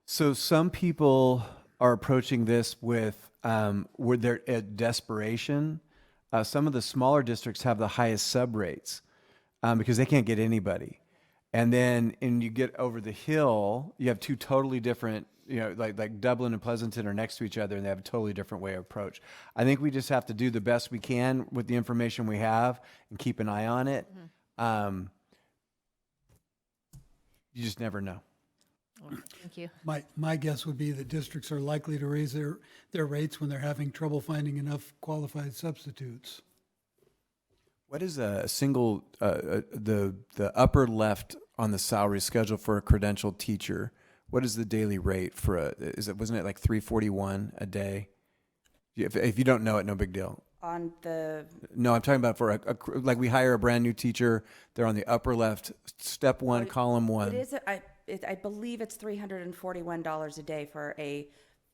So some people are approaching this with where they're at desperation. Some of the smaller districts have the highest sub rates because they can't get anybody. And then when you get over the hill, you have two totally different, like Dublin and Pleasanton are next to each other and they have a totally different way of approach. I think we just have to do the best we can with the information we have and keep an eye on it. You just never know. Thank you. My guess would be that districts are likely to raise their rates when they're having trouble finding enough qualified substitutes. What is a single, the upper left on the salary schedule for a credentialed teacher? What is the daily rate for wasn't it like $341 a day? If you don't know it, no big deal. On the, No, I'm talking about for like we hire a brand new teacher. They're on the upper left, step one, column one. it is, I believe it's $341 a day for a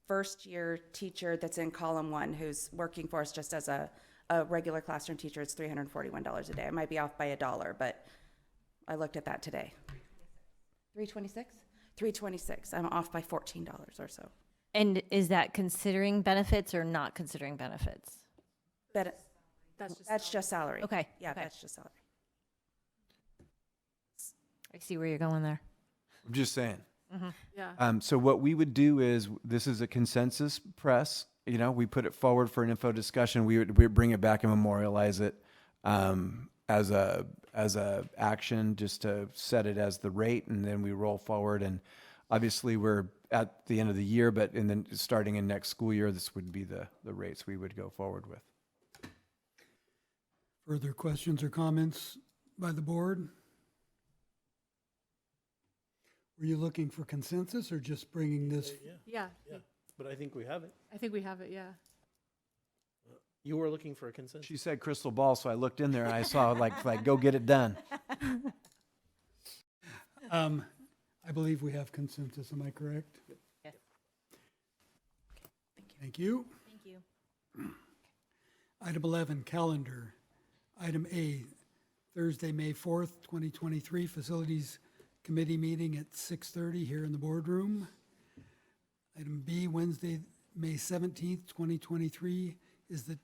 first-year teacher that's in column one who's working for us just as a regular classroom teacher. It's $341 a day. I might be off by $1, but I looked at that today. 326? 326. I'm off by $14 or so. And is that considering benefits or not considering benefits? That's just salary. Okay. Yeah, okay. that's just salary. I see where you're going there. I'm just saying. Mm-hmm. Yeah. So what we would do is, this is a consensus press. We put it forward for an info discussion. We would bring it back and memorialize it as a action, just to set it as the rate, and then we roll forward. And obviously, we're at the end of the year, but then starting in next school year, this would be the rates we would go forward with. Further questions or comments by the board? Were you looking for consensus or just bringing this? Yeah. But I think we have it. I think we have it, yeah. You were looking for a consensus. She said crystal ball, so I looked in there and I saw like go get it done. I believe we have consensus. Am I correct? Yes. Thank you. Thank you. Item 11, calendar. Item A, Thursday, May 4th, 2023, Facilities Committee meeting at 6:30 here in the boardroom. Item B, Wednesday, May 17th, 2023, is the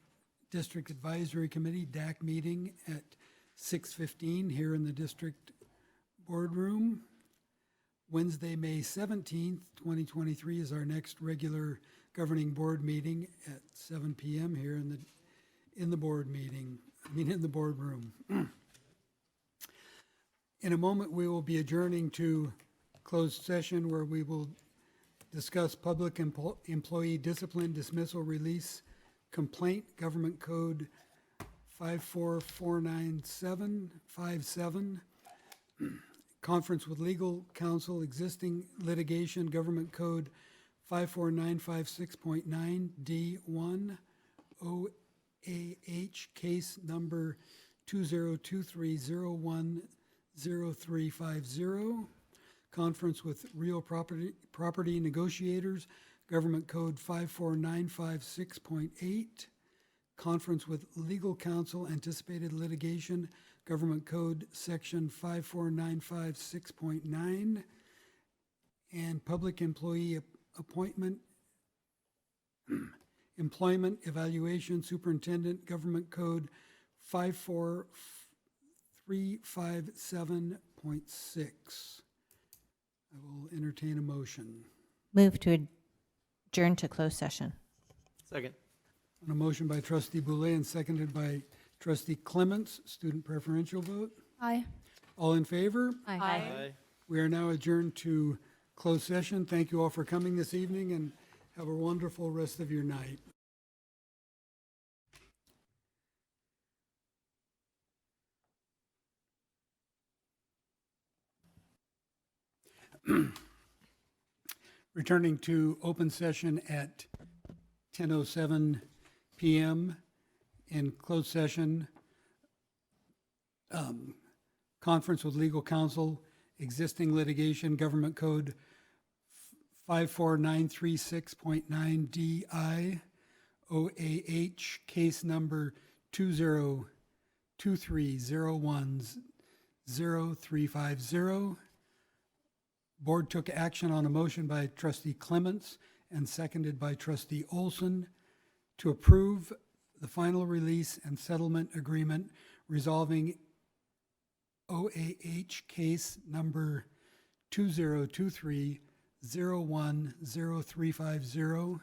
District Advisory Committee DAC meeting at 6:15 here in the district boardroom. Wednesday, May 17th, 2023, is our next regular governing board meeting at 7 p.m. here in the boardroom. In a moment, we will be adjourning to closed session where we will discuss public employee discipline, dismissal, release, complaint, Government Code 5449757, conference with legal counsel, existing litigation, Government Code 54956.9 D1, OAH, case number 2023010350, conference with real property negotiators, Government Code 54956.8, conference with legal counsel, anticipated litigation, Government Code Section 54956.9, and public employee appointment, employment evaluation, superintendent, Government Code 54357.6. I will entertain a motion. Move to adjourn to closed session. Second. On a motion by Trustee Boulay and seconded by Trustee Clements, student preferential vote. Aye. All in favor? Aye. Aye. We are now adjourned to closed session. Thank you all for coming this evening and have a wonderful rest of your night. Returning to open session at 10:07 PM. In closed session, conference with legal counsel, existing litigation, Government Code 54936.9 DI, OAH, case number 2023010350. Board took action on a motion by trustee Clements and seconded by trustee Olson to approve the final release and settlement agreement resolving OAH case number 2023010350.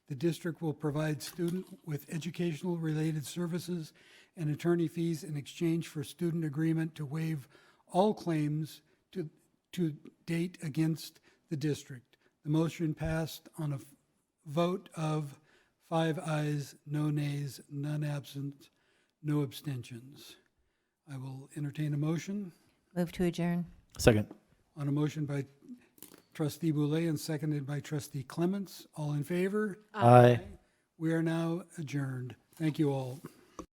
The district will provide student with educational related services and attorney fees in exchange for student agreement to waive all claims to date against the district. The motion passed on a vote of 5 ayes, no nays, none absent, no abstentions. I will entertain a motion. Move to adjourn. Second. On a motion by trustee Boulay and seconded by trustee Clements. All in favor? Aye. We are now adjourned. Thank you all.